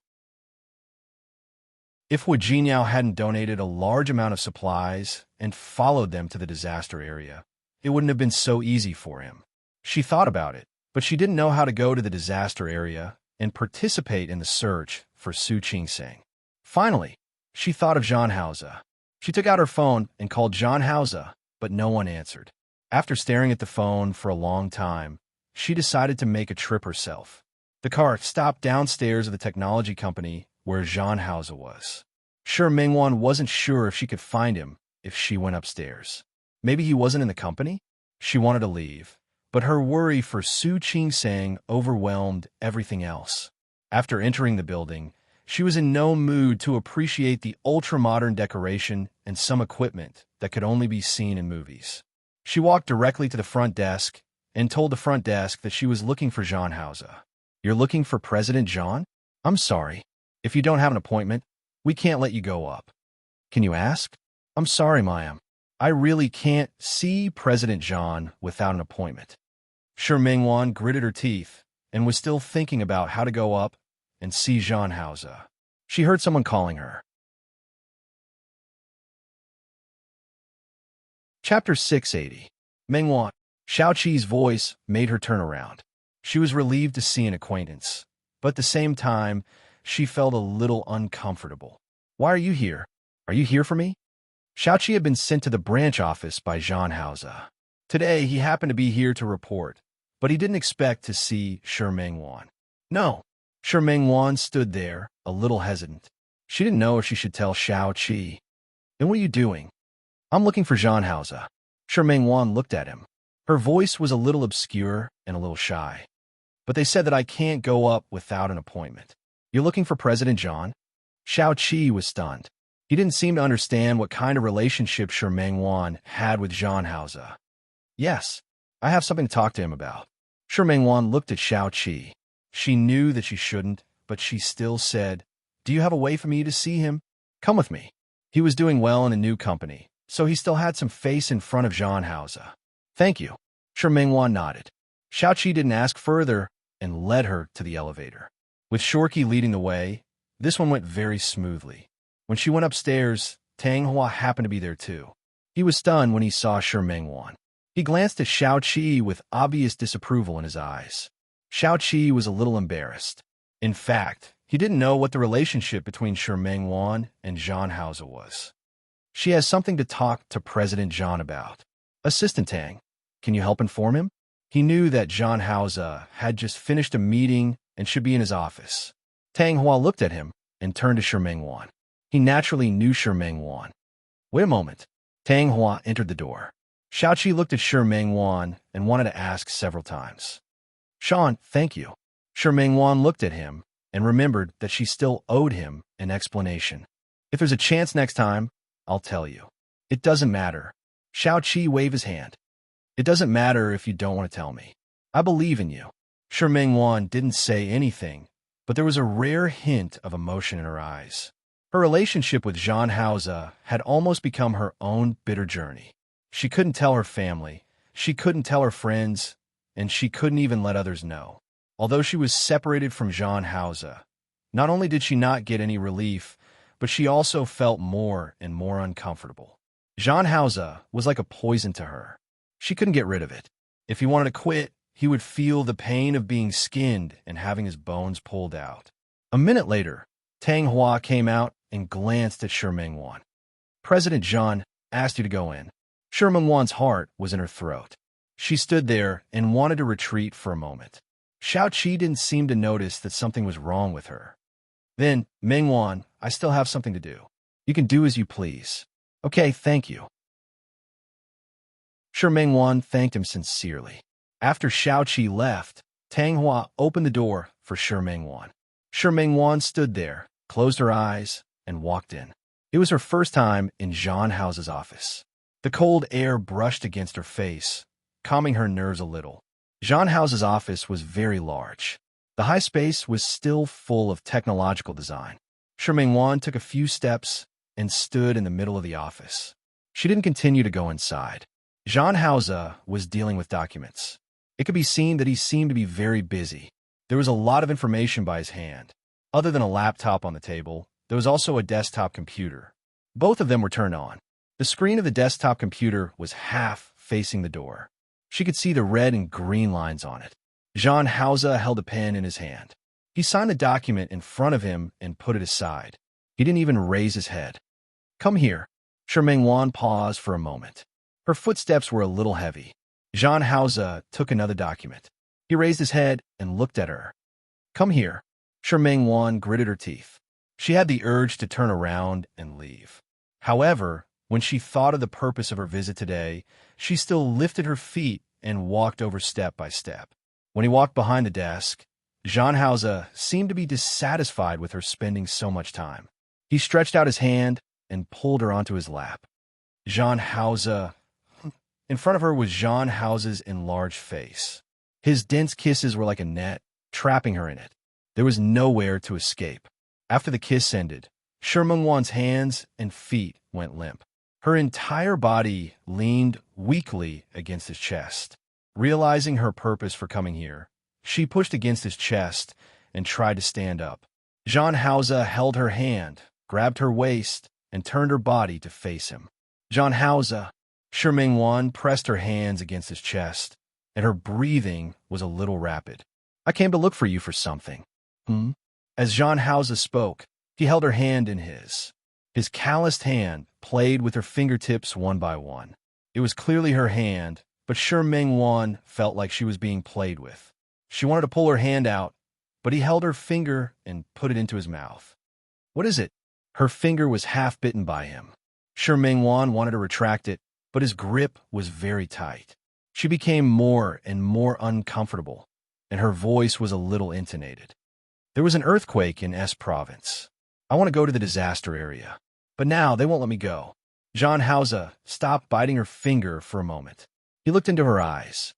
If Hua Jinyao hadn't donated a large amount of supplies and followed them to the disaster area, it wouldn't have been so easy for him. She thought about it, but she didn't know how to go to the disaster area and participate in the search for Su Qingsang. Finally, she thought of Zhan Haoze. She took out her phone and called Zhan Haoze, but no one answered. After staring at the phone for a long time, she decided to make a trip herself. The car stopped downstairs of the technology company where Zhan Haoze was. Shi Mengwan wasn't sure if she could find him if she went upstairs. Maybe he wasn't in the company? She wanted to leave, but her worry for Su Qingsang overwhelmed everything else. After entering the building, she was in no mood to appreciate the ultra-modern decoration and some equipment that could only be seen in movies. She walked directly to the front desk and told the front desk that she was looking for Zhan Haoze. "You're looking for President Zhan? I'm sorry. If you don't have an appointment, we can't let you go up." "Can you ask?" "I'm sorry, ma'am. I really can't see President Zhan without an appointment." Shi Mengwan gritted her teeth and was still thinking about how to go up and see Zhan Haoze. She heard someone calling her. Chapter 680. Mengwan. Xiaoqi's voice made her turn around. She was relieved to see an acquaintance, but at the same time, she felt a little uncomfortable. "Why are you here? Are you here for me?" Xiaoqi had been sent to the branch office by Zhan Haoze. Today, he happened to be here to report, but he didn't expect to see Shi Mengwan. "No." Shi Mengwan stood there, a little hesitant. She didn't know if she should tell Xiaoqi. "Then what are you doing?" "I'm looking for Zhan Haoze." Shi Mengwan looked at him. Her voice was a little obscure and a little shy. "But they said that I can't go up without an appointment." "You're looking for President Zhan?" Xiaoqi was stunned. He didn't seem to understand what kind of relationship Shi Mengwan had with Zhan Haoze. "Yes, I have something to talk to him about." Shi Mengwan looked at Xiaoqi. She knew that she shouldn't, but she still said, "Do you have a way for me to see him? Come with me." He was doing well in a new company, so he still had some face in front of Zhan Haoze. "Thank you." Shi Mengwan nodded. Xiaoqi didn't ask further and led her to the elevator. With Shorky leading the way, this one went very smoothly. When she went upstairs, Tang Hua happened to be there too. He was stunned when he saw Shi Mengwan. He glanced at Xiaoqi with obvious disapproval in his eyes. Xiaoqi was a little embarrassed. In fact, he didn't know what the relationship between Shi Mengwan and Zhan Haoze was. "She has something to talk to President Zhan about." "Assistant Tang, can you help inform him?" He knew that Zhan Haoze had just finished a meeting and should be in his office. Tang Hua looked at him and turned to Shi Mengwan. He naturally knew Shi Mengwan. "Wait a moment." Tang Hua entered the door. Xiaoqi looked at Shi Mengwan and wanted to ask several times. "Sean, thank you." Shi Mengwan looked at him and remembered that she still owed him an explanation. "If there's a chance next time, I'll tell you." "It doesn't matter." Xiaoqi waved his hand. "It doesn't matter if you don't want to tell me. I believe in you." Shi Mengwan didn't say anything, but there was a rare hint of emotion in her eyes. Her relationship with Zhan Haoze had almost become her own bitter journey. She couldn't tell her family, she couldn't tell her friends, and she couldn't even let others know. Although she was separated from Zhan Haoze, not only did she not get any relief, but she also felt more and more uncomfortable. Zhan Haoze was like a poison to her. She couldn't get rid of it. If he wanted to quit, he would feel the pain of being skinned and having his bones pulled out. A minute later, Tang Hua came out and glanced at Shi Mengwan. President Zhan asked you to go in. Shi Mengwan's heart was in her throat. She stood there and wanted to retreat for a moment. Xiao Qi didn't seem to notice that something was wrong with her. Then, Mengwan, I still have something to do. You can do as you please. Okay, thank you. Shi Mengwan thanked him sincerely. After Xiao Qi left, Tang Hua opened the door for Shi Mengwan. Shi Mengwan stood there, closed her eyes, and walked in. It was her first time in Zhan Hao's office. The cold air brushed against her face, calming her nerves a little. Zhan Hao's office was very large. The high space was still full of technological design. Shi Mengwan took a few steps and stood in the middle of the office. She didn't continue to go inside. Zhan Hao was dealing with documents. It could be seen that he seemed to be very busy. There was a lot of information by his hand. Other than a laptop on the table, there was also a desktop computer. Both of them were turned on. The screen of the desktop computer was half facing the door. She could see the red and green lines on it. Zhan Hao held a pen in his hand. He signed the document in front of him and put it aside. He didn't even raise his head. Come here. Shi Mengwan paused for a moment. Her footsteps were a little heavy. Zhan Hao took another document. He raised his head and looked at her. Come here. Shi Mengwan gritted her teeth. She had the urge to turn around and leave. However, when she thought of the purpose of her visit today, she still lifted her feet and walked over step by step. When he walked behind the desk, Zhan Hao seemed to be dissatisfied with her spending so much time. He stretched out his hand and pulled her onto his lap. Zhan Hao. In front of her was Zhan Hao's enlarged face. His dense kisses were like a net, trapping her in it. There was nowhere to escape. After the kiss ended, Shi Mengwan's hands and feet went limp. Her entire body leaned weakly against his chest. Realizing her purpose for coming here, she pushed against his chest and tried to stand up. Zhan Hao held her hand, grabbed her waist, and turned her body to face him. Zhan Hao. Shi Mengwan pressed her hands against his chest, and her breathing was a little rapid. I came to look for you for something. As Zhan Hao spoke, he held her hand in his. His calloused hand played with her fingertips one by one. It was clearly her hand, but Shi Mengwan felt like she was being played with. She wanted to pull her hand out, but he held her finger and put it into his mouth. What is it? Her finger was half bitten by him. Shi Mengwan wanted to retract it, but his grip was very tight. She became more and more uncomfortable, and her voice was a little intonated. There was an earthquake in S province. I want to go to the disaster area, but now they won't let me go. Zhan Hao stopped biting her finger for a moment. He looked into her eyes.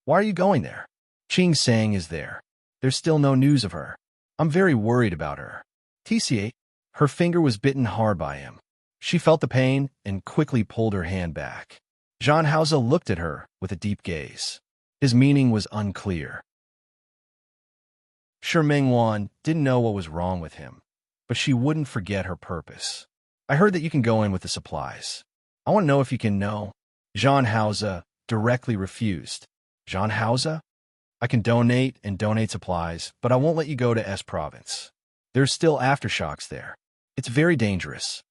Why are you going there? Qing Sang is there. There's still no news of her. I'm very worried about her. TCA. Her finger was bitten hard by him. She felt the pain and quickly pulled her hand back. Zhan Hao looked at her with a deep gaze. His meaning was unclear. Shi Mengwan didn't know what was wrong with him, but she wouldn't forget her purpose. I heard that you can go in with the supplies. I want to know if you can know. Zhan Hao directly refused. Zhan Hao? I can donate supplies, but I won't let you go to S province. There's still aftershocks there. It's very dangerous.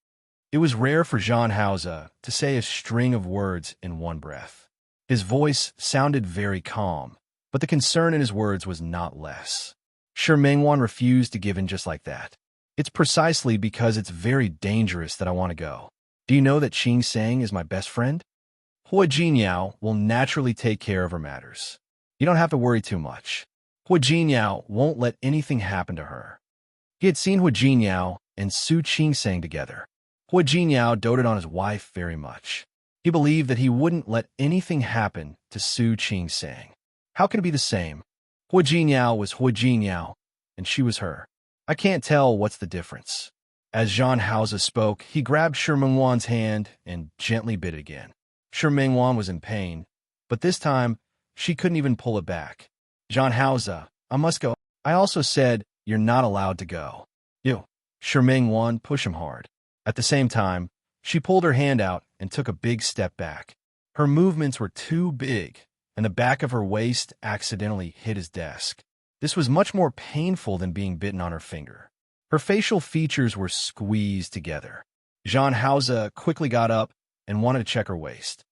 It was rare for Zhan Hao to say a string of words in one breath. His voice sounded very calm, but the concern in his words was not less. Shi Mengwan refused to give in just like that. It's precisely because it's very dangerous that I want to go. Do you know that Qing Sang is my best friend? Hua Jinyao will naturally take care of her matters. You don't have to worry too much. Hua Jinyao won't let anything happen to her. He had seen Hua Jinyao and Su Qing Sang together. Hua Jinyao doted on his wife very much. He believed that he wouldn't let anything happen to Su Qing Sang. How can it be the same? Hua Jinyao was Hua Jinyao, and she was her. I can't tell what's the difference. As Zhan Hao spoke, he grabbed Shi Mengwan's hand and gently bit it again. Shi Mengwan was in pain, but this time, she couldn't even pull it back. Zhan Hao, I must go. I also said, you're not allowed to go. You. Shi Mengwan pushed him hard. At the same time, she pulled her hand out and took a big step back. Her movements were too big, and the back of her waist accidentally hit his desk. This was much more painful than being bitten on her finger. Her facial features were squeezed together. Jean Hauser quickly got up and wanted to check her waist.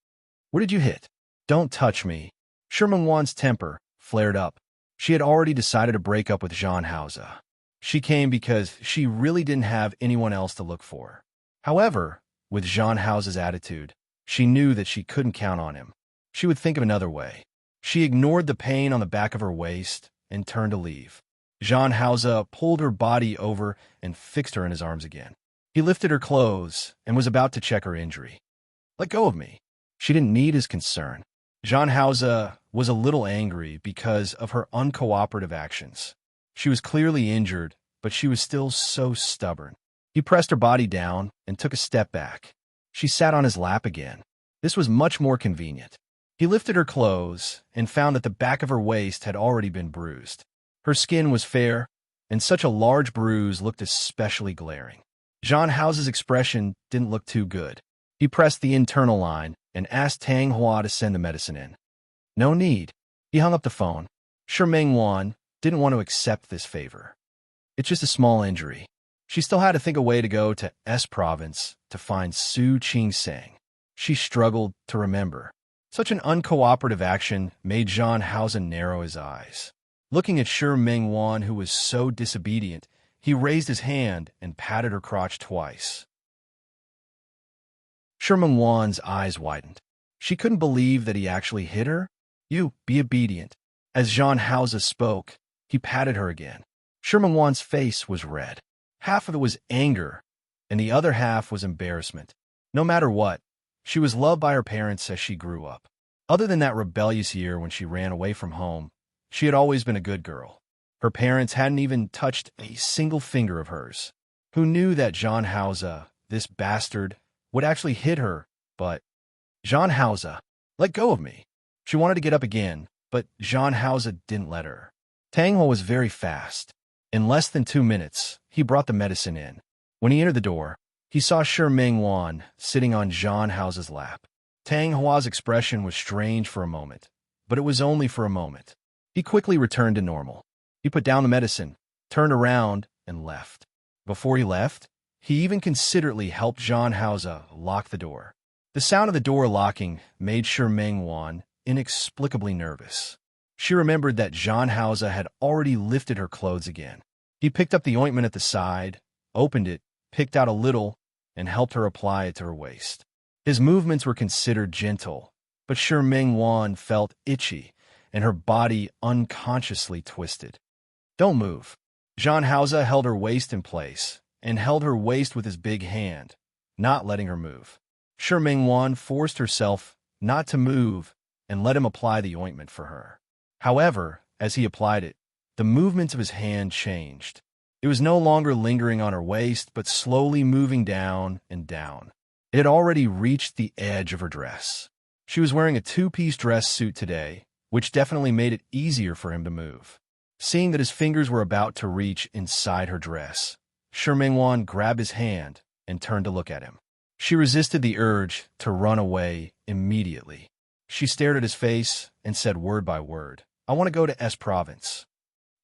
"Where did you hit?" "Don't touch me." Sherman Wan's temper flared up. She had already decided to break up with Jean Hauser. She came because she really didn't have anyone else to look for. However, with Jean Hauser's attitude, she knew that she couldn't count on him. She would think of another way. She ignored the pain on the back of her waist and turned to leave. Jean Hauser pulled her body over and fixed her in his arms again. He lifted her clothes and was about to check her injury. "Let go of me." She didn't need his concern. Jean Hauser was a little angry because of her uncooperative actions. She was clearly injured, but she was still so stubborn. He pressed her body down and took a step back. She sat on his lap again. This was much more convenient. He lifted her clothes and found that the back of her waist had already been bruised. Her skin was fair, and such a large bruise looked especially glaring. Jean Hauser's expression didn't look too good. He pressed the internal line and asked Tang Hua to send the medicine in. "No need." He hung up the phone. Shermeng Wan didn't want to accept this favor. "It's just a small injury." She still had to think a way to go to S province to find Su Qing-Sang. She struggled to remember. Such an uncooperative action made Jean Hauser narrow his eyes. Looking at Shermeng Wan, who was so disobedient, he raised his hand and patted her crotch twice. Shermeng Wan's eyes widened. She couldn't believe that he actually hit her. "You, be obedient." As Jean Hauser spoke, he patted her again. Shermeng Wan's face was red. Half of it was anger, and the other half was embarrassment. No matter what, she was loved by her parents as she grew up. Other than that rebellious year when she ran away from home, she had always been a good girl. Her parents hadn't even touched a single finger of hers. Who knew that Jean Hauser, this bastard, would actually hit her? But Jean Hauser, let go of me. She wanted to get up again, but Jean Hauser didn't let her. Tang Ho was very fast. In less than 2 minutes, he brought the medicine in. When he entered the door, he saw Shermeng Wan sitting on Jean Hauser's lap. Tang Hua's expression was strange for a moment, but it was only for a moment. He quickly returned to normal. He put down the medicine, turned around, and left. Before he left, he even considerately helped Jean Hauser lock the door. The sound of the door locking made Shermeng Wan inexplicably nervous. She remembered that Jean Hauser had already lifted her clothes again. He picked up the ointment at the side, opened it, picked out a little, and helped her apply it to her waist. His movements were considered gentle, but Shermeng Wan felt itchy, and her body unconsciously twisted. "Don't move." Jean Hauser held her waist in place, and held her waist with his big hand, not letting her move. Shermeng Wan forced herself not to move and let him apply the ointment for her. However, as he applied it, the movements of his hand changed. It was no longer lingering on her waist, but slowly moving down and down. It had already reached the edge of her dress. She was wearing a 2-piece dress suit today, which definitely made it easier for him to move. Seeing that his fingers were about to reach inside her dress, Shermeng Wan grabbed his hand and turned to look at him. She resisted the urge to run away immediately. She stared at his face and said word by word, "I want to go to S province."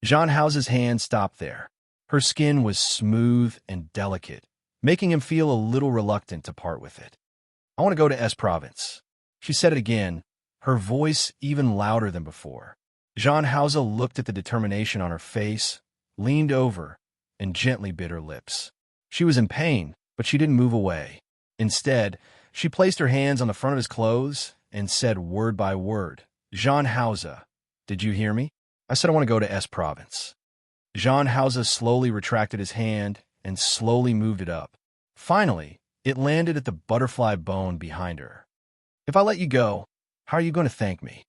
Jean Hauser's hand stopped there. Her skin was smooth and delicate, making him feel a little reluctant to part with it. "I want to go to S province." She said it again, her voice even louder than before. Jean Hauser looked at the determination on her face, leaned over, and gently bit her lips. She was in pain, but she didn't move away. Instead, she placed her hands on the front of his clothes and said word by word, "Jean Hauser, did you hear me? I said I want to go to S province." Jean Hauser slowly retracted his hand and slowly moved it up. Finally, it landed at the butterfly bone behind her. "If I let you go, how are you going to thank me?"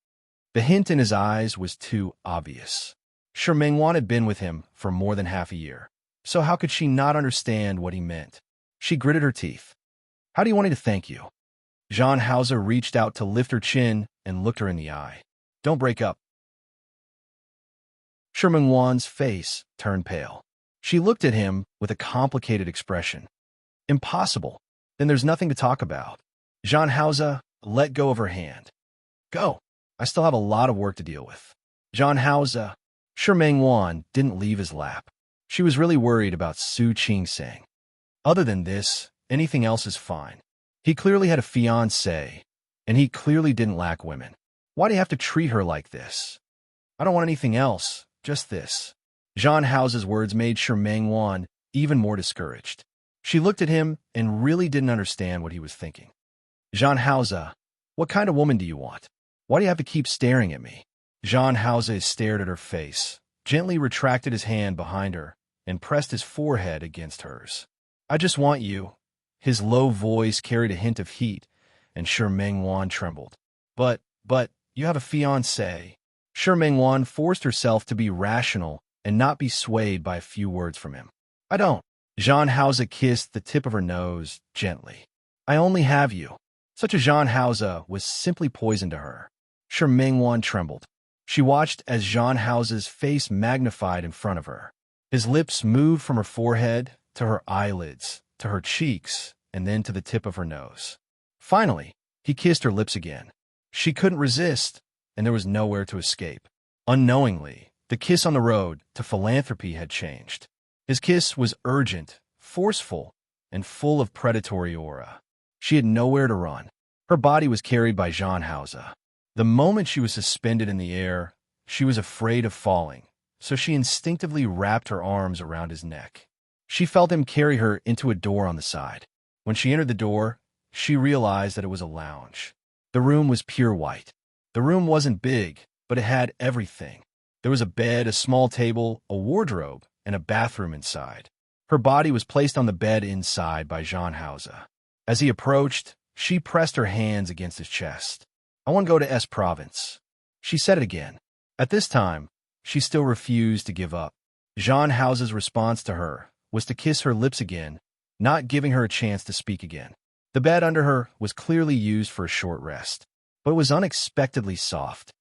The hint in his eyes was too obvious. Shermeng Wan had been with him for more than half a year, so how could she not understand what he meant? She gritted her teeth. "How do you want me to thank you?" Jean Hauser reached out to lift her chin and looked her in the eye. "Don't break up." Shermeng Wan's face turned pale. She looked at him with a complicated expression. "Impossible. Then there's nothing to talk about." Jean Hauser let go of her hand. "Go." I still have a lot of work to deal with. John Hausa. Meng Wan didn't leave his lap. She was really worried about Su Qing-sang. Other than this, anything else is fine. He clearly had a fiancée, and he clearly didn't lack women. Why do you have to treat her like this? I don't want anything else, just this. John Hausa's words made Meng Wan even more discouraged. She looked at him and really didn't understand what he was thinking. John Hausa, what kind of woman do you want? Why do you have to keep staring at me? John Hausa stared at her face, gently retracted his hand behind her, and pressed his forehead against hers. I just want you. His low voice carried a hint of heat, and Meng Wan trembled. But, you have a fiancé. Meng Wan forced herself to be rational and not be swayed by a few words from him. I don't. John Hausa kissed the tip of her nose gently. I only have you. Such a John Hausa was simply poison to her. Meng Wan trembled. She watched as John Hausa's face magnified in front of her. His lips moved from her forehead to her eyelids, to her cheeks, and then to the tip of her nose. Finally, he kissed her lips again. She couldn't resist, and there was nowhere to escape. Unknowingly, the kiss on the road to philanthropy had changed. His kiss was urgent, forceful, and full of predatory aura. She had nowhere to run. Her body was carried by John Hausa. The moment she was suspended in the air, she was afraid of falling, so she instinctively wrapped her arms around his neck. She felt him carry her into a door on the side. When she entered the door, she realized that it was a lounge. The room was pure white. The room wasn't big, but it had everything. There was a bed, a small table, a wardrobe, and a bathroom inside. Her body was placed on the bed inside by John Hausa. As he approached, she pressed her hands against his chest. I want to go to S Province. She said it again. At this time, she still refused to give up. John Hausa's response to her was to kiss her lips again, not giving her a chance to speak again. The bed under her was clearly used for a short rest, but it was unexpectedly soft.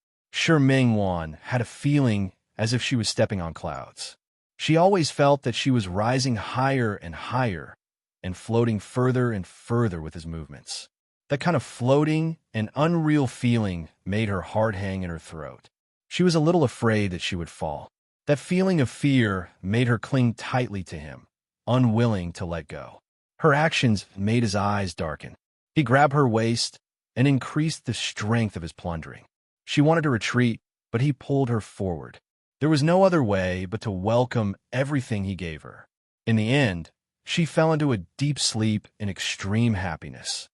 Meng Wan had a feeling as if she was stepping on clouds. She always felt that she was rising higher and higher and floating further and further with his movements. That kind of floating and unreal feeling made her heart hang in her throat. She was a little afraid that she would fall. That feeling of fear made her cling tightly to him, unwilling to let go. Her actions made his eyes darken. He grabbed her waist and increased the strength of his plundering. She wanted to retreat, but he pulled her forward. There was no other way but to welcome everything he gave her. In the end, she fell into a deep sleep in extreme happiness.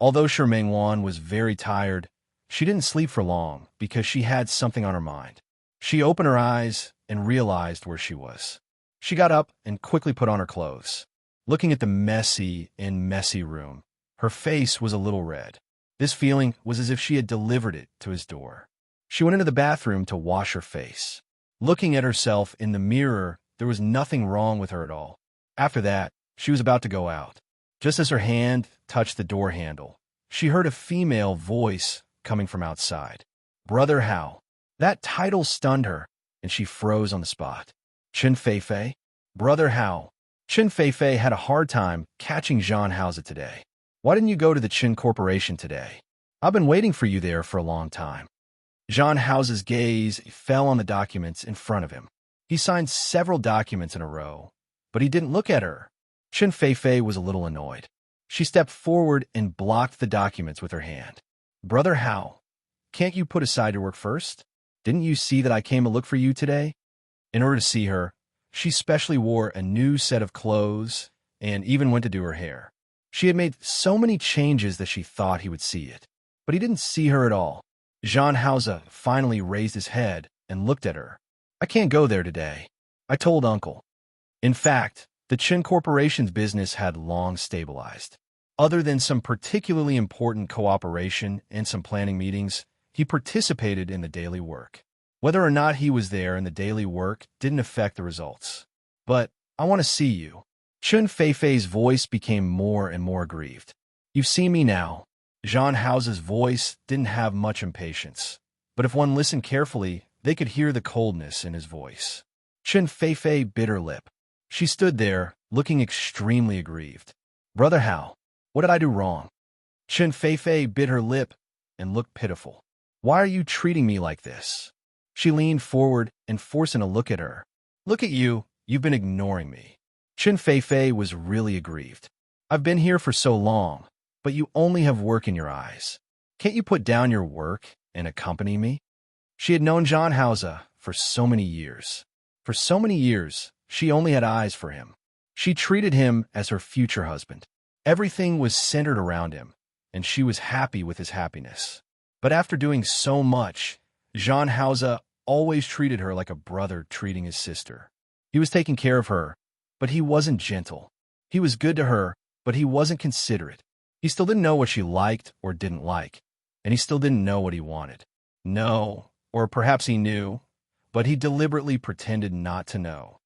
Although Meng Wan was very tired, she didn't sleep for long because she had something on her mind. She opened her eyes and realized where she was. She got up and quickly put on her clothes. Looking at the messy room, her face was a little red. This feeling was as if she had delivered it to his door. She went into the bathroom to wash her face. Looking at herself in the mirror, there was nothing wrong with her at all. After that, she was about to go out. Just as her hand touched the door handle, she heard a female voice coming from outside. Brother Hao. That title stunned her, and she froze on the spot. Chen Feifei? Brother Hao. Chen Feifei had a hard time catching John Hausa today. Why didn't you go to the Qin Corporation today? I've been waiting for you there for a long time. John Hausa's gaze fell on the documents in front of him. He signed several documents in a row, but he didn't look at her. Chen Feifei was a little annoyed. She stepped forward and blocked the documents with her hand. Brother Hao, can't you put aside your work first? Didn't you see that I came to look for you today? In order to see her, she specially wore a new set of clothes and even went to do her hair. She had made so many changes that she thought he would see it, but he didn't see her at all. John Hausa finally raised his head and looked at her. I can't go there today. I told Uncle. In fact, the Qin Corporation's business had long stabilized. Other than some particularly important cooperation and some planning meetings, he participated in the daily work. Whether or not he was there in the daily work didn't affect the results. But I want to see you. Chen Feifei's voice became more and more aggrieved. You've seen me now. John Hausa's voice didn't have much impatience, but if one listened carefully, they could hear the coldness in his voice. Chen Feifei bit her lip. She stood there, looking extremely aggrieved. Brother Hao, what did I do wrong? Chen Feifei bit her lip and looked pitiful. "Why are you treating me like this?" She leaned forward and forced him to look at her. "Look at you. You've been ignoring me." Chen Feifei was really aggrieved. "I've been here for so long, but you only have work in your eyes. Can't you put down your work and accompany me?" She had known John Hauser for so many years. For so many years, she only had eyes for him. She treated him as her future husband. Everything was centered around him, and she was happy with his happiness. But after doing so much, John Hauser always treated her like a brother treating his sister. He was taking care of her, but he wasn't gentle. He was good to her, but he wasn't considerate. He still didn't know what she liked or didn't like, and he still didn't know what he wanted. No, or perhaps he knew, but he deliberately pretended not to know.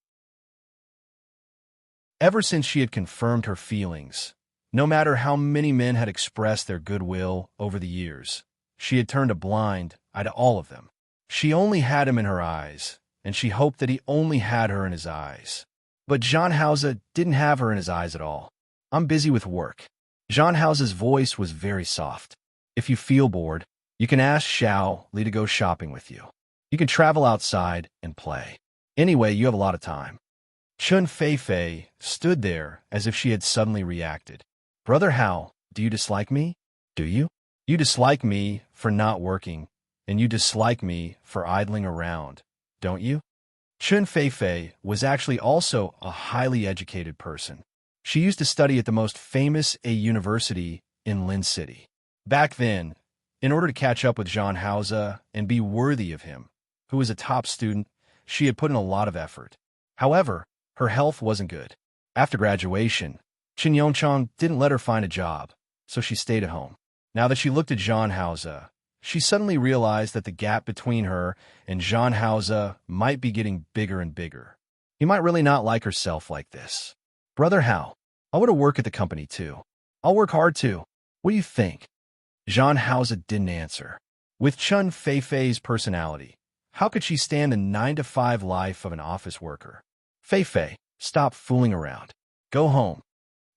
Ever since she had confirmed her feelings, no matter how many men had expressed their goodwill over the years, she had turned a blind eye to all of them. She only had him in her eyes, and she hoped that he only had her in his eyes. But John Hauser didn't have her in his eyes at all. "I'm busy with work." John Hauser's voice was very soft. "If you feel bored, you can ask Xiao Li to go shopping with you. You can travel outside and play. Anyway, you have a lot of time." Chen Feifei stood there as if she had suddenly reacted. "Brother Hao, do you dislike me? Do you? You dislike me for not working, and you dislike me for idling around, don't you?" Chen Feifei was actually also a highly educated person. She used to study at the most famous university in Lin City. Back then, in order to catch up with John Hauser and be worthy of him, who was a top student, she had put in a lot of effort. However, her health wasn't good. After graduation, Chen Yongchang didn't let her find a job, so she stayed at home. Now that she looked at John Hauser, she suddenly realized that the gap between her and John Hauser might be getting bigger and bigger. He might really not like herself like this. "Brother Hao, I want to work at the company too. I'll work hard too. What do you think?" John Hauser didn't answer. With Chen Feifei's personality, how could she stand the 9-to-5 life of an office worker? "Feifei, stop fooling around. Go home."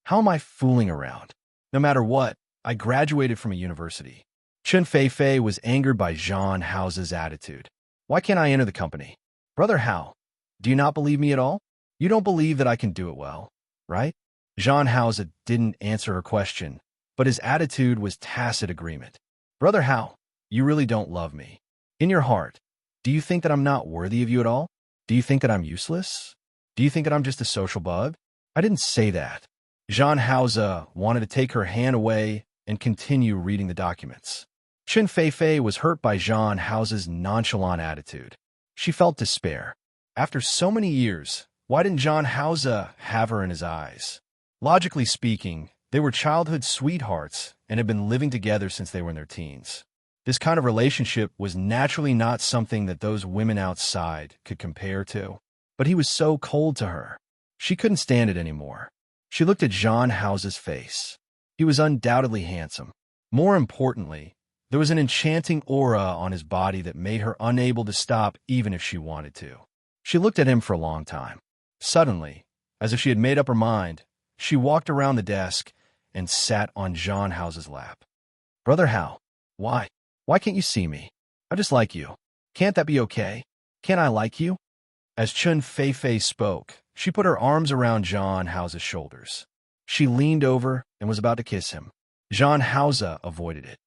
"How am I fooling around? No matter what, I graduated from a university." Chen Feifei was angered by John Hauser's attitude. "Why can't I enter the company?" "Brother Hao, do you not believe me at all? You don't believe that I can do it well, right?" John Hauser didn't answer her question, but his attitude was tacit agreement. "Brother Hao, you really don't love me. In your heart, do you think that I'm not worthy of you at all? Do you think that I'm useless? Do you think that I'm just a social bug?" "I didn't say that." John Hauser wanted to take her hand away and continue reading the documents. Chen Feifei was hurt by John Hauser's nonchalant attitude. She felt despair. After so many years, why didn't John Hauser have her in his eyes? Logically speaking, they were childhood sweethearts and had been living together since they were in their teens. This kind of relationship was naturally not something that those women outside could compare to. But he was so cold to her. She couldn't stand it anymore. She looked at John Hauser's face. He was undoubtedly handsome. More importantly, there was an enchanting aura on his body that made her unable to stop even if she wanted to. She looked at him for a long time. Suddenly, as if she had made up her mind, she walked around the desk and sat on John Hauser's lap. "Brother Hao, why? Why can't you see me? I just like you. Can't that be okay? Can't I like you?" As Chen Feifei spoke, she put her arms around John Hauser's shoulders. She leaned over and was about to kiss him. John Hauser avoided it.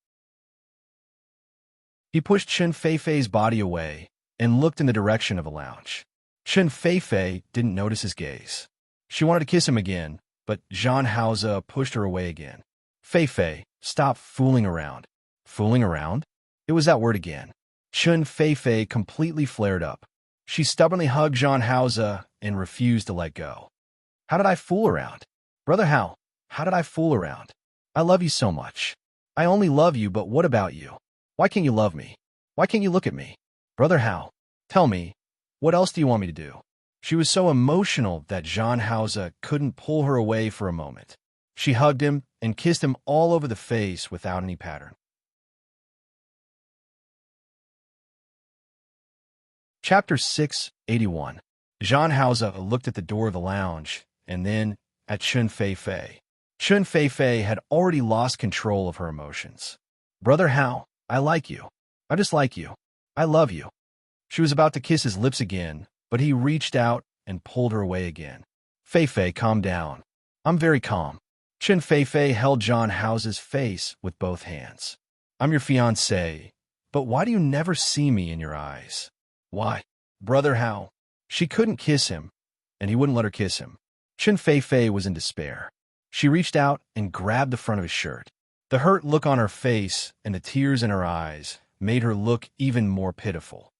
He pushed Chen Feifei's body away and looked in the direction of a lounge. Chen Feifei didn't notice his gaze. She wanted to kiss him again, but John Hauser pushed her away again. "Feifei, stop fooling around." "Fooling around?" It was that word again. Chen Feifei completely flared up. She stubbornly hugged John Hauser and refused to let go. "How did I fool around? Brother Hao, how did I fool around? I love you so much. I only love you, but what about you? Why can't you love me? Why can't you look at me? Brother Hao, tell me, what else do you want me to do?" She was so emotional that John Hauser couldn't pull her away for a moment. She hugged him and kissed him all over the face without any pattern. Chapter 681. John Hauser looked at the door of the lounge and then at Chen Feifei. Chen Feifei had already lost control of her emotions. "Brother Hao, I like you. I just like you. I love you. She was about to kiss his lips again, but he reached out and pulled her away again. Fei, calm down. I'm very calm. Chen Fei held John House's face with both hands. I'm your fiancé, but why do you never see me in your eyes? Why? Brother Hao. She couldn't kiss him, and he wouldn't let her kiss him. Chen Fei was in despair. She reached out and grabbed the front of his shirt. The hurt look on her face and the tears in her eyes made her look even more pitiful.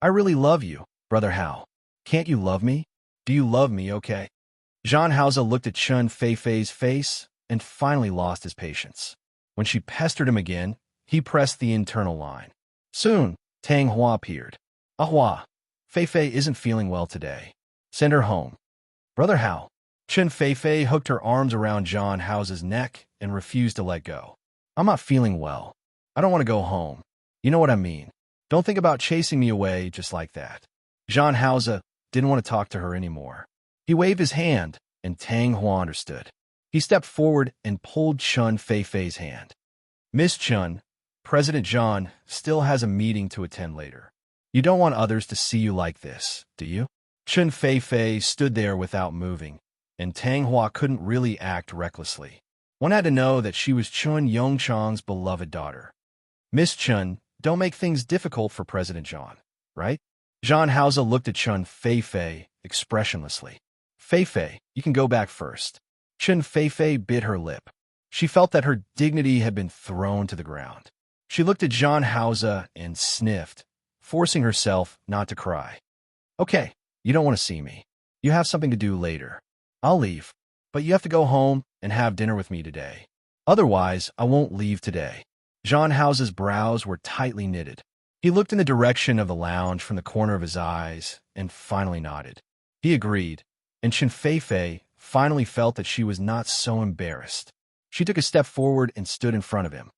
I really love you, Brother Hao. Can't you love me? Do you love me, okay? Jean Hauze looked at Chen Fei's face and finally lost his patience. When she pestered him again, he pressed the internal line. Soon, Tang Hua appeared. Hua, Fei isn't feeling well today. Send her home. Brother Hao. Chen Fei hooked her arms around John House's neck and refused to let go. I'm not feeling well. I don't want to go home. You know what I mean. Don't think about chasing me away just like that. Jean Hauze didn't want to talk to her anymore. He waved his hand, and Tang Hua understood. He stepped forward and pulled Chen Fei's hand. Miss Chen, President John still has a meeting to attend later. You don't want others to see you like this, do you? Chen Fei stood there without moving, and Tang Hua couldn't really act recklessly. One had to know that she was Chun Yongchang's beloved daughter. Miss Chen, don't make things difficult for President John, right? Jean Hauze looked at Chen Fei expressionlessly. Fei, you can go back first. Chen Fei bit her lip. She felt that her dignity had been thrown to the ground. She looked at Jean Hauze and sniffed, forcing herself not to cry. Okay, you don't want to see me. You have something to do later. I'll leave, but you have to go home and have dinner with me today. Otherwise, I won't leave today. Jean Hauze's brows were tightly knitted. He looked in the direction of the lounge from the corner of his eyes and finally nodded. He agreed, and Chen Fei finally felt that she was not so embarrassed. She took a step forward and stood in front of him.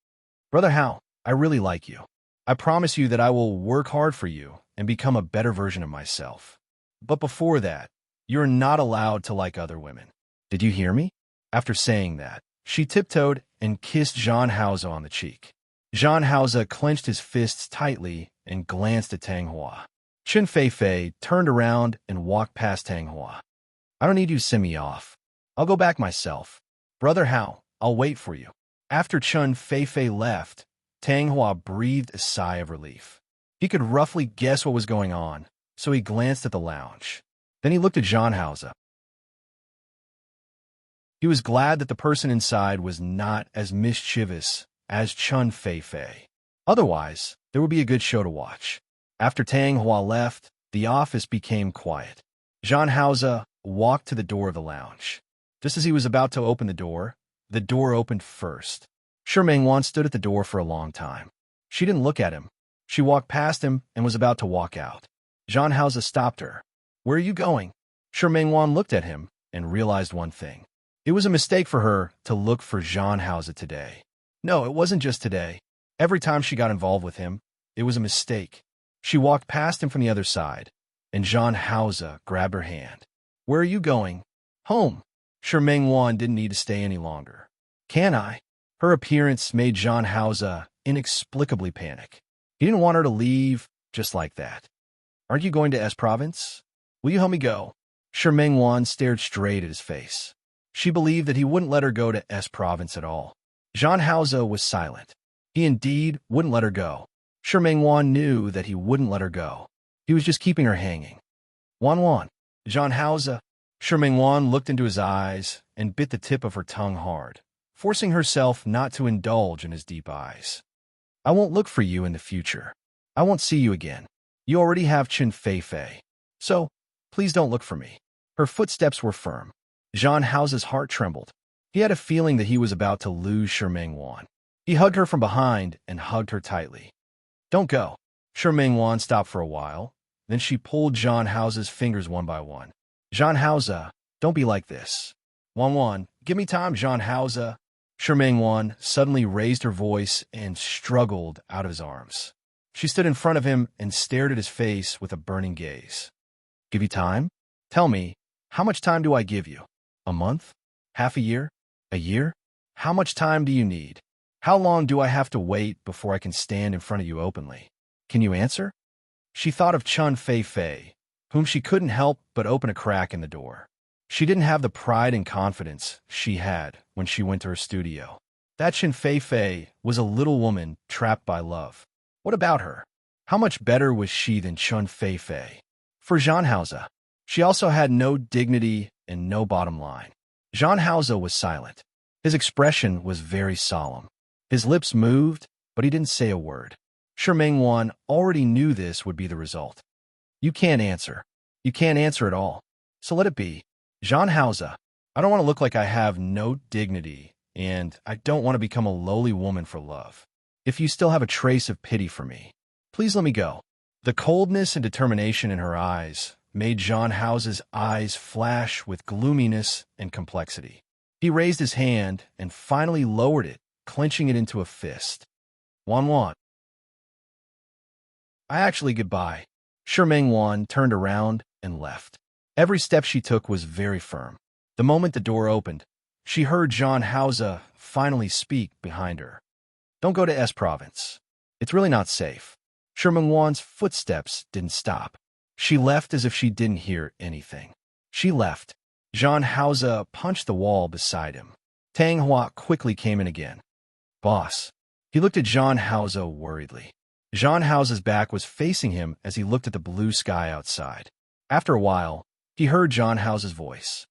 Brother Hao, I really like you. I promise you that I will work hard for you and become a better version of myself. But before that, you're not allowed to like other women. Did you hear me? After saying that, she tiptoed and kissed Jean Hauze on the cheek. Jean Hauze clenched his fists tightly and glanced at Tang Hua. Chen Fei turned around and walked past Tang Hua. I don't need you to send me off. I'll go back myself. Brother Hao, I'll wait for you. After Chen Fei left, Tang Hua breathed a sigh of relief. He could roughly guess what was going on, so he glanced at the lounge. Then he looked at Jean Hauze. He was glad that the person inside was not as mischievous as Chen Fei. Otherwise, there would be a good show to watch. After Tang Hua left, the office became quiet. Jean Hauze walked to the door of the lounge. Just as he was about to open the door opened first. Shi Mengwan stood at the door for a long time. She didn't look at him. She walked past him and was about to walk out. Jean Hauze stopped her. Where are you going? Shi Mengwan looked at him and realized one thing. It was a mistake for her to look for Jean Hauze today. No, it wasn't just today. Every time she got involved with him, it was a mistake. She walked past him from the other side, and Jean Hauze grabbed her hand. Where are you going? Home. Shi Mengwan didn't need to stay any longer. Can I? Her appearance made Jean Hauze inexplicably panic. He didn't want her to leave just like that. Aren't you going to S Province? Will you help me go? Shi Mengwan stared straight at his face. She believed that he wouldn't let her go to S Province at all. Jean Hauze was silent. He indeed wouldn't let her go. Shi Mengwan knew that he wouldn't let her go. He was just keeping her hanging. Wan. Jean Hauze. Shi Mengwan looked into his eyes and bit the tip of her tongue hard, forcing herself not to indulge in his deep eyes. I won't look for you in the future. I won't see you again. You already have Chen Fei. So, please don't look for me. Her footsteps were firm. Jean Hauze's heart trembled. He had a feeling that he was about to lose Shi Mengwan. He hugged her from behind and hugged her tightly. Don't go. Shi Mengwan stopped for a while. Then she pulled Jean Hauze's fingers one by one. Jean Hauze, don't be like this. Wan, give me time, Jean Hauze. Shi Mengwan suddenly raised her voice and struggled out of his arms. She stood in front of him and stared at his face with a burning gaze. Give you time? Tell me, how much time do I give you? A month? Half a year? A year? How much time do you need? How long do I have to wait before I can stand in front of you openly? Can you answer? She thought of Chun Fei, whom she couldn't help but open a crack in the door. She didn't have the pride and confidence she had when she went to her studio. That Chun Fei was a little woman trapped by love. What about her? How much better was she than Chun Fei? For Jean Hauze, she also had no dignity and no bottom line. Jean Hauze was silent. His expression was very solemn. His lips moved, but he didn't say a word. Shi Mingwan already knew this would be the result. You can't answer. You can't answer at all. So let it be. Jean Hauze, I don't want to look like I have no dignity, and I don't want to become a lowly woman for love. If you still have a trace of pity for me, please let me go. The coldness and determination in her eyes made Jean Hauze's eyes flash with gloominess and complexity. He raised his hand and finally lowered it, clenching it into a fist. Wan. Goodbye. Shi Mingwan turned around and left. Every step she took was very firm. The moment the door opened, she heard Jean Hauze finally speak behind her. Don't go to S province. It's really not safe. Shi Mingwan's footsteps didn't stop. She left as if she didn't hear anything. She left. Jean Hauze punched the wall beside him. Tang Hua quickly came in again. Boss. He looked at Jean Hauze worriedly. Jean Hauze's back was facing him as he looked at the blue sky outside. After a while, he heard Jean Hauze's voice.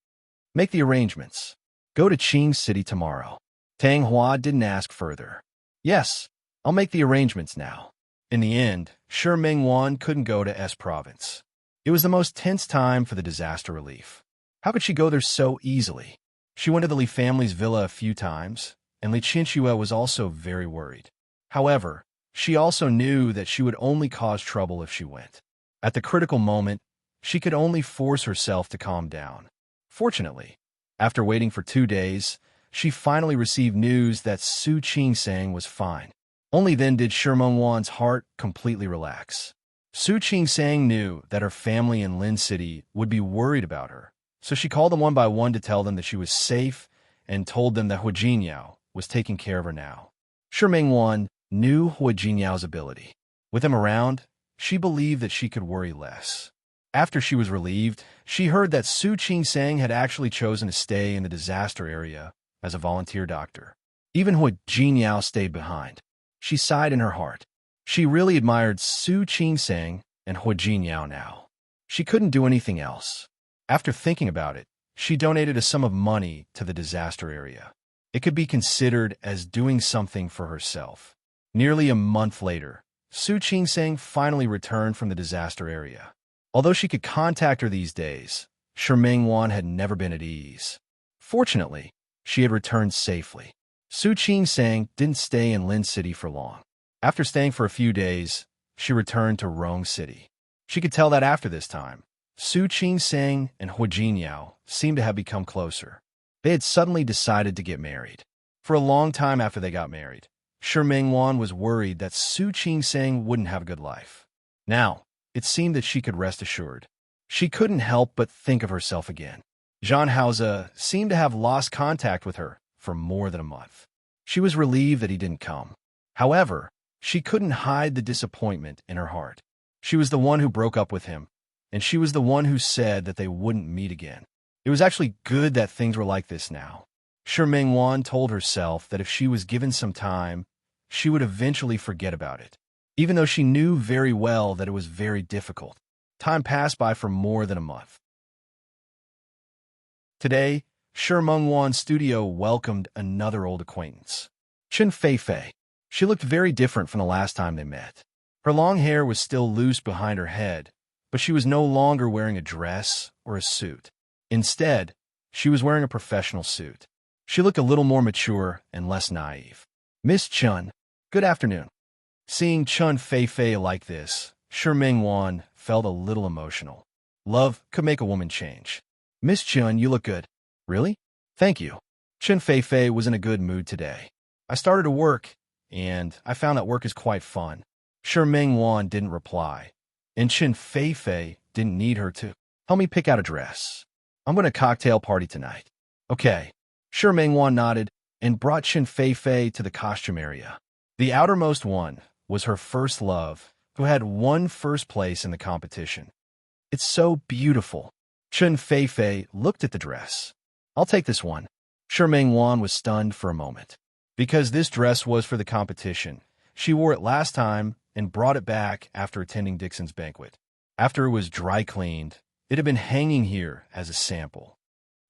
Make the arrangements. Go to Qing City tomorrow. Tang Hua didn't ask further. Yes, I'll make the arrangements now. In the end, Shi Mingwan couldn't go to S province. It was the most tense time for the disaster relief. How could she go there so easily? She went to the Li family's villa a few times, and Li Qinxue was also very worried. However, she also knew that she would only cause trouble if she went. At the critical moment, she could only force herself to calm down. Fortunately, after waiting for 2 days, she finally received news that Su Qingsang was fine. Only then did Shi Mingwan's heart completely relax. Su Qingsang knew that her family in Lin City would be worried about her, so she called them one by one to tell them that she was safe and told them that Hu Jinyao was taking care of her now. Shi Mingwan knew Hu Jinyao's ability. With him around, she believed that she could worry less. After she was relieved, she heard that Su Qingsang had actually chosen to stay in the disaster area as a volunteer doctor. Even Hu Jinyao stayed behind. She sighed in her heart. She really admired Su Qingsang and Hu Jinyao now. She couldn't do anything else. After thinking about it, she donated a sum of money to the disaster area. It could be considered as doing something for herself. Nearly a month later, Su Qingsang finally returned from the disaster area. Although she could contact her these days, Shi Mingwan had never been at ease. Fortunately, she had returned safely. Su Qingsang didn't stay in Lin City for long. After staying for a few days, she returned to Rong City. She could tell that after this time, Su Qingsang and Hu Jinyao seemed to have become closer. They had suddenly decided to get married. For a long time after they got married, Shi Mingwan was worried that Su Qingsang wouldn't have a good life. Now, it seemed that she could rest assured. She couldn't help but think of herself again. Jean Hauze seemed to have lost contact with her for more than a month. She was relieved that he didn't come. However, she couldn't hide the disappointment in her heart. She was the one who broke up with him, and she was the one who said that they wouldn't meet again. It was actually good that things were like this now. Shi Mingwan told herself that if she was given some time, she would eventually forget about it. Even though she knew very well that it was very difficult, time passed by for more than a month. Today, Shi Mingwan's studio welcomed another old acquaintance, Chun Fei. She looked very different from the last time they met. Her long hair was still loose behind her head, but she was no longer wearing a dress or a suit. Instead, she was wearing a professional suit. She looked a little more mature and less naive. Miss Chun, good afternoon. Seeing Chun Fei like this, Shi Mingwan felt a little emotional. Love could make a woman change. Miss Chun, you look good. Really? Thank you. Chun Fei was in a good mood today. I started to work, and I found that work is quite fun. Shi Mingwan didn't reply, and Chun Fei didn't need her to. Help me pick out a dress. I'm going to cocktail party tonight. Okay. Shi Mingwan nodded and brought Chen Feifei to the costume area. The outermost one was her first love, who had won first place in the competition. It's so beautiful. Chen Feifei looked at the dress. I'll take this one. Shi Mengwan was stunned for a moment. Because this dress was for the competition, she wore it last time and brought it back after attending Dixon's banquet. After it was dry cleaned, it had been hanging here as a sample.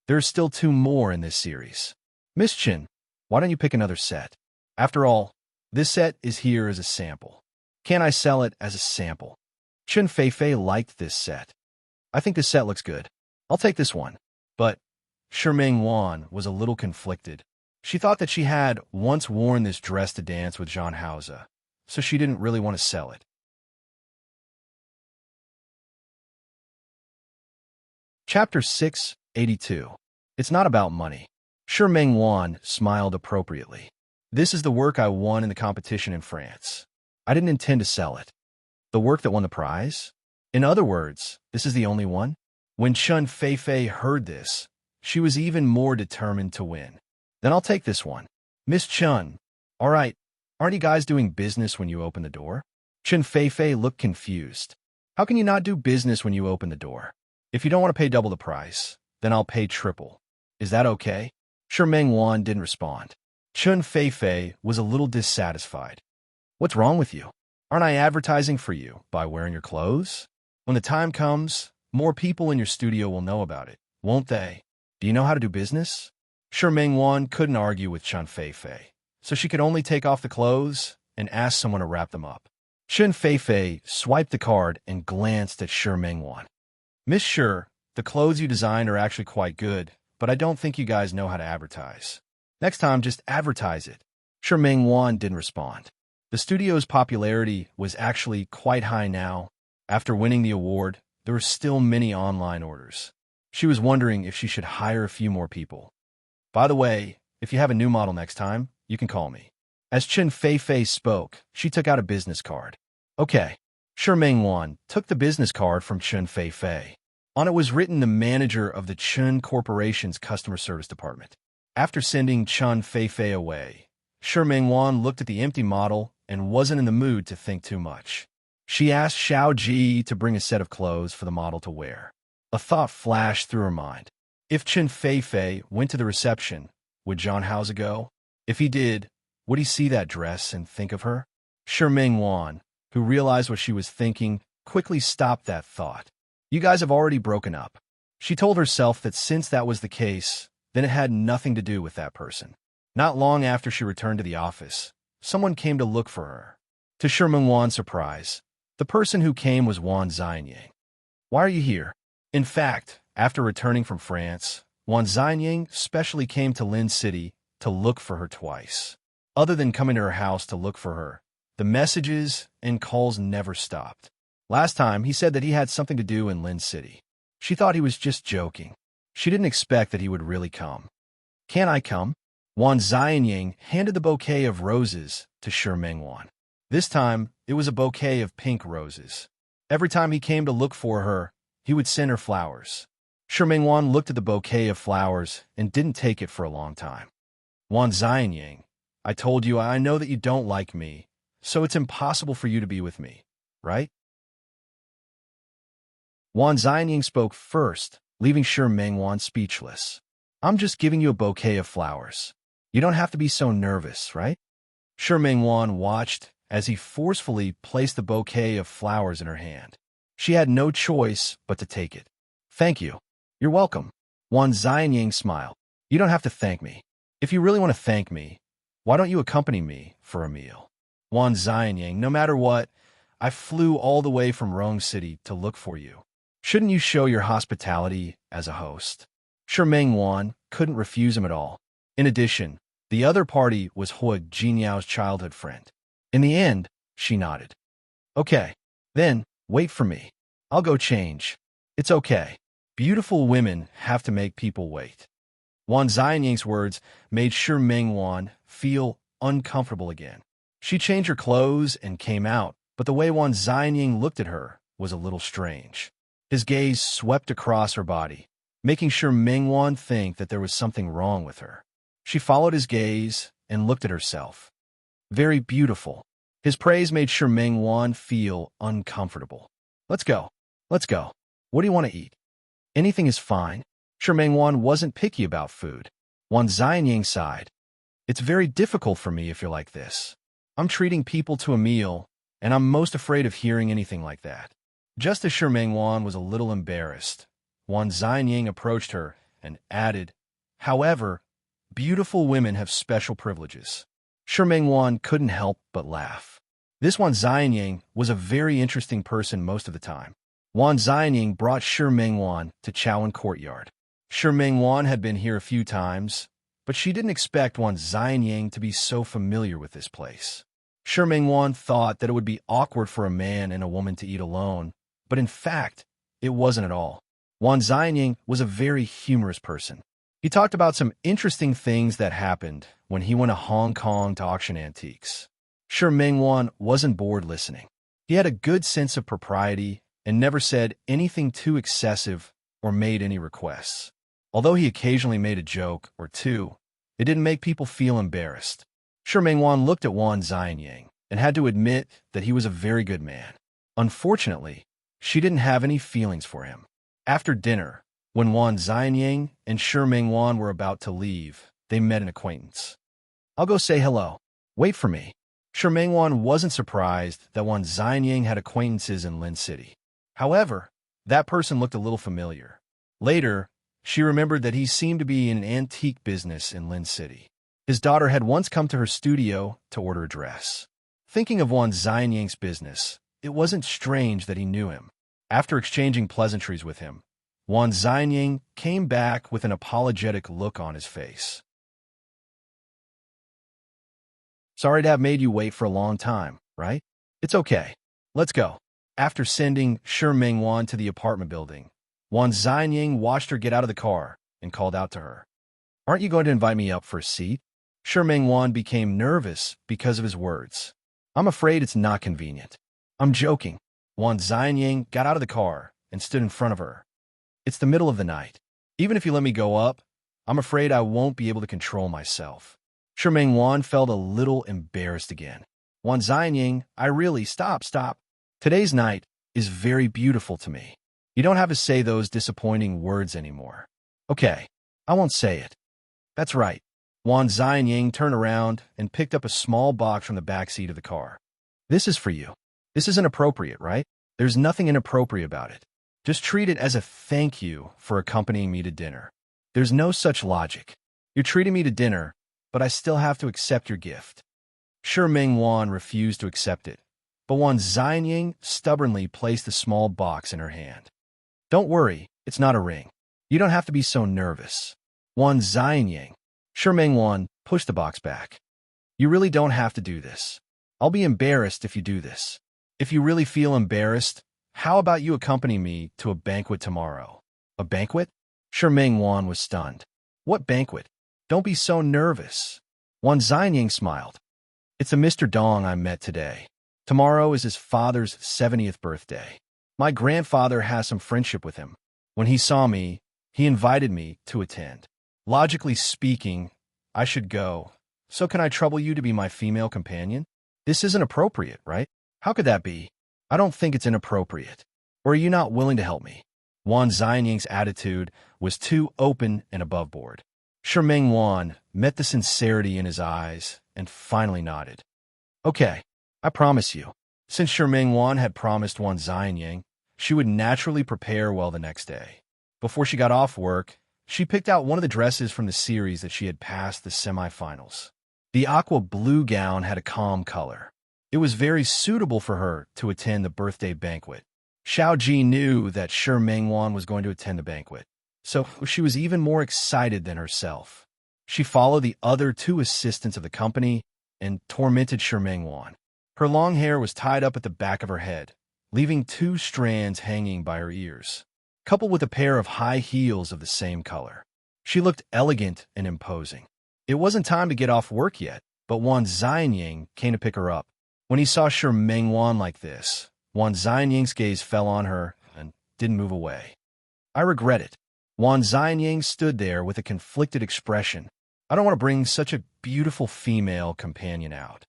There are still 2 more in this series. Miss Chen, why don't you pick another set? After all, this set is here as a sample. Can I sell it as a sample? Chen Feifei liked this set. I think this set looks good. I'll take this one. But Shi Mengwan was a little conflicted. She thought that she had once worn this dress to dance with Zhang Haoze, so she didn't really want to sell it. Chapter 682. It's not about money. Shi Mengwan smiled appropriately. This is the work I won in the competition in France. I didn't intend to sell it. The work that won the prize? In other words, this is the only one? When Chen Feifei heard this, she was even more determined to win. Then I'll take this one. Miss Chen, all right, aren't you guys doing business when you open the door? Chen Feifei looked confused. How can you not do business when you open the door? If you don't want to pay double the price, then I'll pay triple. Is that okay? Shi Mengwan didn't respond. Chen Feifei was a little dissatisfied. What's wrong with you? Aren't I advertising for you by wearing your clothes? When the time comes, more people in your studio will know about it, won't they? Do you know how to do business? Shi Mengwan couldn't argue with Chen Feifei, so she could only take off the clothes and ask someone to wrap them up. Chen Feifei swiped the card and glanced at Shi Mengwan. Miss Shi, the clothes you designed are actually quite good, but I don't think you guys know how to advertise. Next time, just advertise it. Shi Mengwan didn't respond. The studio's popularity was actually quite high now. After winning the award, there were still many online orders. She was wondering if she should hire a few more people. By the way, if you have a new model next time, you can call me. As Chen Feifei spoke, she took out a business card. Okay. Shi Mengwan took the business card from Chen Feifei. On it was written the manager of the Chen Corporation's customer service department. After sending Chen Feifei away, Shi Mengwan looked at the empty model and wasn't in the mood to think too much. She asked Xiao Ji to bring a set of clothes for the model to wear. A thought flashed through her mind. If Chen Feifei went to the reception, would Zhang Haoze go? If he did, would he see that dress and think of her? Shi Mengwan, who realized what she was thinking, quickly stopped that thought. You guys have already broken up. She told herself that since that was the case, then it had nothing to do with that person. Not long after she returned to the office, someone came to look for her. To Shi Mengwan's surprise, the person who came was Wan Xianyang. Why are you here? In fact, after returning from France, Wan Xianyang specially came to Lin City to look for her twice. Other than coming to her house to look for her, the messages and calls never stopped. Last time, he said that he had something to do in Lin City. She thought he was just joking. She didn't expect that he would really come. Can I come? Wan Xianyang handed the bouquet of roses to Shi Mengwan. This time, it was a bouquet of pink roses. Every time he came to look for her, he would send her flowers. Shi Mengwan looked at the bouquet of flowers and didn't take it for a long time. Wan Xianyang, I told you I know that you don't like me, so it's impossible for you to be with me, right? Wan Xianyang spoke first, leaving Shi Mengwan speechless. I'm just giving you a bouquet of flowers. You don't have to be so nervous, right? Shi Mengwan watched as he forcefully placed the bouquet of flowers in her hand. She had no choice but to take it. Thank you. You're welcome. Wan Xianyang smiled. You don't have to thank me. If you really want to thank me, why don't you accompany me for a meal? Wan Xianyang, no matter what, I flew all the way from Rome City to look for you. Shouldn't you show your hospitality as a host? Shi Mengwan couldn't refuse him at all. In addition, the other party was Hua Jinyao's childhood friend. In the end, she nodded. Okay, then, wait for me. I'll go change. It's okay. Beautiful women have to make people wait. Wan Xianyang's words made Shi Mengwan feel uncomfortable again. She changed her clothes and came out, but the way Wan Xianyang looked at her was a little strange. His gaze swept across her body, making Shi Mengwan think that there was something wrong with her. She followed his gaze and looked at herself. Very beautiful. His praise made Shi Mingwan feel uncomfortable. Let's go. Let's go. What do you want to eat? Anything is fine. Shi Mingwan wasn't picky about food. Wan Xianying sighed. It's very difficult for me if you're like this. I'm treating people to a meal, and I'm most afraid of hearing anything like that. Just as Shi Mingwan was a little embarrassed, Wan Xianying approached her and added, however, beautiful women have special privileges. Shi Mingwan couldn't help but laugh. This Wan Xianying was a very interesting person most of the time. Wan Xianying brought Shi Mingwan to Chaoan Courtyard. Shi Mingwan had been here a few times, but she didn't expect Wan Xianying to be so familiar with this place. Shi Mingwan thought that it would be awkward for a man and a woman to eat alone, but in fact, it wasn't at all. Wan Xianying was a very humorous person. He talked about some interesting things that happened when he went to Hong Kong to auction antiques. Shi Mingwan wasn't bored listening. He had a good sense of propriety and never said anything too excessive or made any requests. Although he occasionally made a joke or two, it didn't make people feel embarrassed. Shi Mingwan looked at Wan Xianying and had to admit that he was a very good man. Unfortunately, she didn't have any feelings for him. After dinner, when Wan Xianying and Shi Mingwan were about to leave, they met an acquaintance. I'll go say hello. Wait for me. Shi Mingwan wasn't surprised that Wan Xianying had acquaintances in Lin City. However, that person looked a little familiar. Later, she remembered that he seemed to be in an antique business in Lin City. His daughter had once come to her studio to order a dress. Thinking of Wan Xianying's business, it wasn't strange that he knew him. After exchanging pleasantries with him, Wan Xianying came back with an apologetic look on his face. Sorry to have made you wait for a long time, right? It's okay. Let's go. After sending Shi Mingwan to the apartment building, Wan Xianying watched her get out of the car and called out to her. Aren't you going to invite me up for a seat? Shi Mingwan became nervous because of his words. I'm afraid it's not convenient. I'm joking. Wan Xianying got out of the car and stood in front of her. It's the middle of the night. Even if you let me go up, I'm afraid I won't be able to control myself. Shi Mingwan felt a little embarrassed again. Wan Xianying, I really, stop. Today's night is very beautiful to me. You don't have to say those disappointing words anymore. Okay, I won't say it. That's right. Wan Xianying turned around and picked up a small box from the back seat of the car. This is for you. This isn't appropriate, right? There's nothing inappropriate about it. Just treat it as a thank you for accompanying me to dinner. There's no such logic. You're treating me to dinner, but I still have to accept your gift. Shi Mingwan refused to accept it, but Wan Xianying stubbornly placed the small box in her hand. Don't worry, it's not a ring. You don't have to be so nervous. Wan Xianying. Shi Mingwan pushed the box back. You really don't have to do this. I'll be embarrassed if you do this. If you really feel embarrassed, how about you accompany me to a banquet tomorrow? A banquet? Shi Mingwan was stunned. What banquet? Don't be so nervous. Wan Xianying smiled. It's a Mr. Dong I met today. Tomorrow is his father's 70th birthday. My grandfather has some friendship with him. When he saw me, he invited me to attend. Logically speaking, I should go. So can I trouble you to be my female companion? This isn't appropriate, right? How could that be? I don't think it's inappropriate. Or are you not willing to help me? Wan Xianying's attitude was too open and aboveboard. Shi Mingwan met the sincerity in his eyes and finally nodded. Okay, I promise you. Since Shi Mingwan had promised Wan Xianying, she would naturally prepare well the next day. Before she got off work, she picked out one of the dresses from the series that she had passed the semifinals. The aqua blue gown had a calm color. It was very suitable for her to attend the birthday banquet. Xiao Ji knew that Shi Mingwan was going to attend the banquet, so she was even more excited than herself. She followed the other two assistants of the company and tormented Shi Mingwan. Her long hair was tied up at the back of her head, leaving two strands hanging by her ears, coupled with a pair of high heels of the same color. She looked elegant and imposing. It wasn't time to get off work yet, but Wan Xianying came to pick her up. When he saw Shi Mingwan like this, Wan Xianying's gaze fell on her and didn't move away. I regret it. Wan Xianying stood there with a conflicted expression. I don't want to bring such a beautiful female companion out.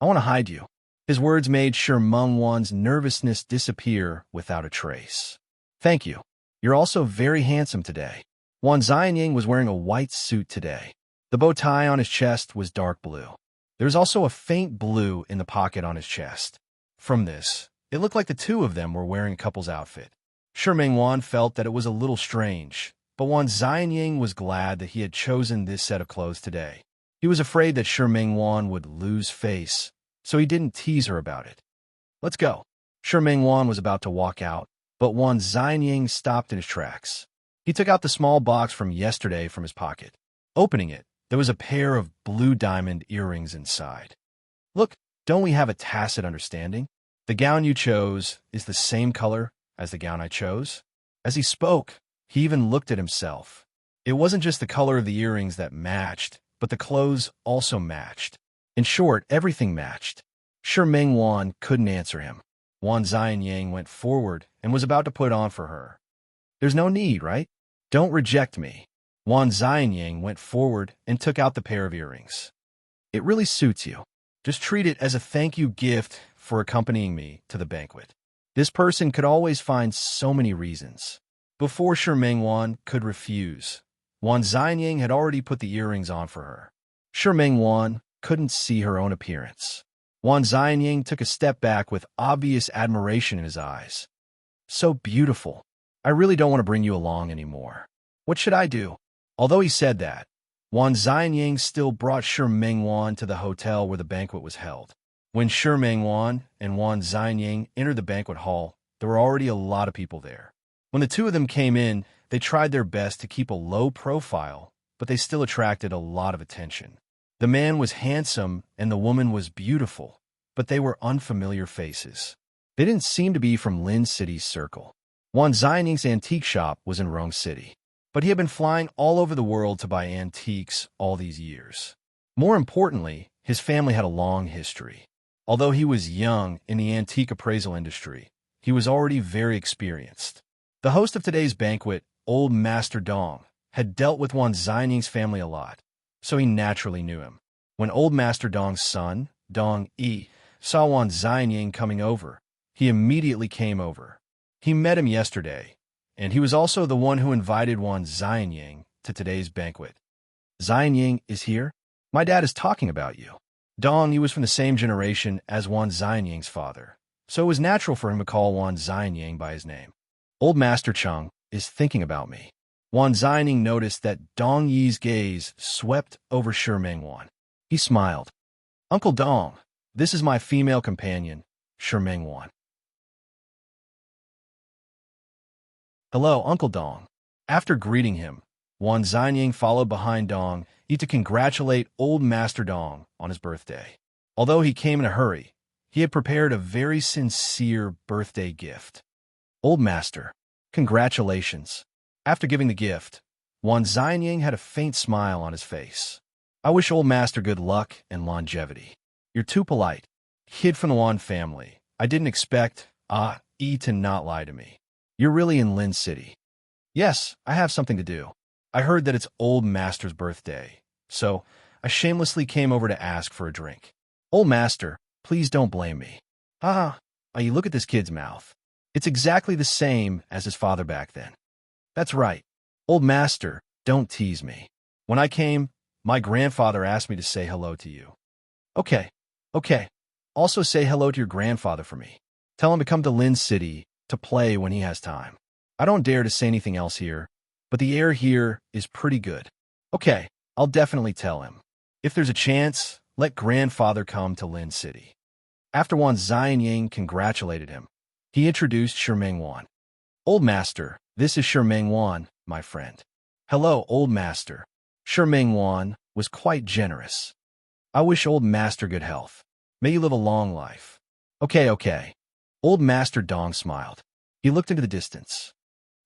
I want to hide you. His words made Shi Mengwan's nervousness disappear without a trace. Thank you. You're also very handsome today. Wan Xianying was wearing a white suit today. The bow tie on his chest was dark blue. There was also a faint blue in the pocket on his chest. From this, it looked like the two of them were wearing a couple's outfit. Shi Mengwan felt that it was a little strange, but Wan Xianying was glad that he had chosen this set of clothes today. He was afraid that Shi Mengwan would lose face, so he didn't tease her about it. Let's go. Shi Mengwan was about to walk out, but Wan Xianying stopped in his tracks. He took out the small box from yesterday from his pocket. Opening it, there was a pair of blue diamond earrings inside. Look, don't we have a tacit understanding? The gown you chose is the same color as the gown I chose. As he spoke, he even looked at himself. It wasn't just the color of the earrings that matched, but the clothes also matched. In short, everything matched. Shi Mengwan couldn't answer him. Wan Xianying went forward and was about to put it on for her. There's no need, right? Don't reject me. Wan Xianying went forward and took out the pair of earrings. It really suits you. Just treat it as a thank you gift for accompanying me to the banquet. This person could always find so many reasons. Before Shi Mengwan could refuse, Wan Xianying had already put the earrings on for her. Shi Mengwan couldn't see her own appearance. Wan Xianying took a step back with obvious admiration in his eyes. So beautiful. I really don't want to bring you along anymore. What should I do? Although he said that, Wan Xianying still brought Shi Mengwan to the hotel where the banquet was held. When Shi Mengwan and Wan Xianying entered the banquet hall, there were already a lot of people there. When the two of them came in, they tried their best to keep a low profile, but they still attracted a lot of attention. The man was handsome and the woman was beautiful, but they were unfamiliar faces. They didn't seem to be from Lin City's circle. Wan Xianying's antique shop was in Rome City, but he had been flying all over the world to buy antiques all these years. More importantly, his family had a long history. Although he was young in the antique appraisal industry, he was already very experienced. The host of today's banquet, Old Master Dong, had dealt with Wan Xianying's family a lot, so he naturally knew him. When Old Master Dong's son, Dong Yi, saw Wan Xianying coming over, he immediately came over. He met him yesterday, and he was also the one who invited Wan Xianying to today's banquet. Xianying is here? My dad is talking about you. Dong Yi was from the same generation as Wan Xianying's father, so it was natural for him to call Wan Xianying by his name. Old Master Cheng is thinking about me. Wan Xianying noticed that Dong Yi's gaze swept over Shi Mengwan. He smiled. Uncle Dong, this is my female companion, Shi Mengwan. Hello, Uncle Dong. After greeting him, Wan Xianying followed behind Dong Yi to congratulate Old Master Dong on his birthday. Although he came in a hurry, he had prepared a very sincere birthday gift. Old Master, congratulations. After giving the gift, Wan Xianying had a faint smile on his face. I wish Old Master good luck and longevity. You're too polite. Kid from the Wan family. I didn't expect, Yi to not lie to me. You're really in Lin City. Yes, I have something to do. I heard that it's Old Master's birthday, so I shamelessly came over to ask for a drink. Old Master, please don't blame me. You look at this kid's mouth. It's exactly the same as his father back then. That's right. Old Master, don't tease me. When I came, my grandfather asked me to say hello to you. Okay. Also say hello to your grandfather for me. Tell him to come to Lin City to play when he has time. I don't dare to say anything else here, but the air here is pretty good. Okay, I'll definitely tell him. If there's a chance, let grandfather come to Lin City. After Wan Xianying congratulated him, he introduced Shi Mengwan. Old Master, this is Shi Mengwan, my friend. Hello, Old Master. Shi Mengwan was quite generous. I wish Old Master good health. May you live a long life. Okay. Old Master Dong smiled. He looked into the distance.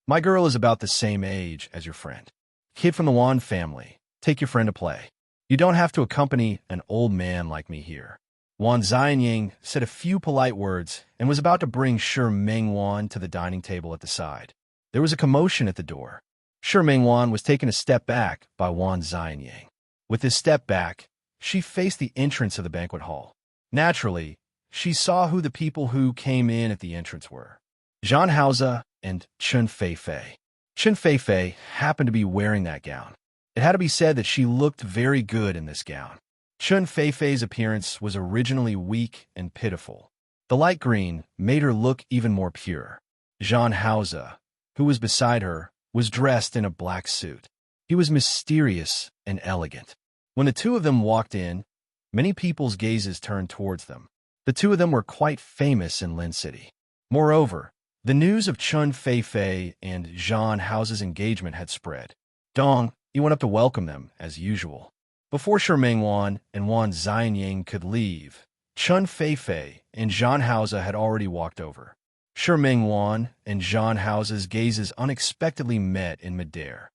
My girl is about the same age as your friend. Kid from the Wan family, take your friend to play. You don't have to accompany an old man like me here. Wan Xianying said a few polite words and was about to bring Shi Mengwan to the dining table at the side. There was a commotion at the door. Shi Mingwan was taken a step back by Wan Xianying. With this step back, she faced the entrance of the banquet hall. Naturally, she saw who the people who came in at the entrance were. Zhan Haoze and Chen Feifei. Chen Feifei happened to be wearing that gown. It had to be said that she looked very good in this gown. Chen Feifei's appearance was originally weak and pitiful. The light green made her look even more pure. Zhan Haoze, who was beside her, was dressed in a black suit. He was mysterious and elegant. When the two of them walked in, many people's gazes turned towards them. The two of them were quite famous in Lin City. Moreover, the news of Chen Feifei and Zhan Haoze's engagement had spread. Dong, he went up to welcome them, as usual. Before Shi Mingwan and Wan Xianying could leave, Chen Feifei and Zhan Haoze had already walked over. Shi Mingwan and Zhan Haoze's gazes unexpectedly met in midair.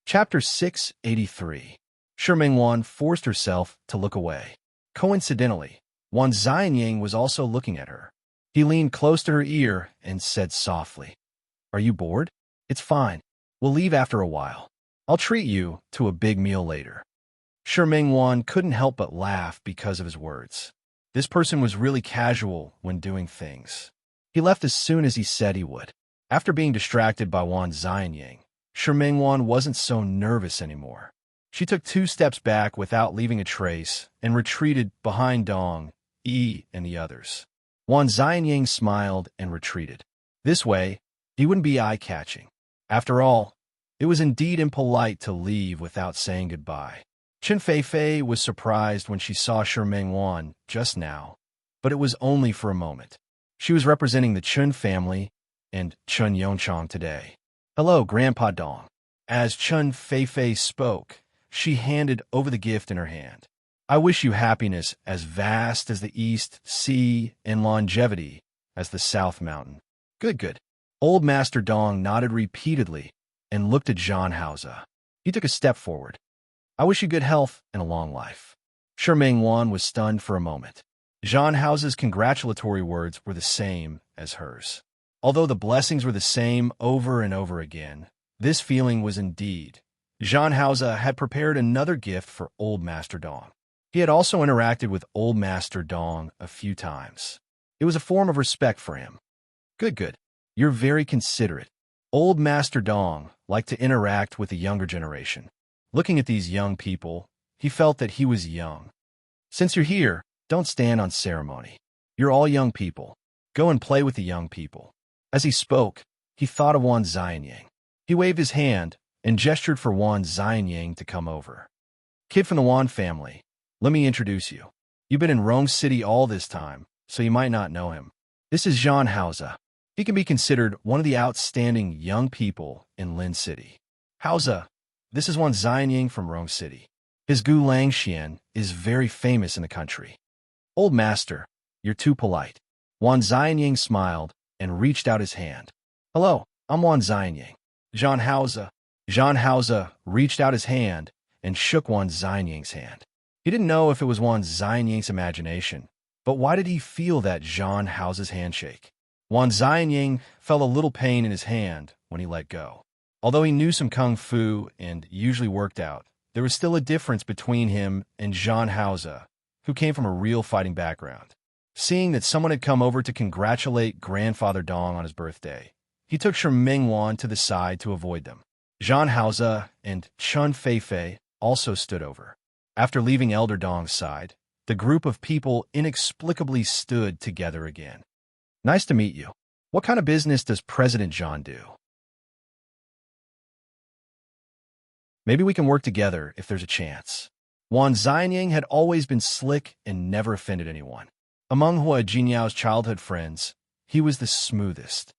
Chapter 683. Shi Mingwan forced herself to look away. Coincidentally, Wan Xianying was also looking at her. He leaned close to her ear and said softly, "Are you bored? It's fine. We'll leave after a while. I'll treat you to a big meal later." Shi Mingwan couldn't help but laugh because of his words. This person was really casual when doing things. He left as soon as he said he would. After being distracted by Wan Xianying, Shi Mingwan wasn't so nervous anymore. She took 2 steps back without leaving a trace and retreated behind Dong, Yi, and the others. Wan Xianying smiled and retreated. This way, he wouldn't be eye-catching. After all, it was indeed impolite to leave without saying goodbye. Chen Feifei was surprised when she saw Shi Mingwan just now, but it was only for a moment. She was representing the Chen family and Chen Yongchang today. "Hello, Grandpa Dong." As Chen Feifei spoke, she handed over the gift in her hand. "I wish you happiness as vast as the East Sea and longevity as the South Mountain." Good, good. Old Master Dong nodded repeatedly and looked at Zhan Haoze. He took a step forward. "I wish you good health and a long life." Shi Mingwan was stunned for a moment. Zhan Haoze's congratulatory words were the same as hers. Although the blessings were the same over and over again, this feeling was indeed. Zhan Haoze had prepared another gift for Old Master Dong. He had also interacted with Old Master Dong a few times. It was a form of respect for him. Good, good. You're very considerate. Old Master Dong liked to interact with the younger generation. Looking at these young people, he felt that he was young. "Since you're here, don't stand on ceremony. You're all young people. Go and play with the young people." As he spoke, he thought of Wan Xianying. He waved his hand and gestured for Wan Xianying to come over. "Kid from the Wan family, let me introduce you. You've been in Rome City all this time, so you might not know him. This is Zhan Haoze. He can be considered one of the outstanding young people in Lin City. Haoze, this is Wan Xianying from Rome City. His Gu Langxian is very famous in the country." "Old Master, you're too polite." Wan Xianying smiled and reached out his hand. "Hello, I'm Wan Xianying." Zhan Haoze reached out his hand and shook Wan Xianying's hand. He didn't know if it was Wan Xianying's imagination, but why did he feel that Zhan Haoze's handshake? Wan Xianying felt a little pain in his hand when he let go. Although he knew some kung fu and usually worked out, there was still a difference between him and Zhan Haoze, who came from a real fighting background. Seeing that someone had come over to congratulate Grandfather Dong on his birthday, he took Shi Mingwan to the side to avoid them. Zhan Haoze and Chen Feifei also stood over. After leaving Elder Dong's side, the group of people inexplicably stood together again. "Nice to meet you. What kind of business does President Zhan do? Maybe we can work together if there's a chance." Wan Xianying had always been slick and never offended anyone. Among Hua Jinyao's childhood friends, he was the smoothest.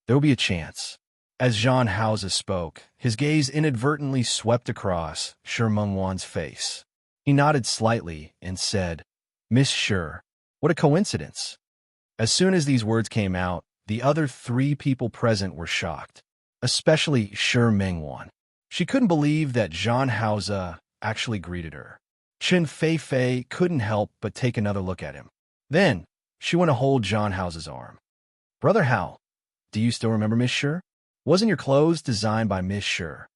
There will be a chance. As Zhan Haoze spoke, his gaze inadvertently swept across Shi Mingwan's face. He nodded slightly and said, "Miss Shi, what a coincidence." As soon as these words came out, the other 3 people present were shocked, especially Shi Mingwan. She couldn't believe that Zhan Haoze actually greeted her. Chen Feifei couldn't help but take another look at him. Then, She went to hold John House's arm. "Brother Hal, do you still remember Miss Sure? Wasn't your clothes designed by Miss Sure?"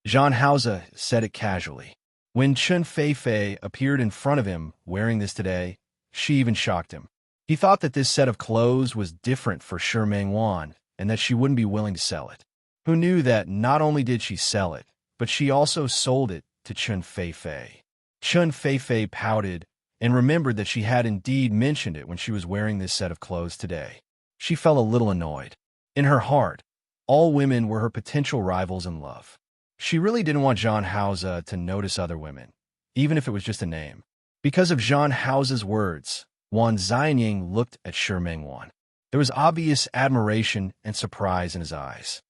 John House said it casually. When Chun Fei appeared in front of him wearing this today, she even shocked him. He thought that this set of clothes was different for Shi Mengwan and that she wouldn't be willing to sell it. Who knew that not only did she sell it, but she also sold it to Chun Fei. Chun Fei pouted and remembered that she had indeed mentioned it when she was wearing this set of clothes today. She felt a little annoyed. In her heart, all women were her potential rivals in love. She really didn't want John House to notice other women, even if it was just a name. Because of John House's words, Wan Xianying looked at Shi Mengwan. There was obvious admiration and surprise in his eyes.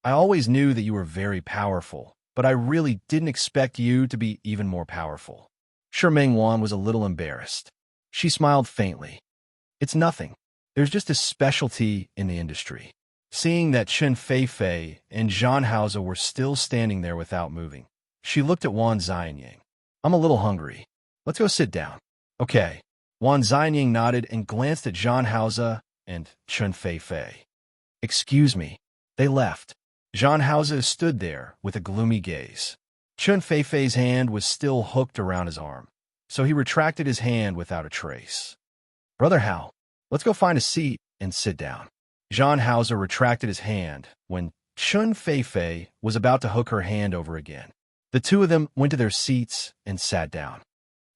"I always knew that you were very powerful, but I really didn't expect you to be even more powerful." Shi Mengwan was a little embarrassed. She smiled faintly. "It's nothing. There's just a specialty in the industry." Seeing that Chun Fei and John House were still standing there without moving, she looked at Wan Xianying. "I'm a little hungry. Let's go sit down." "Okay." Wan Xianying nodded and glanced at John House and Chun Fei. "Excuse me." They left. John House stood there with a gloomy gaze. Chun Fei's hand was still hooked around his arm, so he retracted his hand without a trace. "Brother Hal, let's go find a seat and sit down." John House retracted his hand when Chun Fei was about to hook her hand over again. The two of them went to their seats and sat down.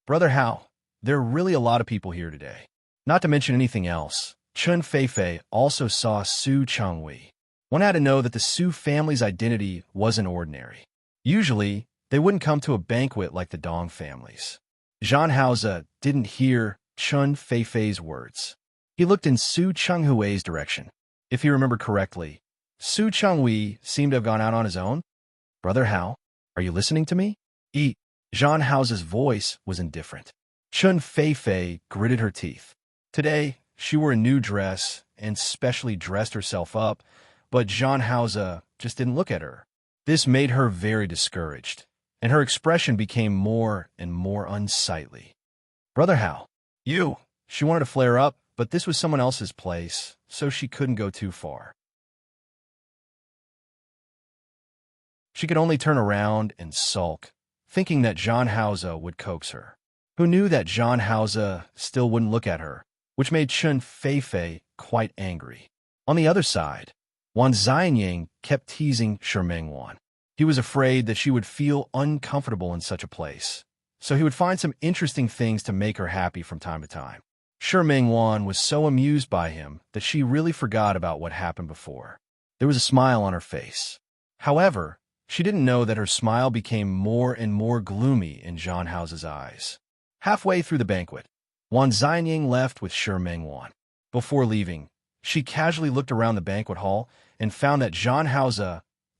"Brother Hal, there are really a lot of people here today. Not to mention anything else, Chun Fei also saw Su Changwei. One had to know that the Su family's identity wasn't ordinary. Usually, they wouldn't come to a banquet like the Dong families." John House didn't hear Chun Fei's words. He looked in Su Changhui's direction. If he remembered correctly, Su Changhui seemed to have gone out on his own. "Brother Hal, are you listening to me?" Eat. John House's voice was indifferent. Chun Fei gritted her teeth. Today, she wore a new dress and specially dressed herself up, but John House just didn't look at her. This made her very discouraged, and her expression became more and more unsightly. "Brother Hal, you." She wanted to flare up, but this was someone else's place, so she couldn't go too far. She could only turn around and sulk, thinking that John House would coax her. Who knew that John House still wouldn't look at her, which made Chun Fei quite angry. On the other side, Wan Xianying kept teasing Shi Mengwan. He was afraid that she would feel uncomfortable in such a place, so he would find some interesting things to make her happy from time to time. Shi Mengwan was so amused by him that she really forgot about what happened before. There was a smile on her face. However, she didn't know that her smile became more and more gloomy in John House's eyes. Halfway through the banquet, Wan Xianying left with Shi Mengwan. Before leaving, she casually looked around the banquet hall and found that John House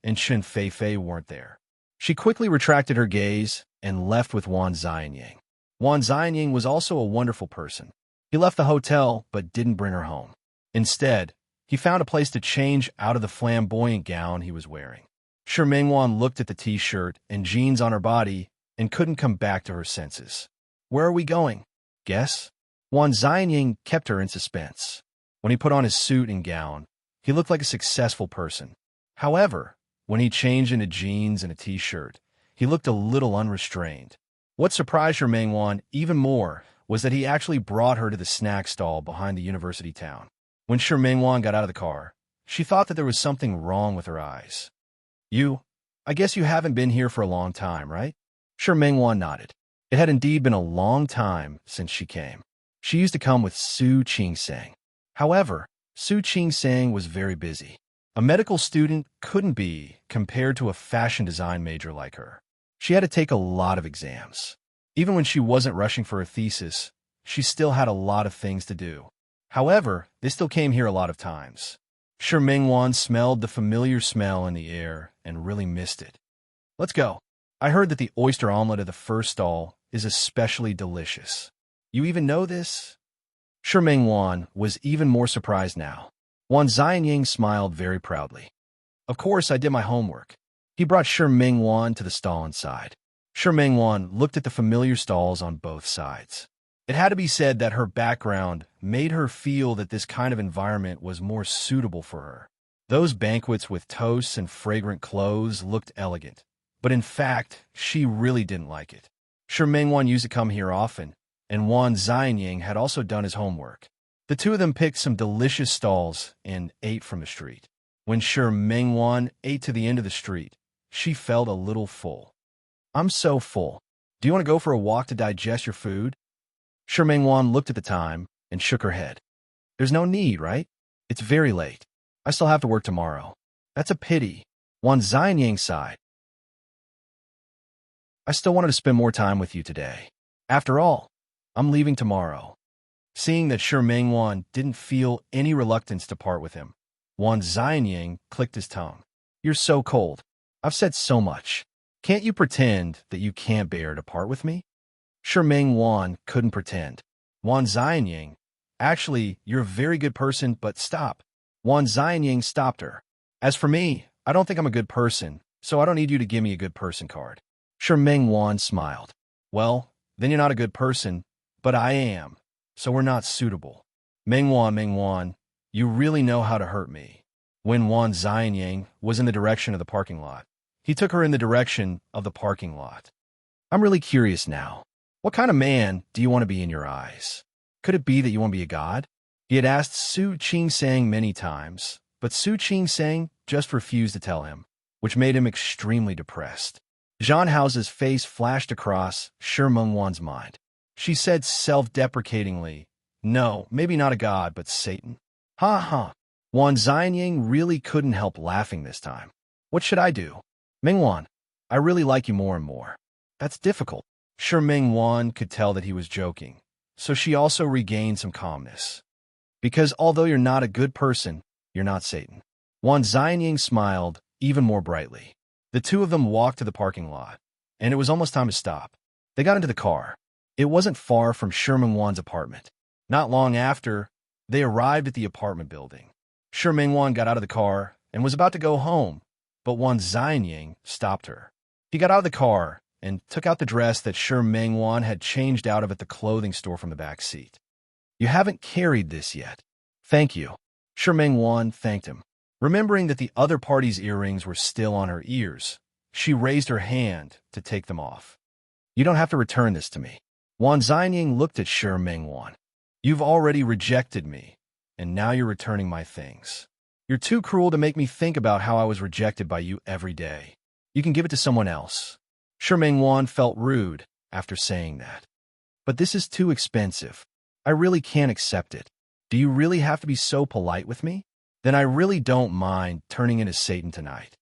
and Chun Fei weren't there. She quickly retracted her gaze and left with Wan Xianying. Wan Xianying was also a wonderful person. He left the hotel but didn't bring her home. Instead, he found a place to change out of the flamboyant gown he was wearing. Shi Mengwan looked at the t-shirt and jeans on her body and couldn't come back to her senses. "Where are we going?" "Guess?" Wan Xianying kept her in suspense. When he put on his suit and gown, he looked like a successful person. However, when he changed into jeans and a t-shirt, he looked a little unrestrained. What surprised Shi Mengwan even more was that he actually brought her to the snack stall behind the university town. When Shi Mengwan got out of the car, she thought that there was something wrong with her eyes. I guess you haven't been here for a long time, right?" Shi Mengwan nodded. It had indeed been a long time since she came. She used to come with Su Qingsang. However, Su Qingsang was very busy. A medical student couldn't be compared to a fashion design major like her. She had to take a lot of exams. Even when she wasn't rushing for her thesis, she still had a lot of things to do. However, they still came here a lot of times. Shi Mengwan smelled the familiar smell in the air and really missed it. "Let's go. I heard that the oyster omelet at the first stall is especially delicious. You even know this?" Shi Mengwan was even more surprised now. Wan Xianying smiled very proudly. "Of course, I did my homework." He brought Shi Mengwan to the stall inside. Shi Mengwan looked at the familiar stalls on both sides. It had to be said that her background made her feel that this kind of environment was more suitable for her. Those banquets with toasts and fragrant clothes looked elegant, but in fact, she really didn't like it. Sure, Mengwan used to come here often, and Wan Xianying had also done his homework. The two of them picked some delicious stalls and ate from the street. When Sure Mengwan ate to the end of the street, she felt a little full. I'm so full. Do you want to go for a walk to digest your food? Sure Mengwan looked at the time and shook her head. There's no need, right? It's very late. I still have to work tomorrow. That's a pity. Wan Xianying sighed. I still wanted to spend more time with you today. After all, I'm leaving tomorrow. Seeing that Sure Mengwan didn't feel any reluctance to part with him, Wan Xianying clicked his tongue. You're so cold. I've said so much. Can't you pretend that you can't bear to part with me? Sure Mengwan couldn't pretend. Wan Xianying, actually, you're a very good person, but stop. Wan Xianying stopped her. As for me, I don't think I'm a good person, so I don't need you to give me a good person card. Sure Mengwan smiled. Well, then you're not a good person, but I am, so we're not suitable. Mengwan, you really know how to hurt me. When Wan Xianying was in the direction of the parking lot, he took her in the direction of the parking lot. I'm really curious now. What kind of man do you want to be in your eyes? Could it be that you want to be a god? He had asked Su Qingsang many times, but Su Qingsang just refused to tell him, which made him extremely depressed. Zhan Hao's face flashed across Sure Mengwan's mind. She said self-deprecatingly, no, maybe not a god, but Satan. Ha ha. Wan Xianying really couldn't help laughing this time. What should I do? Mengwan, I really like you more and more. That's difficult. Sure Mengwan could tell that he was joking, so she also regained some calmness. Because although you're not a good person, you're not Satan. Wan Xianying smiled even more brightly. The two of them walked to the parking lot, and it was almost time to stop. They got into the car. It wasn't far from Sure Mengwan's apartment. Not long after, they arrived at the apartment building. Sure Mengwan got out of the car and was about to go home, but Wan Xianying stopped her. He got out of the car and took out the dress that Sure Mengwan had changed out of at the clothing store from the back seat. You haven't carried this yet. Thank you. Sure Mengwan thanked him. Remembering that the other party's earrings were still on her ears, she raised her hand to take them off. You don't have to return this to me. Wan Xianying looked at Sure Mengwan. You've already rejected me, and now you're returning my things. You're too cruel to make me think about how I was rejected by you every day. You can give it to someone else. Sure Mengwan felt rude after saying that. But this is too expensive. I really can't accept it. Do you really have to be so polite with me? Then I really don't mind turning into Satan tonight.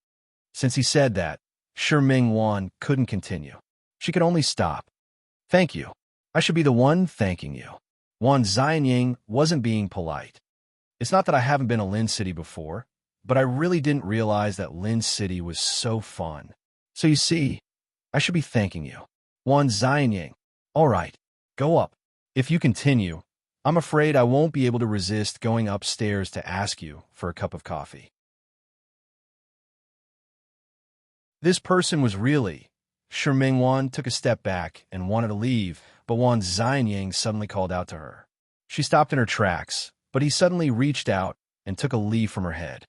Since he said that, Sure Mengwan couldn't continue. She could only stop. Thank you. I should be the one thanking you. Wan Xianying wasn't being polite. It's not that I haven't been to Lin City before, but I really didn't realize that Lin City was so fun. So you see, I should be thanking you. Wan Xianying. All right, go up. If you continue, I'm afraid I won't be able to resist going upstairs to ask you for a cup of coffee. This person was really... Sure Mengwan took a step back and wanted to leave, but Wan Xianying suddenly called out to her. She stopped in her tracks, but he suddenly reached out and took a leaf from her head.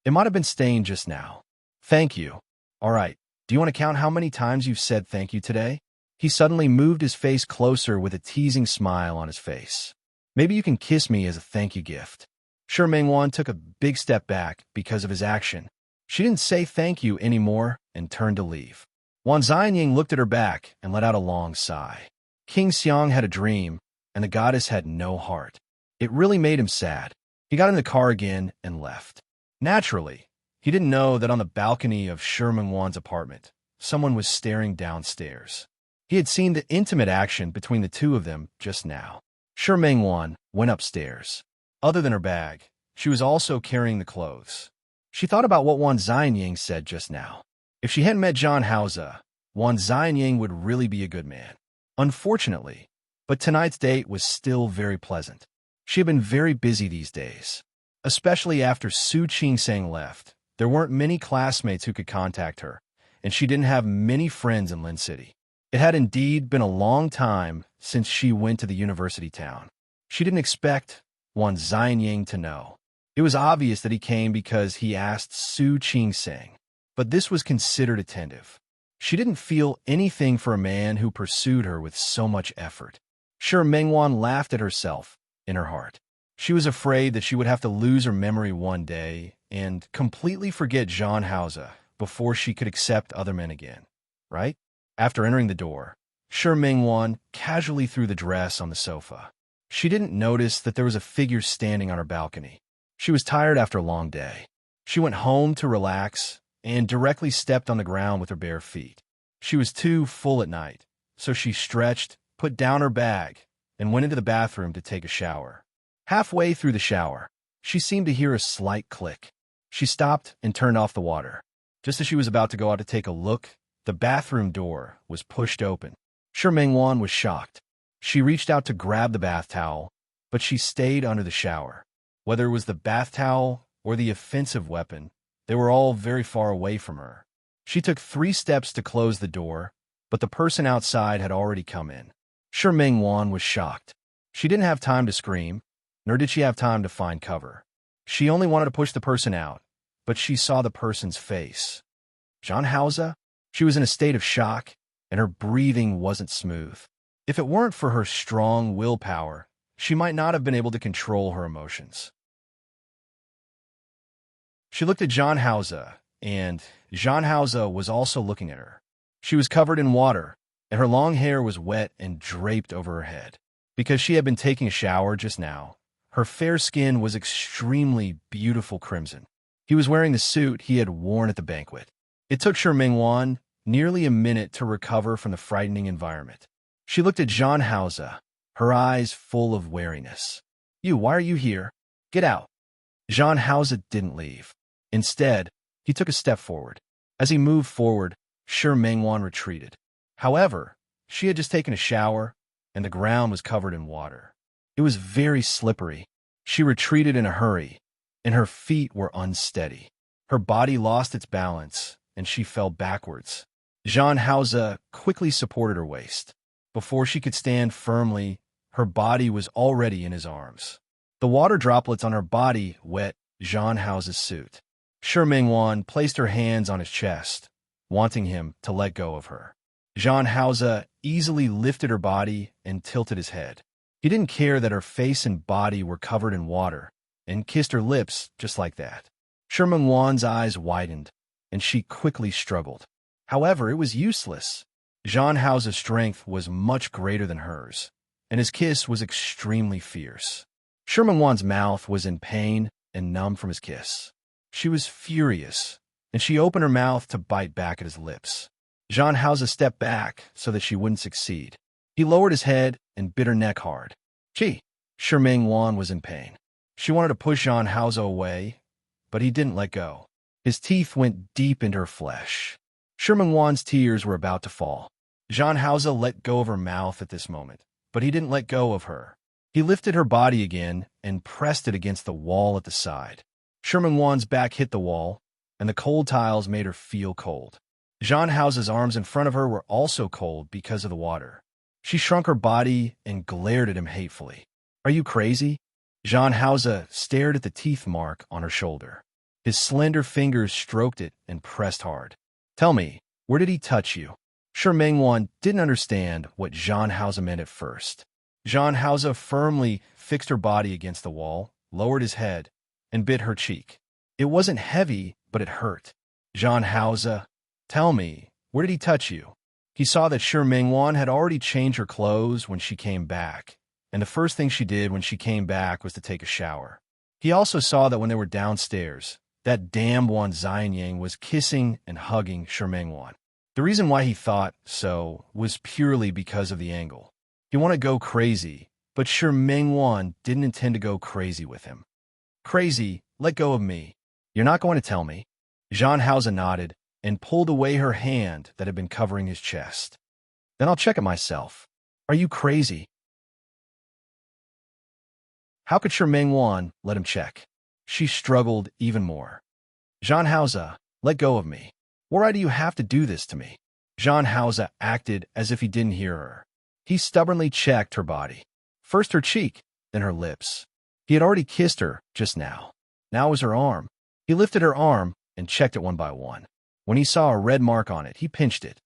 It might have been stained just now. Thank you. All right, do you want to count how many times you've said thank you today? He suddenly moved his face closer with a teasing smile on his face. Maybe you can kiss me as a thank you gift. Sure Mengwan took a big step back because of his action. She didn't say thank you anymore and turned to leave. Wan Xianying looked at her back and let out a long sigh. King Xiang had a dream, and the goddess had no heart. It really made him sad. He got in the car again and left. Naturally, he didn't know that on the balcony of Sure Mengwan's apartment, someone was staring downstairs. He had seen the intimate action between the two of them just now. Sure Mengwan went upstairs. Other than her bag, she was also carrying the clothes. She thought about what Wan Xianying said just now. If she hadn't met Zhan Haoze, Wan Xianying would really be a good man. Unfortunately, but tonight's date was still very pleasant. She had been very busy these days. Especially after Su Qingsang left, there weren't many classmates who could contact her, and she didn't have many friends in Lin City. It had indeed been a long time since she went to the university town. She didn't expect Xianying to know. It was obvious that he came because he asked Su Qing-sing, but this was considered attentive. She didn't feel anything for a man who pursued her with so much effort. Sure, Mengwan laughed at herself in her heart. She was afraid that she would have to lose her memory one day and completely forget Zhang Haoze before she could accept other men again, right? After entering the door, Shi Mingwan casually threw the dress on the sofa. She didn't notice that there was a figure standing on her balcony. She was tired after a long day. She went home to relax and directly stepped on the ground with her bare feet. She was too full at night, so she stretched, put down her bag, and went into the bathroom to take a shower. Halfway through the shower, she seemed to hear a slight click. She stopped and turned off the water. Just as she was about to go out to take a look, the bathroom door was pushed open. Shi Mingwan was shocked. She reached out to grab the bath towel, but she stayed under the shower. Whether it was the bath towel or the offensive weapon, they were all very far away from her. She took 3 steps to close the door, but the person outside had already come in. Shi Mingwan was shocked. She didn't have time to scream, nor did she have time to find cover. She only wanted to push the person out, but she saw the person's face. Zhang Haoze? She was in a state of shock, and her breathing wasn't smooth. If it weren't for her strong willpower, she might not have been able to control her emotions. She looked at Zhang Haoze, and Zhang Haoze was also looking at her. She was covered in water, and her long hair was wet and draped over her head. Because she had been taking a shower just now, her fair skin was extremely beautiful crimson. He was wearing the suit he had worn at the banquet. It took Shi Mingwan nearly a minute to recover from the frightening environment. She looked at Zhang Haoze, her eyes full of wariness. Why are you here? Get out." Zhang Haoze didn't leave. Instead, he took a step forward. As he moved forward, Shi Mingwan retreated. However, she had just taken a shower, and the ground was covered in water. It was very slippery. She retreated in a hurry, and her feet were unsteady. Her body lost its balance, and she fell backwards. Zhang Haoze quickly supported her waist. Before she could stand firmly, her body was already in his arms. The water droplets on her body wet Zhang Haoze's suit. Shi Mingwan placed her hands on his chest, wanting him to let go of her. Zhang Haoze easily lifted her body and tilted his head. He didn't care that her face and body were covered in water, and kissed her lips just like that. Shi Mingwan's eyes widened, and she quickly struggled. However, it was useless. Zhang Haoze's strength was much greater than hers, and his kiss was extremely fierce. Shi Mingwan's mouth was in pain and numb from his kiss. She was furious, and she opened her mouth to bite back at his lips. Zhang Haoze stepped back so that she wouldn't succeed. He lowered his head and bit her neck hard. Shi Mingwan was in pain. She wanted to push Zhang Haoze away, but he didn't let go. His teeth went deep into her flesh. Shi Mingwan's tears were about to fall. Zhang Haoze let go of her mouth at this moment, but he didn't let go of her. He lifted her body again and pressed it against the wall at the side. Shi Mingwan's back hit the wall, and the cold tiles made her feel cold. Zhang Haoze's arms in front of her were also cold because of the water. She shrunk her body and glared at him hatefully. "Are you crazy?" Zhang Haoze stared at the teeth mark on her shoulder. His slender fingers stroked it and pressed hard. "Tell me, where did he touch you?" Shi Mingwan didn't understand what Zhang Haoze meant at first. Zhang Haoze firmly fixed her body against the wall, lowered his head, and bit her cheek. It wasn't heavy, but it hurt. "Zhang Haoze, tell me, where did he touch you?" He saw that Shi Mingwan had already changed her clothes when she came back, and the first thing she did when she came back was to take a shower. He also saw that when they were downstairs, that damned Xianying was kissing and hugging Shi Mingwan. The reason why he thought so was purely because of the angle. He wanted to go crazy, but Shi Mingwan didn't intend to go crazy with him. "Crazy, let go of me. You're not going to tell me." Zhang Haoze nodded and pulled away her hand that had been covering his chest. "Then I'll check it myself. Are you crazy?" How could Shi Mingwan let him check? She struggled even more. "Zhang Haoze, let go of me. Why do you have to do this to me?" Jean Hausa acted as if he didn't hear her. He stubbornly checked her body. First her cheek, then her lips. He had already kissed her just now. Now it was her arm. He lifted her arm and checked it one by one. When he saw a red mark on it, he pinched it.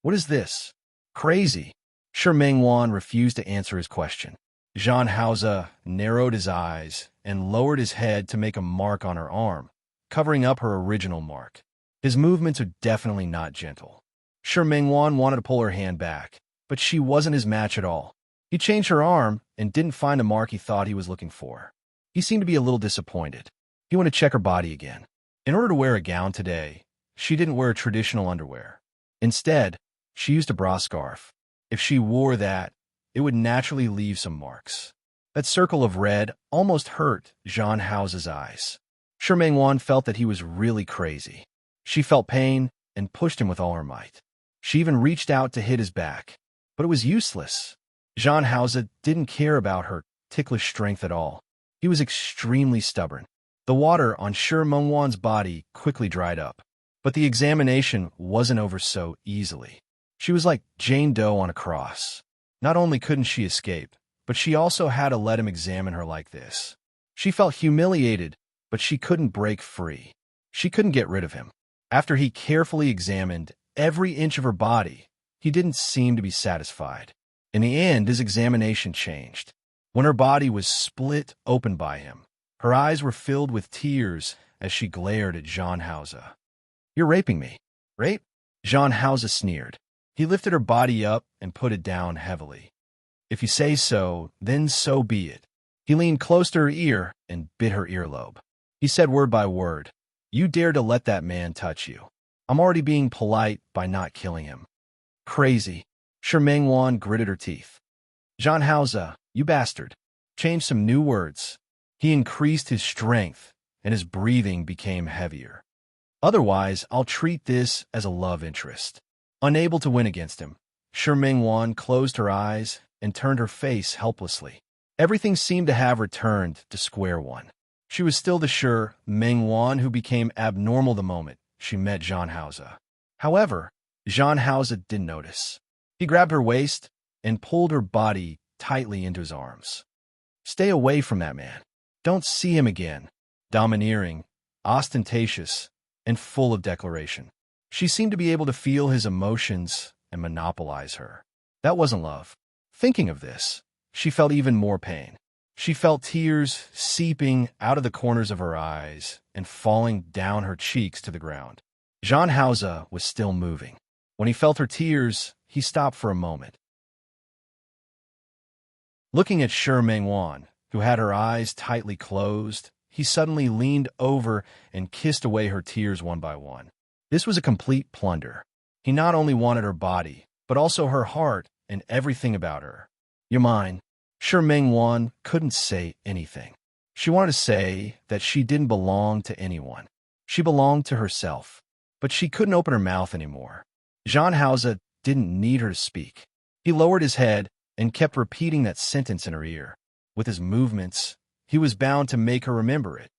What is this? Crazy. Shi Mengwan refused to answer his question. Jean Hausa narrowed his eyes and lowered his head to make a mark on her arm, covering up her original mark. His movements are definitely not gentle. Shi Mengwan wanted to pull her hand back, but she wasn't his match at all. He changed her arm and didn't find a mark he thought he was looking for. He seemed to be a little disappointed. He wanted to check her body again. In order to wear a gown today, she didn't wear traditional underwear. Instead, she used a bra scarf. If she wore that, it would naturally leave some marks. That circle of red almost hurt Jean Hausa's eyes. Shi Mengwan felt that he was really crazy. She felt pain and pushed him with all her might. She even reached out to hit his back, but it was useless. Jean Hausa didn't care about her ticklish strength at all. He was extremely stubborn. The water on Shi Mengwan's body quickly dried up, but the examination wasn't over so easily. She was like Jane Doe on a cross. Not only couldn't she escape, but she also had to let him examine her like this. She felt humiliated, but she couldn't break free. She couldn't get rid of him. After he carefully examined every inch of her body, he didn't seem to be satisfied. In the end, his examination changed. When her body was split open by him, her eyes were filled with tears as she glared at Jean Hausa. "You're raping me." "Rape?" Jean Hausa sneered. He lifted her body up and put it down heavily. "If you say so, then so be it." He leaned close to her ear and bit her earlobe. He said word by word, "You dare to let that man touch you. I'm already being polite by not killing him." "Crazy." Shi Mengwan gritted her teeth. "Jean Hausa, you bastard." Changed some new words. He increased his strength, and his breathing became heavier. "Otherwise, I'll treat this as a love interest." Unable to win against him, Shi Mengwan closed her eyes and turned her face helplessly. Everything seemed to have returned to square one. She was still the Shi Mengwan who became abnormal the moment she met Jean Hausa. However, Jean Hausa didn't notice. He grabbed her waist and pulled her body tightly into his arms. "Stay away from that man. Don't see him again." Domineering, ostentatious, and full of declaration. She seemed to be able to feel his emotions and monopolize her. That wasn't love. Thinking of this, she felt even more pain. She felt tears seeping out of the corners of her eyes and falling down her cheeks to the ground. Jean Hausa was still moving. When he felt her tears, he stopped for a moment. Looking at Shi Mengwan, who had her eyes tightly closed, he suddenly leaned over and kissed away her tears one by one. This was a complete plunder. He not only wanted her body, but also her heart and everything about her. "You're mine." Shi Mengwan couldn't say anything. She wanted to say that she didn't belong to anyone. She belonged to herself. But she couldn't open her mouth anymore. Jean Hausa didn't need her to speak. He lowered his head and kept repeating that sentence in her ear. With his movements, he was bound to make her remember it.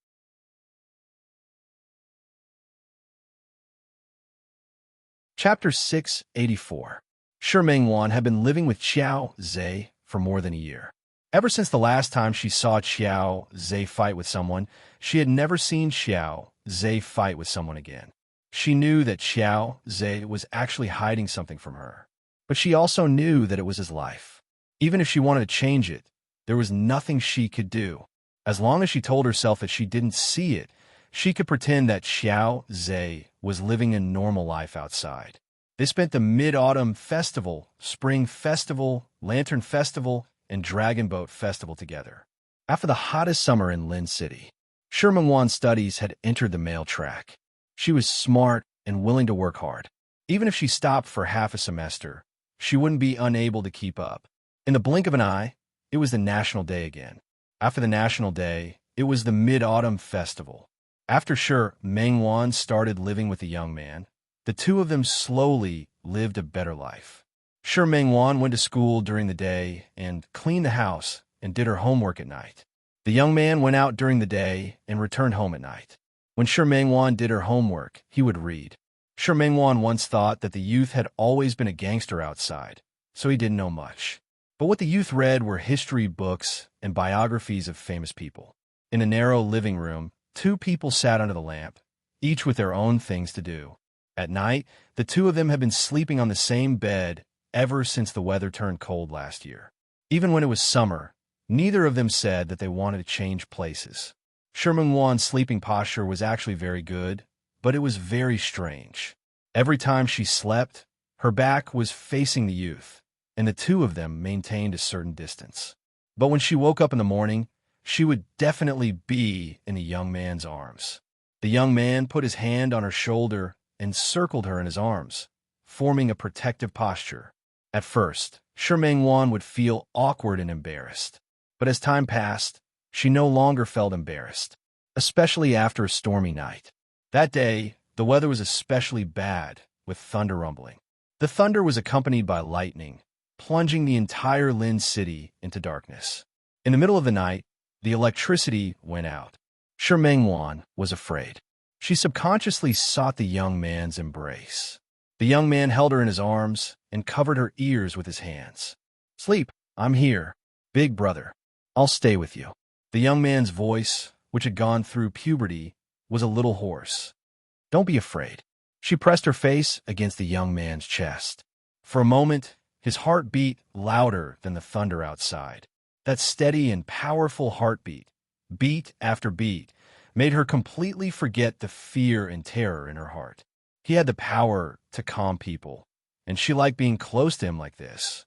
Chapter 684. Shi Mengwan had been living with Qiao Zhe for more than a year. Ever since the last time she saw Qiao Zhe fight with someone, she had never seen Qiao Zhe fight with someone again. She knew that Qiao Zhe was actually hiding something from her, but she also knew that it was his life. Even if she wanted to change it, there was nothing she could do. As long as she told herself that she didn't see it, she could pretend that Qiao Zhe was living a normal life outside. They spent the Mid-Autumn Festival, Spring Festival, Lantern Festival, and Dragon Boat Festival together. After the hottest summer in Lin City, Shi Mengwan's studies had entered the male track. She was smart and willing to work hard. Even if she stopped for half a semester, she wouldn't be unable to keep up. In the blink of an eye, it was the National Day again. After the National Day, it was the Mid-Autumn Festival. After Shi Mengwan started living with the young man, the two of them slowly lived a better life. Shi Mengwan went to school during the day and cleaned the house and did her homework at night. The young man went out during the day and returned home at night. When Shi Mengwan did her homework, he would read. Shi Mingwan once thought that the youth had always been a gangster outside, so he didn't know much. But what the youth read were history books and biographies of famous people. In a narrow living room, two people sat under the lamp, each with their own things to do. At night, the two of them had been sleeping on the same bed ever since the weather turned cold last year. Even when it was summer, neither of them said that they wanted to change places. Shi Mingwan's sleeping posture was actually very good, but it was very strange. Every time she slept, her back was facing the youth, and the two of them maintained a certain distance. But when she woke up in the morning, she would definitely be in the young man's arms. The young man put his hand on her shoulder and circled her in his arms, forming a protective posture. At first, Shi Mingwan would feel awkward and embarrassed, but as time passed, she no longer felt embarrassed, especially after a stormy night. That day, the weather was especially bad, with thunder rumbling. The thunder was accompanied by lightning, plunging the entire Lin city into darkness. In the middle of the night, the electricity went out. Shi Mingwan was afraid. She subconsciously sought the young man's embrace. The young man held her in his arms and covered her ears with his hands. "Sleep, I'm here. Big brother. I'll stay with you." The young man's voice, which had gone through puberty, was a little hoarse. "Don't be afraid." She pressed her face against the young man's chest. For a moment, his heart beat louder than the thunder outside. That steady and powerful heartbeat, beat after beat, made her completely forget the fear and terror in her heart. He had the power to calm people, and she liked being close to him like this.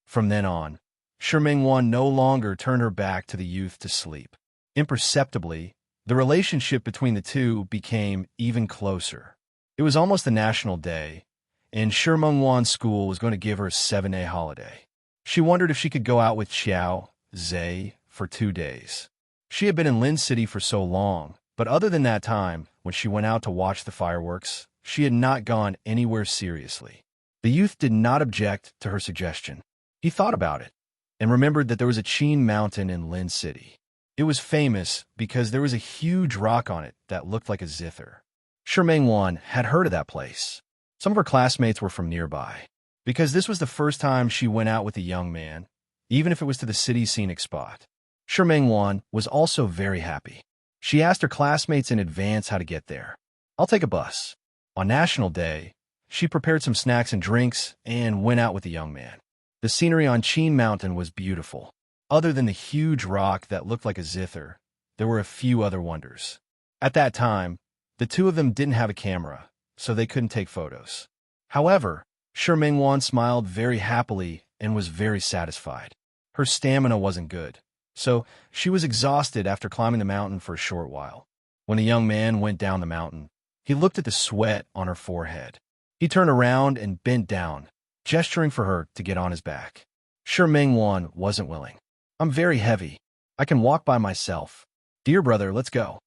From then on, Shi Mingwan no longer turned her back to the youth to sleep. Imperceptibly, the relationship between the two became even closer. It was almost a national day, and Shi Mingwan's school was going to give her a 7-day holiday. She wondered if she could go out with Xiao Zhe for 2 days. She had been in Lin City for so long, but other than that time, when she went out to watch the fireworks, she had not gone anywhere seriously. The youth did not object to her suggestion. He thought about it, and remembered that there was a Qin mountain in Lin City. It was famous because there was a huge rock on it that looked like a zither. Shi Mingwan had heard of that place. Some of her classmates were from nearby. Because this was the first time she went out with a young man, even if it was to the city's scenic spot. Shi Mingwan was also very happy. She asked her classmates in advance how to get there. "I'll take a bus." On National Day, she prepared some snacks and drinks and went out with the young man. The scenery on Qin Mountain was beautiful. Other than the huge rock that looked like a zither, there were a few other wonders. At that time, the two of them didn't have a camera, so they couldn't take photos. However, Shi Mingwan smiled very happily and was very satisfied. Her stamina wasn't good, so she was exhausted after climbing the mountain for a short while. When the young man went down the mountain, he looked at the sweat on her forehead. He turned around and bent down, gesturing for her to get on his back. Shi Mingwan wasn't willing. "I'm very heavy. I can walk by myself. Dear brother, let's go."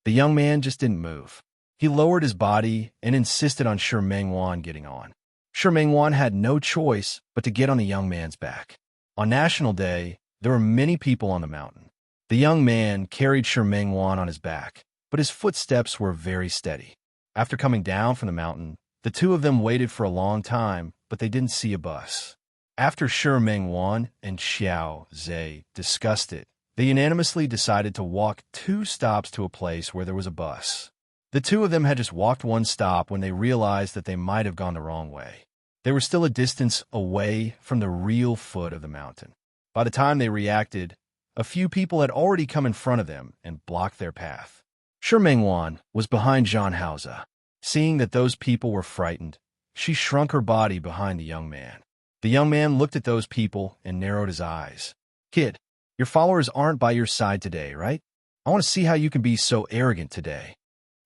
The young man just didn't move. He lowered his body and insisted on Shi Mingwan getting on. Shi Mingwan had no choice but to get on the young man's back. On National Day, there were many people on the mountain. The young man carried Shi Mingwan on his back, but his footsteps were very steady. After coming down from the mountain, the two of them waited for a long time, but they didn't see a bus. After Shi Mingwan and Xiao Zhe discussed it, they unanimously decided to walk 2 stops to a place where there was a bus. The two of them had just walked 1 stop when they realized that they might have gone the wrong way. They were still a distance away from the real foot of the mountain. By the time they reacted, a few people had already come in front of them and blocked their path. Shi Mingwan was behind Zhan Haoze. Seeing that those people were frightened, she shrunk her body behind the young man. The young man looked at those people and narrowed his eyes. "Kid, your followers aren't by your side today, right? I want to see how you can be so arrogant today."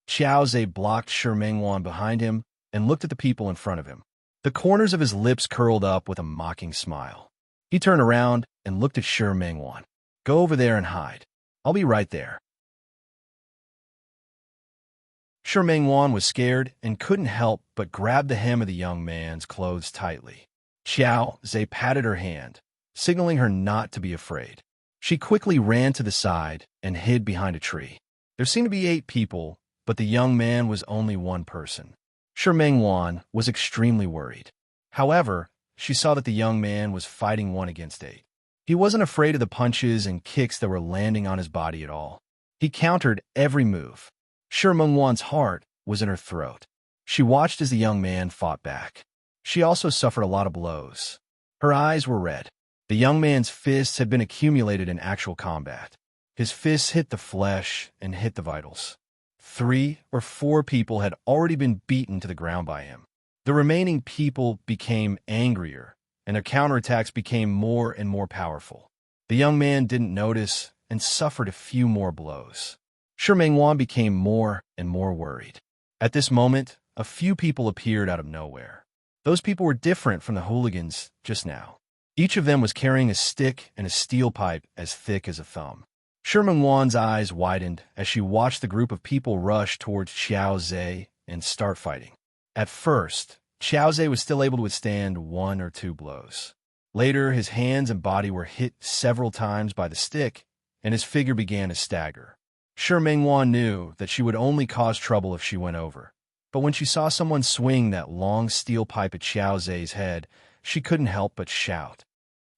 Xiao Zhe blocked Shi Mingwan behind him and looked at the people in front of him. The corners of his lips curled up with a mocking smile. He turned around and looked at Shi Mingwan. "Go over there and hide. I'll be right there." Shi Mingwan was scared and couldn't help but grab the hem of the young man's clothes tightly. Xiao Zhe patted her hand, signaling her not to be afraid. She quickly ran to the side and hid behind a tree. There seemed to be 8 people, but the young man was only one person. Shi Mengwan was extremely worried. However, she saw that the young man was fighting 1 against 8. He wasn't afraid of the punches and kicks that were landing on his body at all. He countered every move. Shi Mengwan's heart was in her throat. She watched as the young man fought back. She also suffered a lot of blows. Her eyes were red. The young man's fists had been accumulated in actual combat. His fists hit the flesh and hit the vitals. 3 or 4 people had already been beaten to the ground by him. The remaining people became angrier, and their counterattacks became more and more powerful. The young man didn't notice and suffered a few more blows. Shi Mengwan became more and more worried. At this moment, a few people appeared out of nowhere. Those people were different from the hooligans just now. Each of them was carrying a stick and a steel pipe as thick as a thumb. Shi Mengwan's eyes widened as she watched the group of people rush towards Xiao Zhe and start fighting. At first, Xiao Zhe was still able to withstand 1 or 2 blows. Later, his hands and body were hit several times by the stick, and his figure began to stagger. Shi Mengwan knew that she would only cause trouble if she went over. But when she saw someone swing that long steel pipe at Xiao Zhe's head, she couldn't help but shout,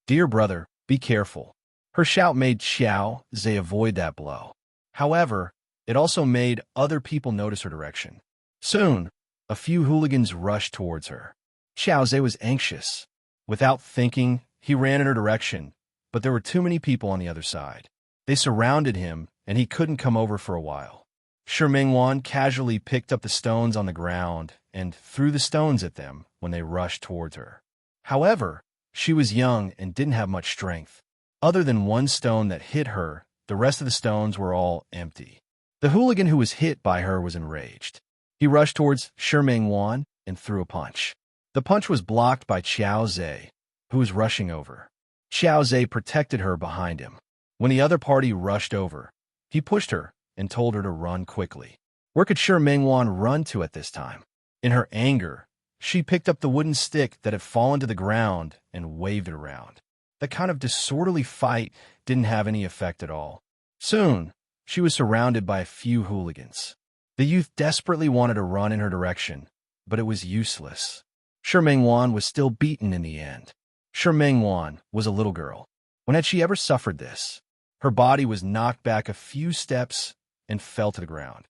"Dear brother, be careful." Her shout made Xiao Zhe avoid that blow. However, it also made other people notice her direction. Soon, a few hooligans rushed towards her. Xiao Zhe was anxious. Without thinking, he ran in her direction, but there were too many people on the other side. They surrounded him, and he couldn't come over for a while. Shi Mengwan casually picked up the stones on the ground and threw the stones at them when they rushed towards her. However, she was young and didn't have much strength. Other than 1 stone that hit her, the rest of the stones were all empty. The hooligan who was hit by her was enraged. He rushed towards Shi Mengwan and threw a punch. The punch was blocked by Xiao Zhe, who was rushing over. Xiao Zhe protected her behind him. When the other party rushed over, he pushed her and told her to run quickly. Where could Shi Mengwan run to at this time? In her anger, she picked up the wooden stick that had fallen to the ground and waved it around. That kind of disorderly fight didn't have any effect at all. Soon, she was surrounded by a few hooligans. The youth desperately wanted to run in her direction, but it was useless. Shi Mengwan was still beaten in the end. Shi Mengwan was a little girl. When had she ever suffered this? Her body was knocked back a few steps and fell to the ground.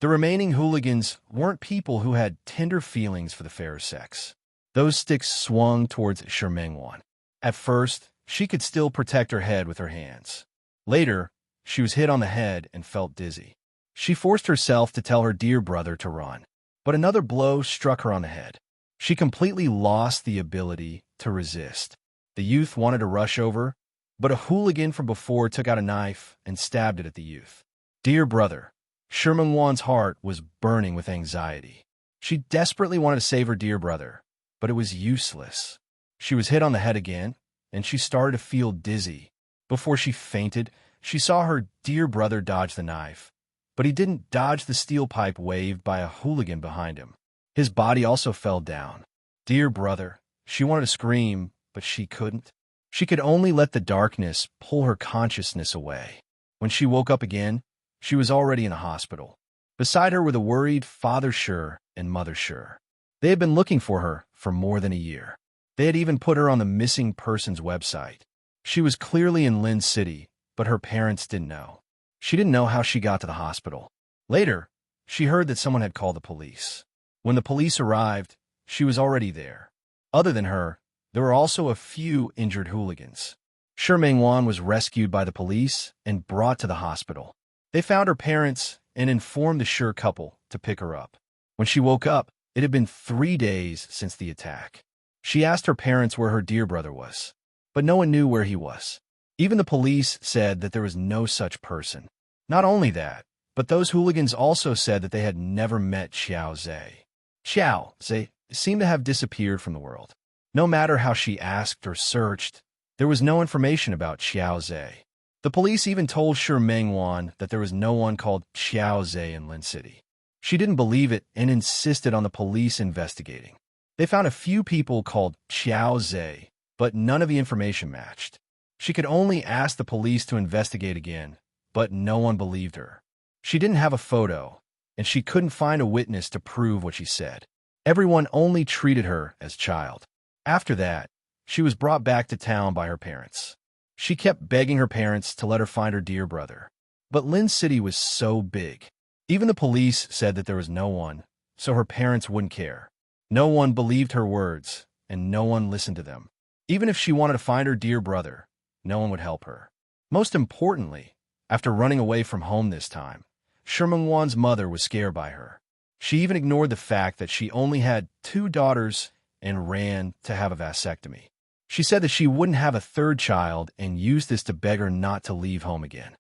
The remaining hooligans weren't people who had tender feelings for the fairer sex. Those sticks swung towards Shi Mengwan. At first, she could still protect her head with her hands. Later, she was hit on the head and felt dizzy. She forced herself to tell her dear brother to run, but another blow struck her on the head. She completely lost the ability to resist. The youth wanted to rush over, but a hooligan from before took out a knife and stabbed it at the youth. Dear brother, Shi Mengwan's heart was burning with anxiety. She desperately wanted to save her dear brother, but it was useless. She was hit on the head again, and she started to feel dizzy. Before she fainted, she saw her dear brother dodge the knife, but he didn't dodge the steel pipe waved by a hooligan behind him. His body also fell down. Dear brother, she wanted to scream, but she couldn't. She could only let the darkness pull her consciousness away. When she woke up again, she was already in a hospital. Beside her were the worried Father Shi and Mother Shi. They had been looking for her for more than a year. They had even put her on the missing persons website. She was clearly in Lin City, but her parents didn't know. She didn't know how she got to the hospital. Later, she heard that someone had called the police. When the police arrived, she was already there. Other than her, there were also a few injured hooligans. Shi Mengwan was rescued by the police and brought to the hospital. They found her parents and informed the Shi couple to pick her up. When she woke up, it had been 3 days since the attack. She asked her parents where her dear brother was, but no one knew where he was. Even the police said that there was no such person. Not only that, but those hooligans also said that they had never met Xiao Zhe. Xiao Zhe seemed to have disappeared from the world. No matter how she asked or searched, there was no information about Xiao Zhe. The police even told Shi Mengwan that there was no one called Xiao Zhe in Lin City. She didn't believe it and insisted on the police investigating. They found a few people called Xiao Zhe, but none of the information matched. She could only ask the police to investigate again, but no one believed her. She didn't have a photo, and she couldn't find a witness to prove what she said. Everyone only treated her as child. After that, she was brought back to town by her parents. She kept begging her parents to let her find her dear brother. But Lynn City was so big. Even the police said that there was no one, so her parents wouldn't care. No one believed her words, and no one listened to them. Even if she wanted to find her dear brother, no one would help her. Most importantly, after running away from home this time, Sherman-Wan's mother was scared by her. She even ignored the fact that she only had 2 daughters and ran to have a vasectomy. She said that she wouldn't have a 3rd child and used this to beg her not to leave home again.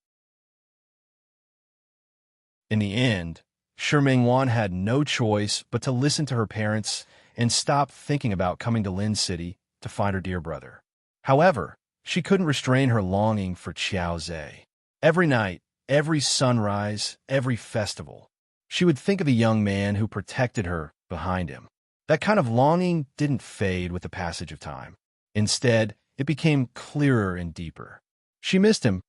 In the end, Sherman-Wan had no choice but to listen to her parents and stop thinking about coming to Lin City to find her dear brother. However, she couldn't restrain her longing for Qiao Zhe. Every night, every sunrise, every festival, she would think of the young man who protected her behind him. That kind of longing didn't fade with the passage of time. Instead, it became clearer and deeper. She missed him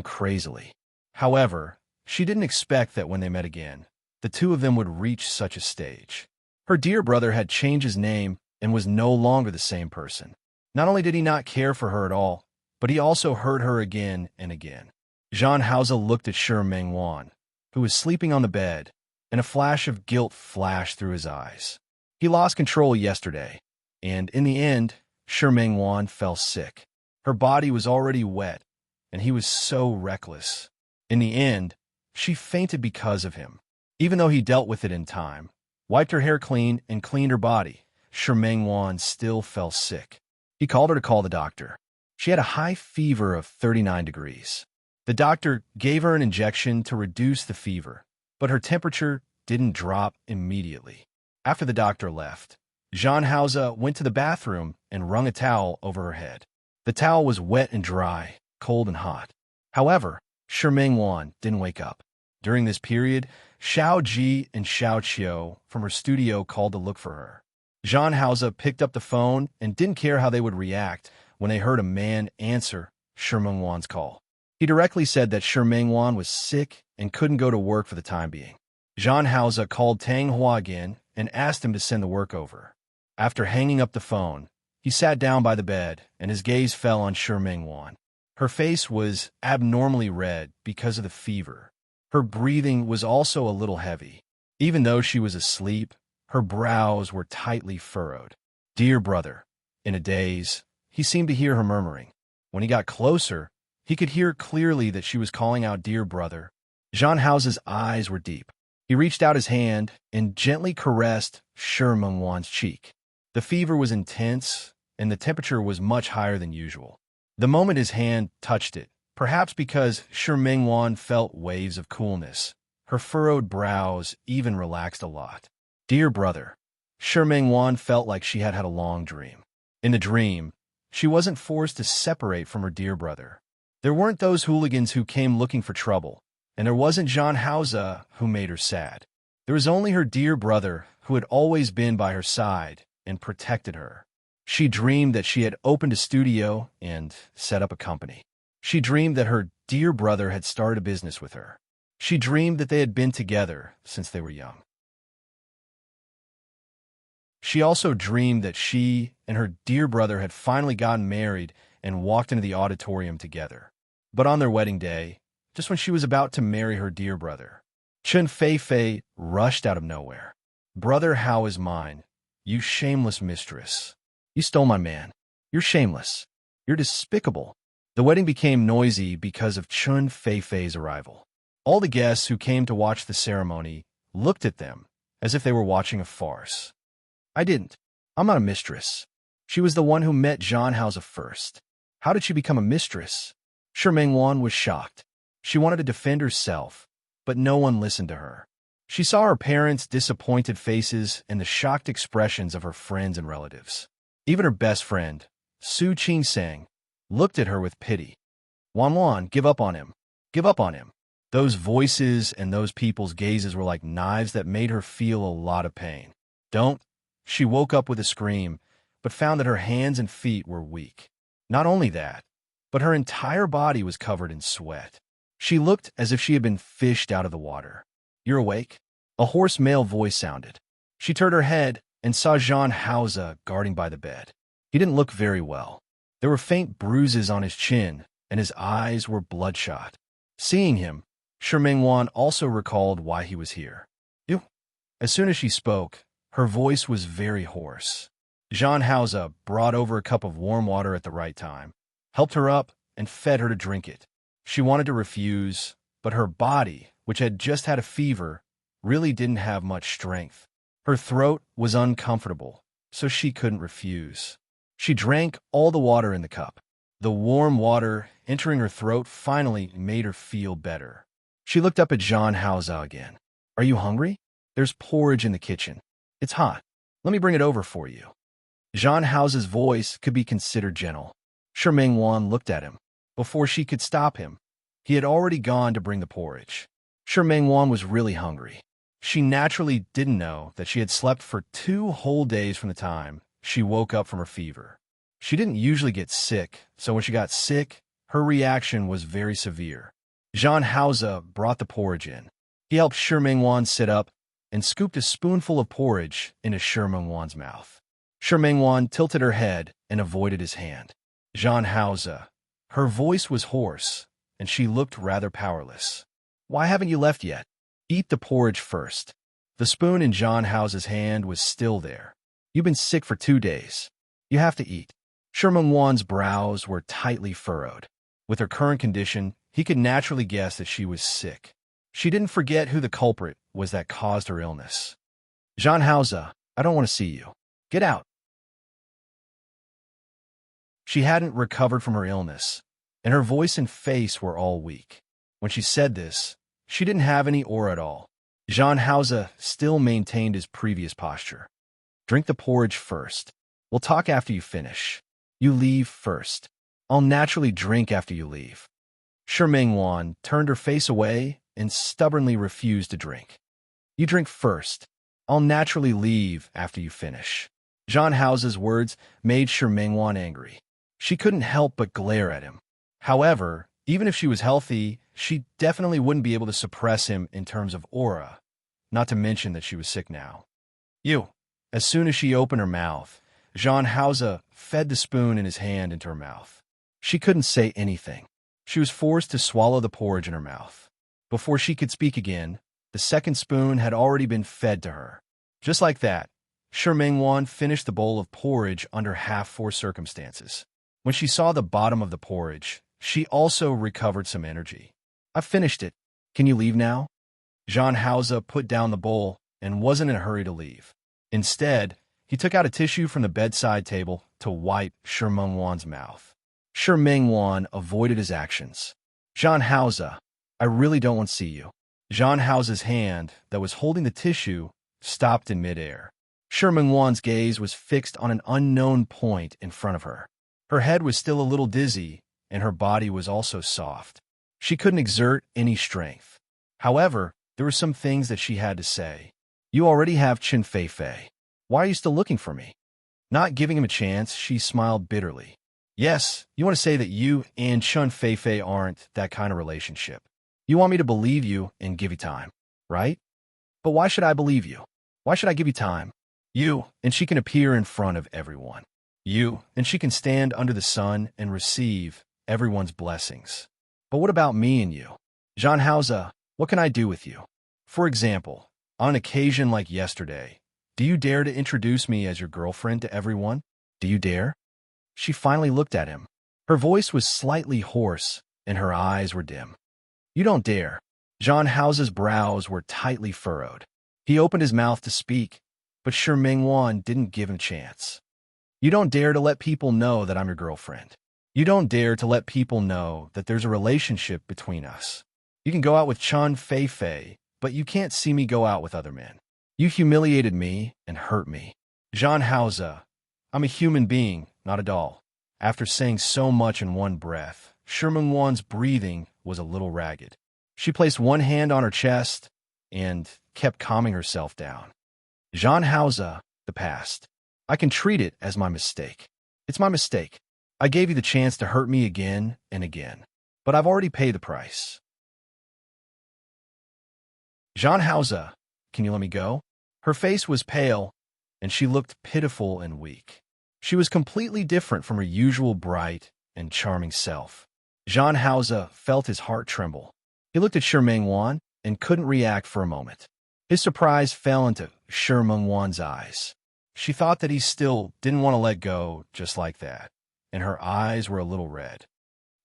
crazily. However, she didn't expect that when they met again, the two of them would reach such a stage. Her dear brother had changed his name and was no longer the same person. Not only did he not care for her at all, but he also hurt her again and again. Zhang Haoze looked at Shi Mengwan, who was sleeping on the bed, and a flash of guilt flashed through his eyes. He lost control yesterday, and in the end, Shi Mengwan fell sick. Her body was already wet, and he was so reckless. In the end, she fainted because of him. Even though he dealt with it in time, wiped her hair clean, and cleaned her body, Shi Mengwan still fell sick. He called her to call the doctor. She had a high fever of 39 degrees. The doctor gave her an injection to reduce the fever, but her temperature didn't drop immediately. After the doctor left, Zhang Haoze went to the bathroom and wrung a towel over her head. The towel was wet and dry, cold and hot. However, Shi Mengwan didn't wake up. During this period, Xiao Ji and Xiao Qiu from her studio called to look for her. Zhang Haoze picked up the phone and didn't care how they would react when they heard a man answer Shi Mengwan's call. He directly said that Shi Mengwan was sick and couldn't go to work for the time being. Zhang Haoze called Tang Hua again and asked him to send the work over. After hanging up the phone, he sat down by the bed and his gaze fell on Shi Mengwan. Her face was abnormally red because of the fever. Her breathing was also a little heavy. Even though she was asleep, her brows were tightly furrowed. Dear brother. In a daze, he seemed to hear her murmuring. When he got closer, he could hear clearly that she was calling out dear brother. Zhang Haoze's eyes were deep. He reached out his hand and gently caressed Shi Mengwan's cheek. The fever was intense, and the temperature was much higher than usual. The moment his hand touched it, perhaps because Shi Mengwan felt waves of coolness, her furrowed brows even relaxed a lot. Dear brother. Shi Mengwan felt like she had had a long dream. In the dream, she wasn't forced to separate from her dear brother. There weren't those hooligans who came looking for trouble, and there wasn't Zhang Haoze who made her sad. There was only her dear brother who had always been by her side and protected her. She dreamed that she had opened a studio and set up a company. She dreamed that her dear brother had started a business with her. She dreamed that they had been together since they were young. She also dreamed that she and her dear brother had finally gotten married and walked into the auditorium together. But on their wedding day, just when she was about to marry her dear brother, Chen Feifei rushed out of nowhere. Brother, how is mine? You shameless mistress. You stole my man. You're shameless. You're despicable. The wedding became noisy because of Chen Feifei's arrival. All the guests who came to watch the ceremony looked at them as if they were watching a farce. I didn't. I'm not a mistress. She was the one who met Zhang Haoze first. How did she become a mistress? Shi Mengwan was shocked. She wanted to defend herself, but no one listened to her. She saw her parents' disappointed faces and the shocked expressions of her friends and relatives. Even her best friend, Su Qingsang, looked at her with pity. Wan, give up on him. Give up on him. Those voices and those people's gazes were like knives that made her feel a lot of pain. Don't. She woke up with a scream, but found that her hands and feet were weak. Not only that, but her entire body was covered in sweat. She looked as if she had been fished out of the water. "You're awake?" A hoarse male voice sounded. She turned her head and saw Jean Hauser guarding by the bed. He didn't look very well. There were faint bruises on his chin, and his eyes were bloodshot. Seeing him, Sherming-Wan also recalled why he was here. "You?" As soon as she spoke, her voice was very hoarse. Jean Hauser brought over a cup of warm water at the right time, helped her up, and fed her to drink it. She wanted to refuse, but her body, which had just had a fever, really didn't have much strength. Her throat was uncomfortable, so she couldn't refuse. She drank all the water in the cup. The warm water entering her throat finally made her feel better. She looked up at Jean Hauser again. "Are you hungry? There's porridge in the kitchen. It's hot. Let me bring it over for you." Jean Hauser's voice could be considered gentle. Sherming-Wan looked at him. Before she could stop him, he had already gone to bring the porridge. Sherming-Wan was really hungry. She naturally didn't know that she had slept for 2 whole days from the time she woke up from her fever. She didn't usually get sick, so when she got sick, her reaction was very severe. Jean Hauser brought the porridge in. He helped Sherming-Wan sit up and scooped a spoonful of porridge into Sherming-Wan's mouth. Sherming-Wan tilted her head and avoided his hand. Jean Hauser. Her voice was hoarse, and she looked rather powerless. "Why haven't you left yet? Eat the porridge first." The spoon in Jean Hauser's hand was still there. "You've been sick for 2 days. You have to eat." Sherming-Wan's brows were tightly furrowed. With her current condition, he could naturally guess that she was sick. She didn't forget who the culprit was that caused her illness. "Jean Hauser, I don't want to see you. Get out." She hadn't recovered from her illness, and her voice and face were all weak. When she said this, she didn't have any aura at all. Jean Hauser still maintained his previous posture. "Drink the porridge first. We'll talk after you finish. You leave first. I'll naturally drink after you leave." Sherming-Wan turned her face away and stubbornly refused to drink. "You drink first. I'll naturally leave after you finish." Jean Hauser's words made Sherming-Wan angry. She couldn't help but glare at him. However, even if she was healthy, she definitely wouldn't be able to suppress him in terms of aura, not to mention that she was sick now. "You." As soon as she opened her mouth, Jean Hauser fed the spoon in his hand into her mouth. She couldn't say anything. She was forced to swallow the porridge in her mouth. Before she could speak again, the second spoon had already been fed to her. Just like that, Sherming-Wan finished the bowl of porridge under half-forced circumstances. When she saw the bottom of the porridge, she also recovered some energy. "I've finished it. Can you leave now?" Jean Hauser put down the bowl and wasn't in a hurry to leave. Instead, he took out a tissue from the bedside table to wipe Sherming-Wan's mouth. Sherming-Wan avoided his actions. "Jean Hauser, I really don't want to see you." Jean Hauser's hand that was holding the tissue stopped in midair. Sherming-Wan's gaze was fixed on an unknown point in front of her. Her head was still a little dizzy, and her body was also soft. She couldn't exert any strength. However, there were some things that she had to say. "You already have Qin Fei. Why are you still looking for me?" Not giving him a chance, she smiled bitterly. "Yes, you want to say that you and Qin Fei aren't that kind of relationship. You want me to believe you and give you time, right? But why should I believe you? Why should I give you time? You, and she can appear in front of everyone. You, and she can stand under the sun and receive everyone's blessings. But what about me and you? Jean Hauser, what can I do with you? For example, on an occasion like yesterday, do you dare to introduce me as your girlfriend to everyone? Do you dare?" She finally looked at him. Her voice was slightly hoarse, and her eyes were dim. "You don't dare." Jean Hauser's brows were tightly furrowed. He opened his mouth to speak, but Sherming-Wan didn't give him a chance. "You don't dare to let people know that I'm your girlfriend. You don't dare to let people know that there's a relationship between us. You can go out with Qin Fei, but you can't see me go out with other men. You humiliated me and hurt me. Jean Hauser, I'm a human being, not a doll." After saying so much in one breath, Sherming-Wan's breathing was a little ragged. She placed one hand on her chest and kept calming herself down. "Jean Hauser, the past. I can treat it as my mistake. It's my mistake. I gave you the chance to hurt me again and again, but I've already paid the price. Jean Hausa, can you let me go? Her face was pale, and she looked pitiful and weak. She was completely different from her usual bright and charming self. Jean Hausa felt his heart tremble. He looked at Shi Mengwan and couldn't react for a moment. His surprise fell into Shi Mengwan's eyes. She thought that he still didn't want to let go just like that, and her eyes were a little red.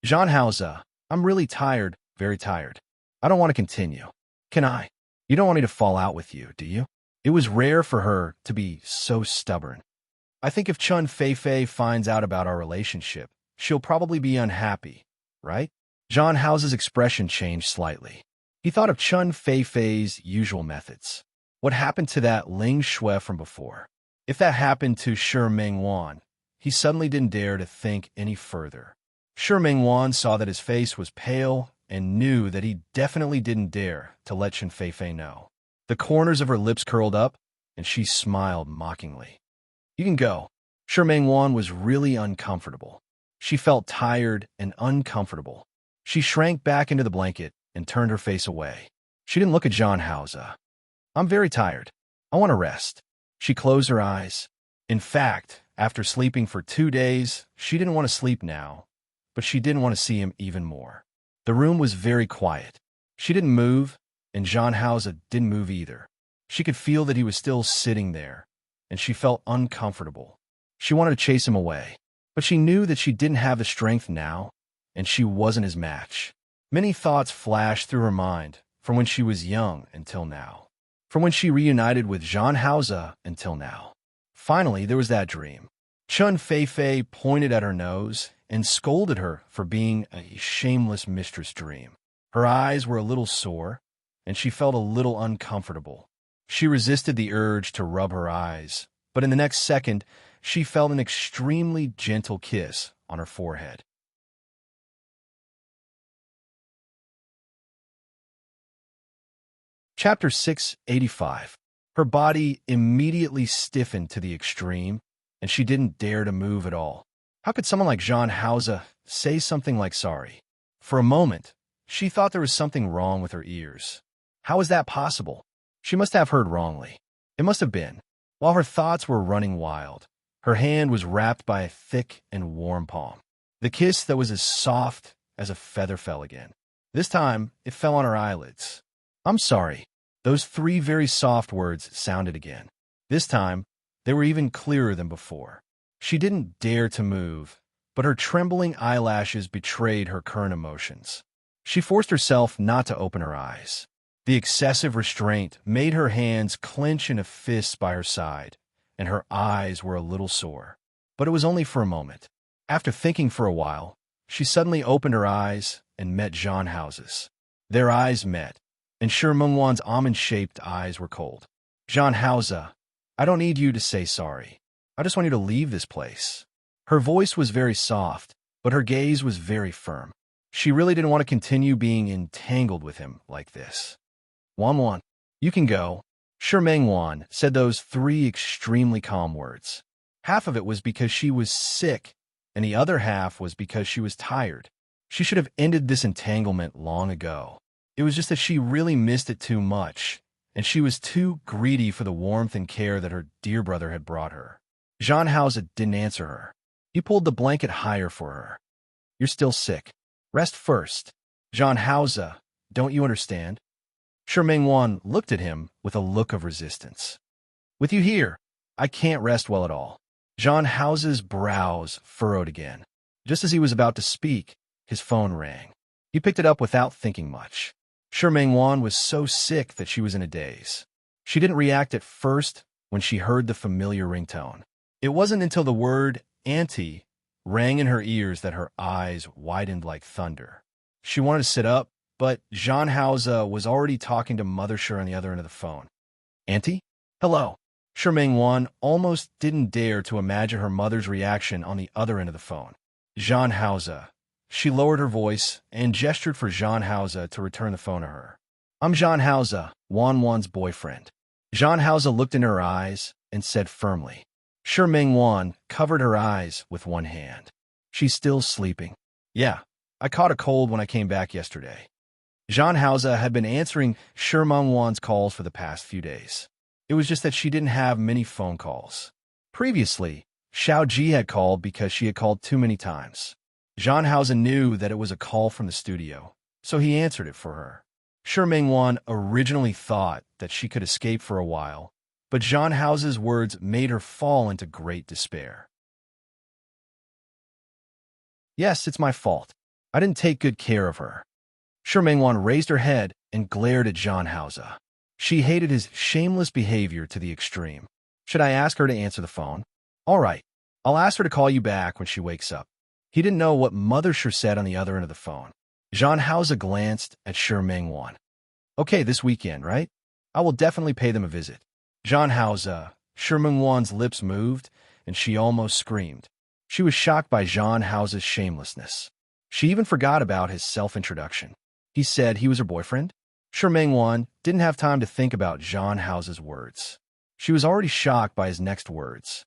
Jean Hausa, I'm really tired, very tired. I don't want to continue. Can I? You don't want me to fall out with you, do you? It was rare for her to be so stubborn. I think if Chun Feifei finds out about our relationship, she'll probably be unhappy, right? Jean Hausa's expression changed slightly. He thought of Chun Feifei's usual methods. What happened to that Ling Shui from before? If that happened to Shi Mengwan, he suddenly didn't dare to think any further. Shi Mengwan saw that his face was pale and knew that he definitely didn't dare to let Chun Feifei know. The corners of her lips curled up, and she smiled mockingly. You can go. Shi Mengwan was really uncomfortable. She felt tired and uncomfortable. She shrank back into the blanket and turned her face away. She didn't look at Jean Hausa. I'm very tired. I want to rest. She closed her eyes. In fact, after sleeping for 2 days, she didn't want to sleep now, but she didn't want to see him even more. The room was very quiet. She didn't move, and Jean Hausa didn't move either. She could feel that he was still sitting there, and she felt uncomfortable. She wanted to chase him away, but she knew that she didn't have the strength now, and she wasn't his match. Many thoughts flashed through her mind from when she was young until now, from when she reunited with Jean Hausa until now. Finally, there was that dream. Chun Feifei pointed at her nose and scolded her for being a shameless mistress dream. Her eyes were a little sore, and she felt a little uncomfortable. She resisted the urge to rub her eyes, but in the next second, she felt an extremely gentle kiss on her forehead. Chapter 685. Her body immediately stiffened to the extreme, and she didn't dare to move at all. How could someone like Jean Hausa say something like sorry? For a moment, she thought there was something wrong with her ears. How was that possible? She must have heard wrongly. It must have been. While her thoughts were running wild, her hand was wrapped by a thick and warm palm. The kiss that was as soft as a feather fell again. This time, it fell on her eyelids. I'm sorry. Those 3 very soft words sounded again. This time, they were even clearer than before. She didn't dare to move, but her trembling eyelashes betrayed her current emotions. She forced herself not to open her eyes. The excessive restraint made her hands clench in a fist by her side, and her eyes were a little sore. But it was only for a moment. After thinking for a while, she suddenly opened her eyes and met Jean Hausa's. Their eyes met, and Shi Mengwan's almond-shaped eyes were cold. Jean Hausa, I don't need you to say sorry. I just want you to leave this place. Her voice was very soft, but her gaze was very firm. She really didn't want to continue being entangled with him like this. Wan, you can go. Shi Mengwan said those 3 extremely calm words. Half of it was because she was sick, and the other half was because she was tired. She should have ended this entanglement long ago. It was just that she really missed it too much, and she was too greedy for the warmth and care that her dear brother had brought her. Jean Hausa didn't answer her. He pulled the blanket higher for her. You're still sick. Rest first. Jean Hausa, don't you understand? Shi Mengwan looked at him with a look of resistance. With you here, I can't rest well at all. Jean Hausa's brows furrowed again. Just as he was about to speak, his phone rang. He picked it up without thinking much. Shi Mengwan was so sick that she was in a daze. She didn't react at first when she heard the familiar ringtone. It wasn't until the word auntie rang in her ears that her eyes widened like thunder. She wanted to sit up, but Jean Hausa was already talking to Mother Shi on the other end of the phone. Auntie? Hello. Shi Mengwan almost didn't dare to imagine her mother's reaction on the other end of the phone. Jean Hausa. She lowered her voice and gestured for Jean Hausa to return the phone to her. I'm Jean Hausa, Wan's boyfriend. Jean Hausa looked in her eyes and said firmly. Shi Mengwan covered her eyes with one hand. She's still sleeping. Yeah, I caught a cold when I came back yesterday. Jean Hauser had been answering Shi Mengwan's calls for the past few days. It was just that she didn't have many phone calls. Previously, Xiao Ji had called because she had called too many times. Jean Hauser knew that it was a call from the studio, so he answered it for her. Shi Mengwan originally thought that she could escape for a while, but Jean Hauser's words made her fall into great despair. Yes, it's my fault. I didn't take good care of her. Shi Mengwan raised her head and glared at Jean Hauser. She hated his shameless behavior to the extreme. Should I ask her to answer the phone? All right, I'll ask her to call you back when she wakes up. He didn't know what Mother Shi said on the other end of the phone. Jean Hauser glanced at Shi Mengwan. Okay, this weekend, right? I will definitely pay them a visit. Jean Hauser, Shi Mengwan's lips moved, and she almost screamed. She was shocked by Jean Hauser's shamelessness. She even forgot about his self-introduction. He said he was her boyfriend? Shi Mengwan didn't have time to think about Jean Hauser's words. She was already shocked by his next words.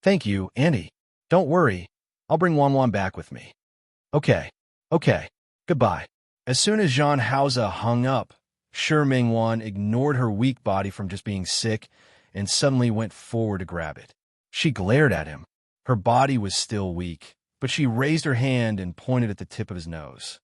Thank you, Auntie. Don't worry. I'll bring Wanwan back with me. Okay. Goodbye. As soon as Jean Hauser hung up, Shi Mengwan ignored her weak body from just being sick and suddenly went forward to grab it. She glared at him. Her body was still weak, but she raised her hand and pointed at the tip of his nose.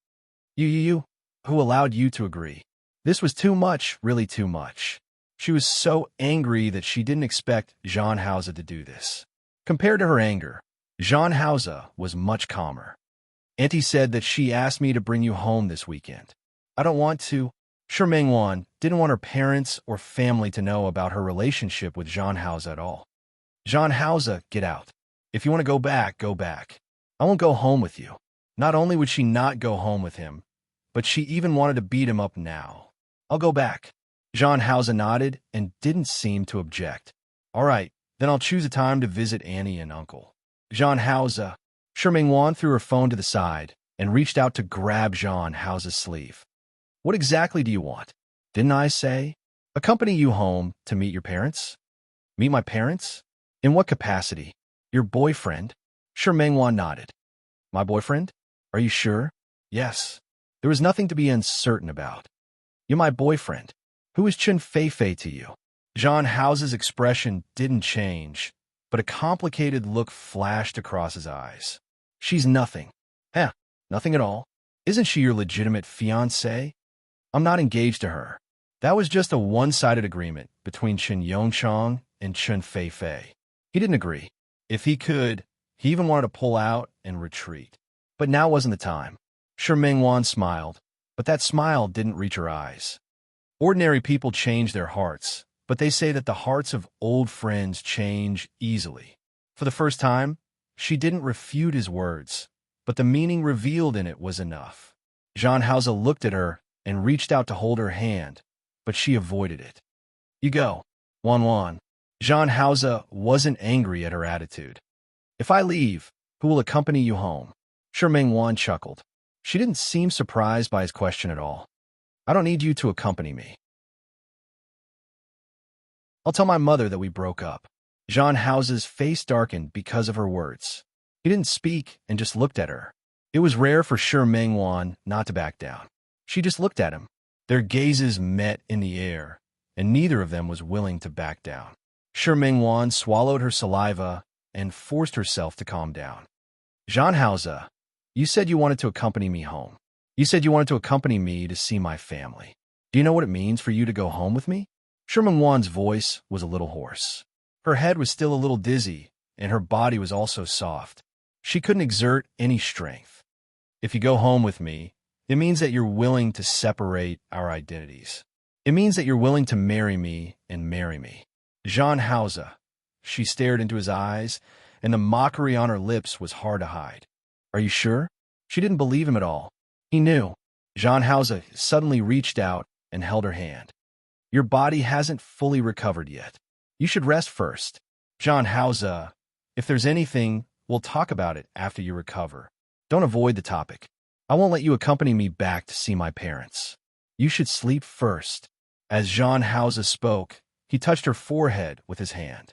You, who allowed you to agree? This was too much, really too much. She was so angry that she didn't expect Jean Hauser to do this. Compared to her anger, Jean Hauser was much calmer. Auntie said that she asked me to bring you home this weekend. I don't want to. Shi Mengwan didn't want her parents or family to know about her relationship with Jean Hauser at all. Jean Hauser, get out. If you want to go back, go back. I won't go home with you. Not only would she not go home with him, but she even wanted to beat him up now. I'll go back. Jean Hauser nodded and didn't seem to object. All right, then I'll choose a time to visit Annie and Uncle. Jean Hauser. Shi Mengwan threw her phone to the side and reached out to grab Jean Hauser's sleeve. What exactly do you want? Didn't I say? Accompany you home to meet your parents? Meet my parents? In what capacity? Your boyfriend? Shi Mengwan nodded. My boyfriend? Are you sure? Yes. There was nothing to be uncertain about. You're my boyfriend. Who is Chen Feifei to you? Jean Hauser's expression didn't change, but a complicated look flashed across his eyes. She's nothing. Nothing at all. Isn't she your legitimate fiancée? I'm not engaged to her. That was just a one-sided agreement between Chen Yongchang and Chen Feifei. He didn't agree. If he could, he even wanted to pull out and retreat. But now wasn't the time. Shi Mengwan smiled, but that smile didn't reach her eyes. Ordinary people change their hearts, but they say that the hearts of old friends change easily. For the first time, she didn't refute his words, but the meaning revealed in it was enough. Jean Hauser looked at her and reached out to hold her hand, but she avoided it. You go, Wanwan. Jean Hauser wasn't angry at her attitude. If I leave, who will accompany you home? Shi Mengwan chuckled. She didn't seem surprised by his question at all. I don't need you to accompany me. I'll tell my mother that we broke up. Jean Hauser's face darkened because of her words. He didn't speak and just looked at her. It was rare for Shi Mengwan not to back down. She just looked at him. Their gazes met in the air, and neither of them was willing to back down. Shi Mengwan swallowed her saliva and forced herself to calm down. Jean Hauser, you said you wanted to accompany me home. You said you wanted to accompany me to see my family. Do you know what it means for you to go home with me? Shi Mengwan's voice was a little hoarse. Her head was still a little dizzy, and her body was also soft. She couldn't exert any strength. If you go home with me, it means that you're willing to separate our identities. It means that you're willing to marry me and marry me. Jean Hauser. She stared into his eyes, and the mockery on her lips was hard to hide. Are you sure? She didn't believe him at all. He knew. Jean Hauser suddenly reached out and held her hand. Your body hasn't fully recovered yet. You should rest first. Jean Hauser, if there's anything, we'll talk about it after you recover. Don't avoid the topic. I won't let you accompany me back to see my parents. You should sleep first. As Jean Hauser spoke, he touched her forehead with his hand.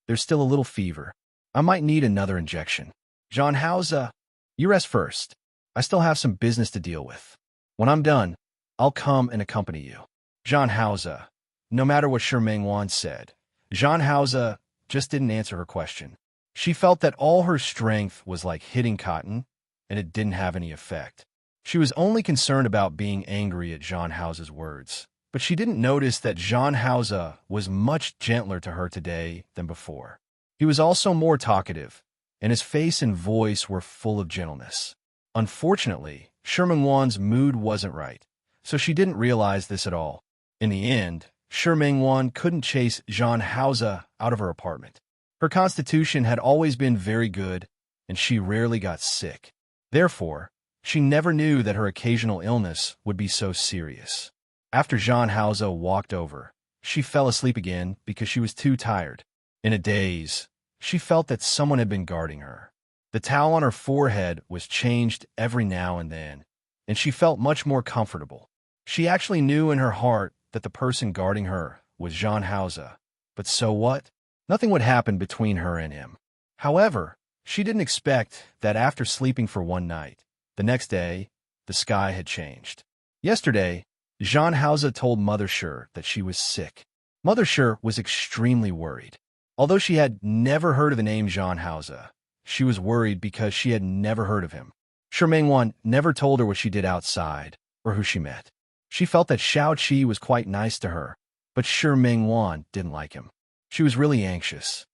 There's still a little fever. I might need another injection. Jean Hauser, you rest first. I still have some business to deal with. When I'm done, I'll come and accompany you. Jean Hausa. No matter what Shi Mengwan said, Jean Hausa just didn't answer her question. She felt that all her strength was like hitting cotton, and it didn't have any effect. She was only concerned about being angry at Jean Hausa's words, but she didn't notice that Jean Hausa was much gentler to her today than before. He was also more talkative, and his face and voice were full of gentleness. Unfortunately, Shi Mengwan's mood wasn't right, so she didn't realize this at all. In the end, Shi Mengwan couldn't chase Jean Hausa out of her apartment. Her constitution had always been very good, and she rarely got sick. Therefore, she never knew that her occasional illness would be so serious. After Jean Hausa walked over, she fell asleep again because she was too tired. In a daze, she felt that someone had been guarding her. The towel on her forehead was changed every now and then, and she felt much more comfortable. She actually knew in her heart that the person guarding her was Jean Hausa. But so what? Nothing would happen between her and him. However, she didn't expect that after sleeping for one night, the next day, the sky had changed. Yesterday, Jean Hausa told Mother Shi that she was sick. Mother Shi was extremely worried. Although she had never heard of the name Jean Hausa, she was worried because she had never heard of him. Shi Mengwan never told her what she did outside or who she met. She felt that Xiao Qi was quite nice to her, but Shi Mengwan didn't like him. She was really anxious.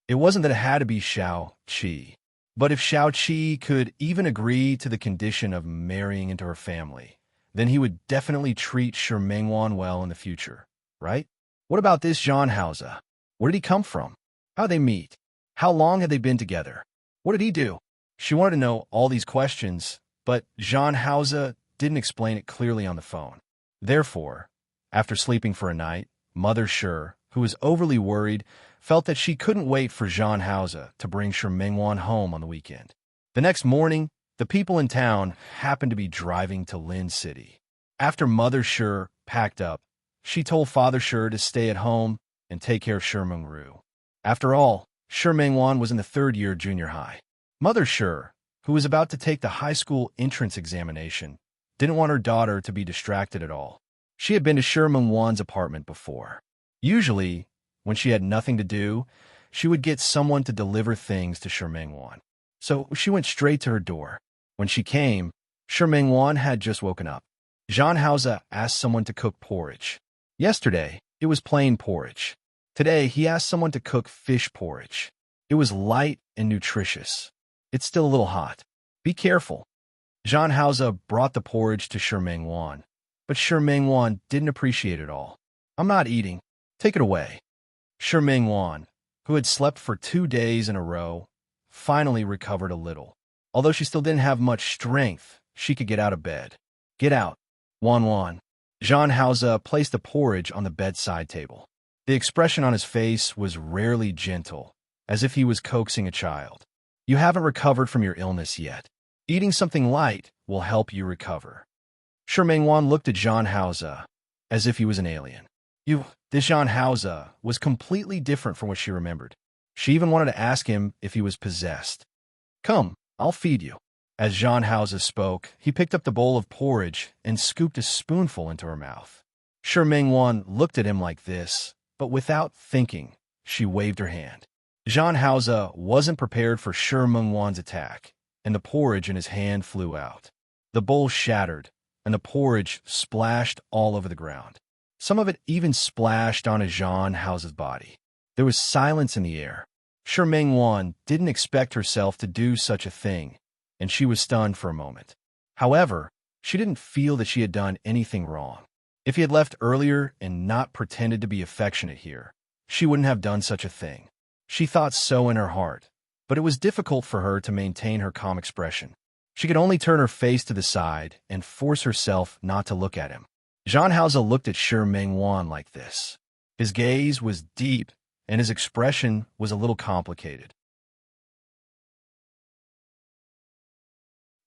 It wasn't that it had to be Xiao Qi, but if Xiao Qi could even agree to the condition of marrying into her family, then he would definitely treat Shi Mengwan well in the future, right? What about this Jean Hausa? Where did he come from? How'd they meet? How long had they been together? What did he do? She wanted to know all these questions, but Jean Hausa didn't explain it clearly on the phone. Therefore, after sleeping for a night, Mother Shi, who was overly worried, felt that she couldn't wait for Jean Hausa to bring Shi Mengwan home on the weekend. The next morning, the people in town happened to be driving to Lin City. After Mother Shi packed up, she told Father Shi to stay at home and take care of Shi Mengru. After all, Shi Mengwan was in the third year junior high. Mother Shi, who was about to take the high school entrance examination, didn't want her daughter to be distracted at all. She had been to Shi Mengwan's apartment before. Usually, when she had nothing to do, she would get someone to deliver things to Shi Mengwan. So she went straight to her door. When she came, Shi Mengwan had just woken up. Jean Hausa asked someone to cook porridge. Yesterday, it was plain porridge. Today, he asked someone to cook fish porridge. It was light and nutritious. It's still a little hot. Be careful. Jean Hausa brought the porridge to Shi Mengwan, but Shi Mengwan didn't appreciate it all. I'm not eating. Take it away. Shi Mengwan, who had slept for 2 days in a row, finally recovered a little. Although she still didn't have much strength, she could get out of bed. Get out. Wan. Jean Hausa placed the porridge on the bedside table. The expression on his face was rarely gentle, as if he was coaxing a child. You haven't recovered from your illness yet. Eating something light will help you recover. Shi Mengwan looked at Jean Hausa as if he was an alien. This Jean Hausa was completely different from what she remembered. She even wanted to ask him if he was possessed. Come, I'll feed you. As Jean Hausa spoke, he picked up the bowl of porridge and scooped a spoonful into her mouth. Shi Mengwan looked at him like this, but without thinking, she waved her hand. Jean Hausa wasn't prepared for Shi Mengwan's attack, and the porridge in his hand flew out. The bowl shattered, and the porridge splashed all over the ground. Some of it even splashed onto Jean Hausa's body. There was silence in the air. Shi Mengwan didn't expect herself to do such a thing, and she was stunned for a moment. However, she didn't feel that she had done anything wrong. If he had left earlier and not pretended to be affectionate here, she wouldn't have done such a thing. She thought so in her heart, but it was difficult for her to maintain her calm expression. She could only turn her face to the side and force herself not to look at him. Jean Hausa looked at Shi Mengwan like this. His gaze was deep, and his expression was a little complicated.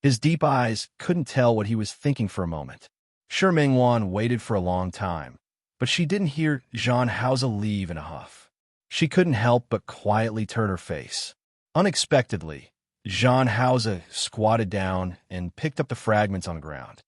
His deep eyes couldn't tell what he was thinking for a moment. Shi Mengwan waited for a long time, but she didn't hear Jean Hausa leave in a huff. She couldn't help but quietly turn her face. Unexpectedly, Jean Hausa squatted down and picked up the fragments on the ground.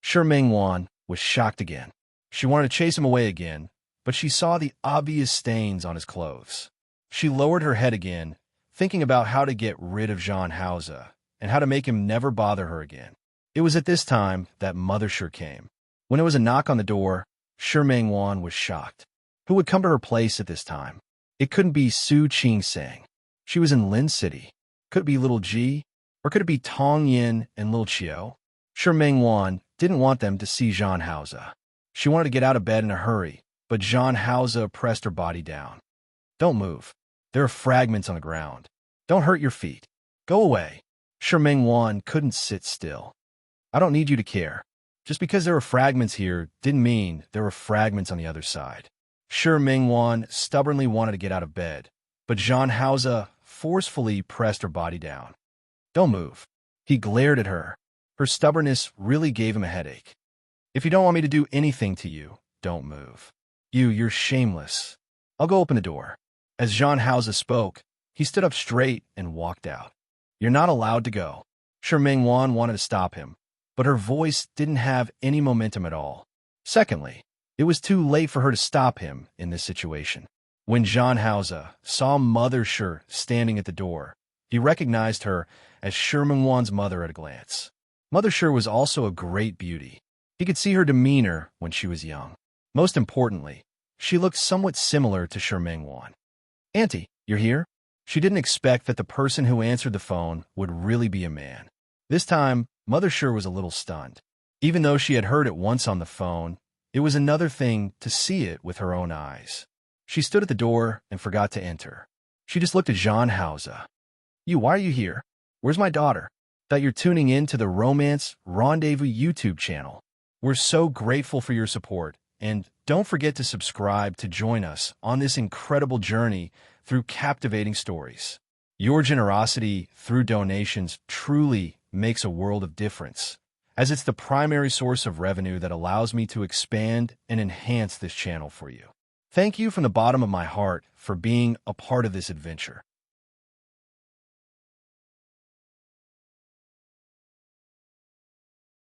Shi Mingwan was shocked again. She wanted to chase him away again, but she saw the obvious stains on his clothes. She lowered her head again, thinking about how to get rid of Jean Hausa and how to make him never bother her again. It was at this time that Mother Shi came. When it was a knock on the door, Shi Mingwan was shocked. Who would come to her place at this time? It couldn't be Su Qing-sang. She was in Lin City. Could it be Little Ji? Or could it be Tong Yin and Little Chiu? Shi Mingwan didn't want them to see Jean Hausa. She wanted to get out of bed in a hurry, but Jean Hausa pressed her body down. Don't move. There are fragments on the ground. Don't hurt your feet. Go away. Shi Mingwan couldn't sit still. I don't need you to care. Just because there were fragments here didn't mean there were fragments on the other side. Shi Mingwan stubbornly wanted to get out of bed, but Jean Hausa forcefully pressed her body down. Don't move. He glared at her. Her stubbornness really gave him a headache. If you don't want me to do anything to you, don't move. You're shameless. I'll go open the door. As Jean Hausa spoke, he stood up straight and walked out. You're not allowed to go. Shi Mingwan wanted to stop him, but her voice didn't have any momentum at all. Secondly, it was too late for her to stop him in this situation. When Jean Hausa saw Mother Shi standing at the door, he recognized her as Shi Mingwan's mother at a glance. Mother Shi was also a great beauty. He could see her demeanor when she was young. Most importantly, she looked somewhat similar to Shi Mingwan. Auntie, you're here? She didn't expect that the person who answered the phone would really be a man. This time, Mother Shi was a little stunned. Even though she had heard it once on the phone, it was another thing to see it with her own eyes. She stood at the door and forgot to enter. She just looked at Jean Hausa. Why are you here? Where's my daughter? That you're tuning in to the Romance Rendezvous YouTube channel. We're so grateful for your support, and don't forget to subscribe to join us on this incredible journey through captivating stories. Your generosity through donations truly makes a world of difference, as it's the primary source of revenue that allows me to expand and enhance this channel for you. Thank you from the bottom of my heart for being a part of this adventure.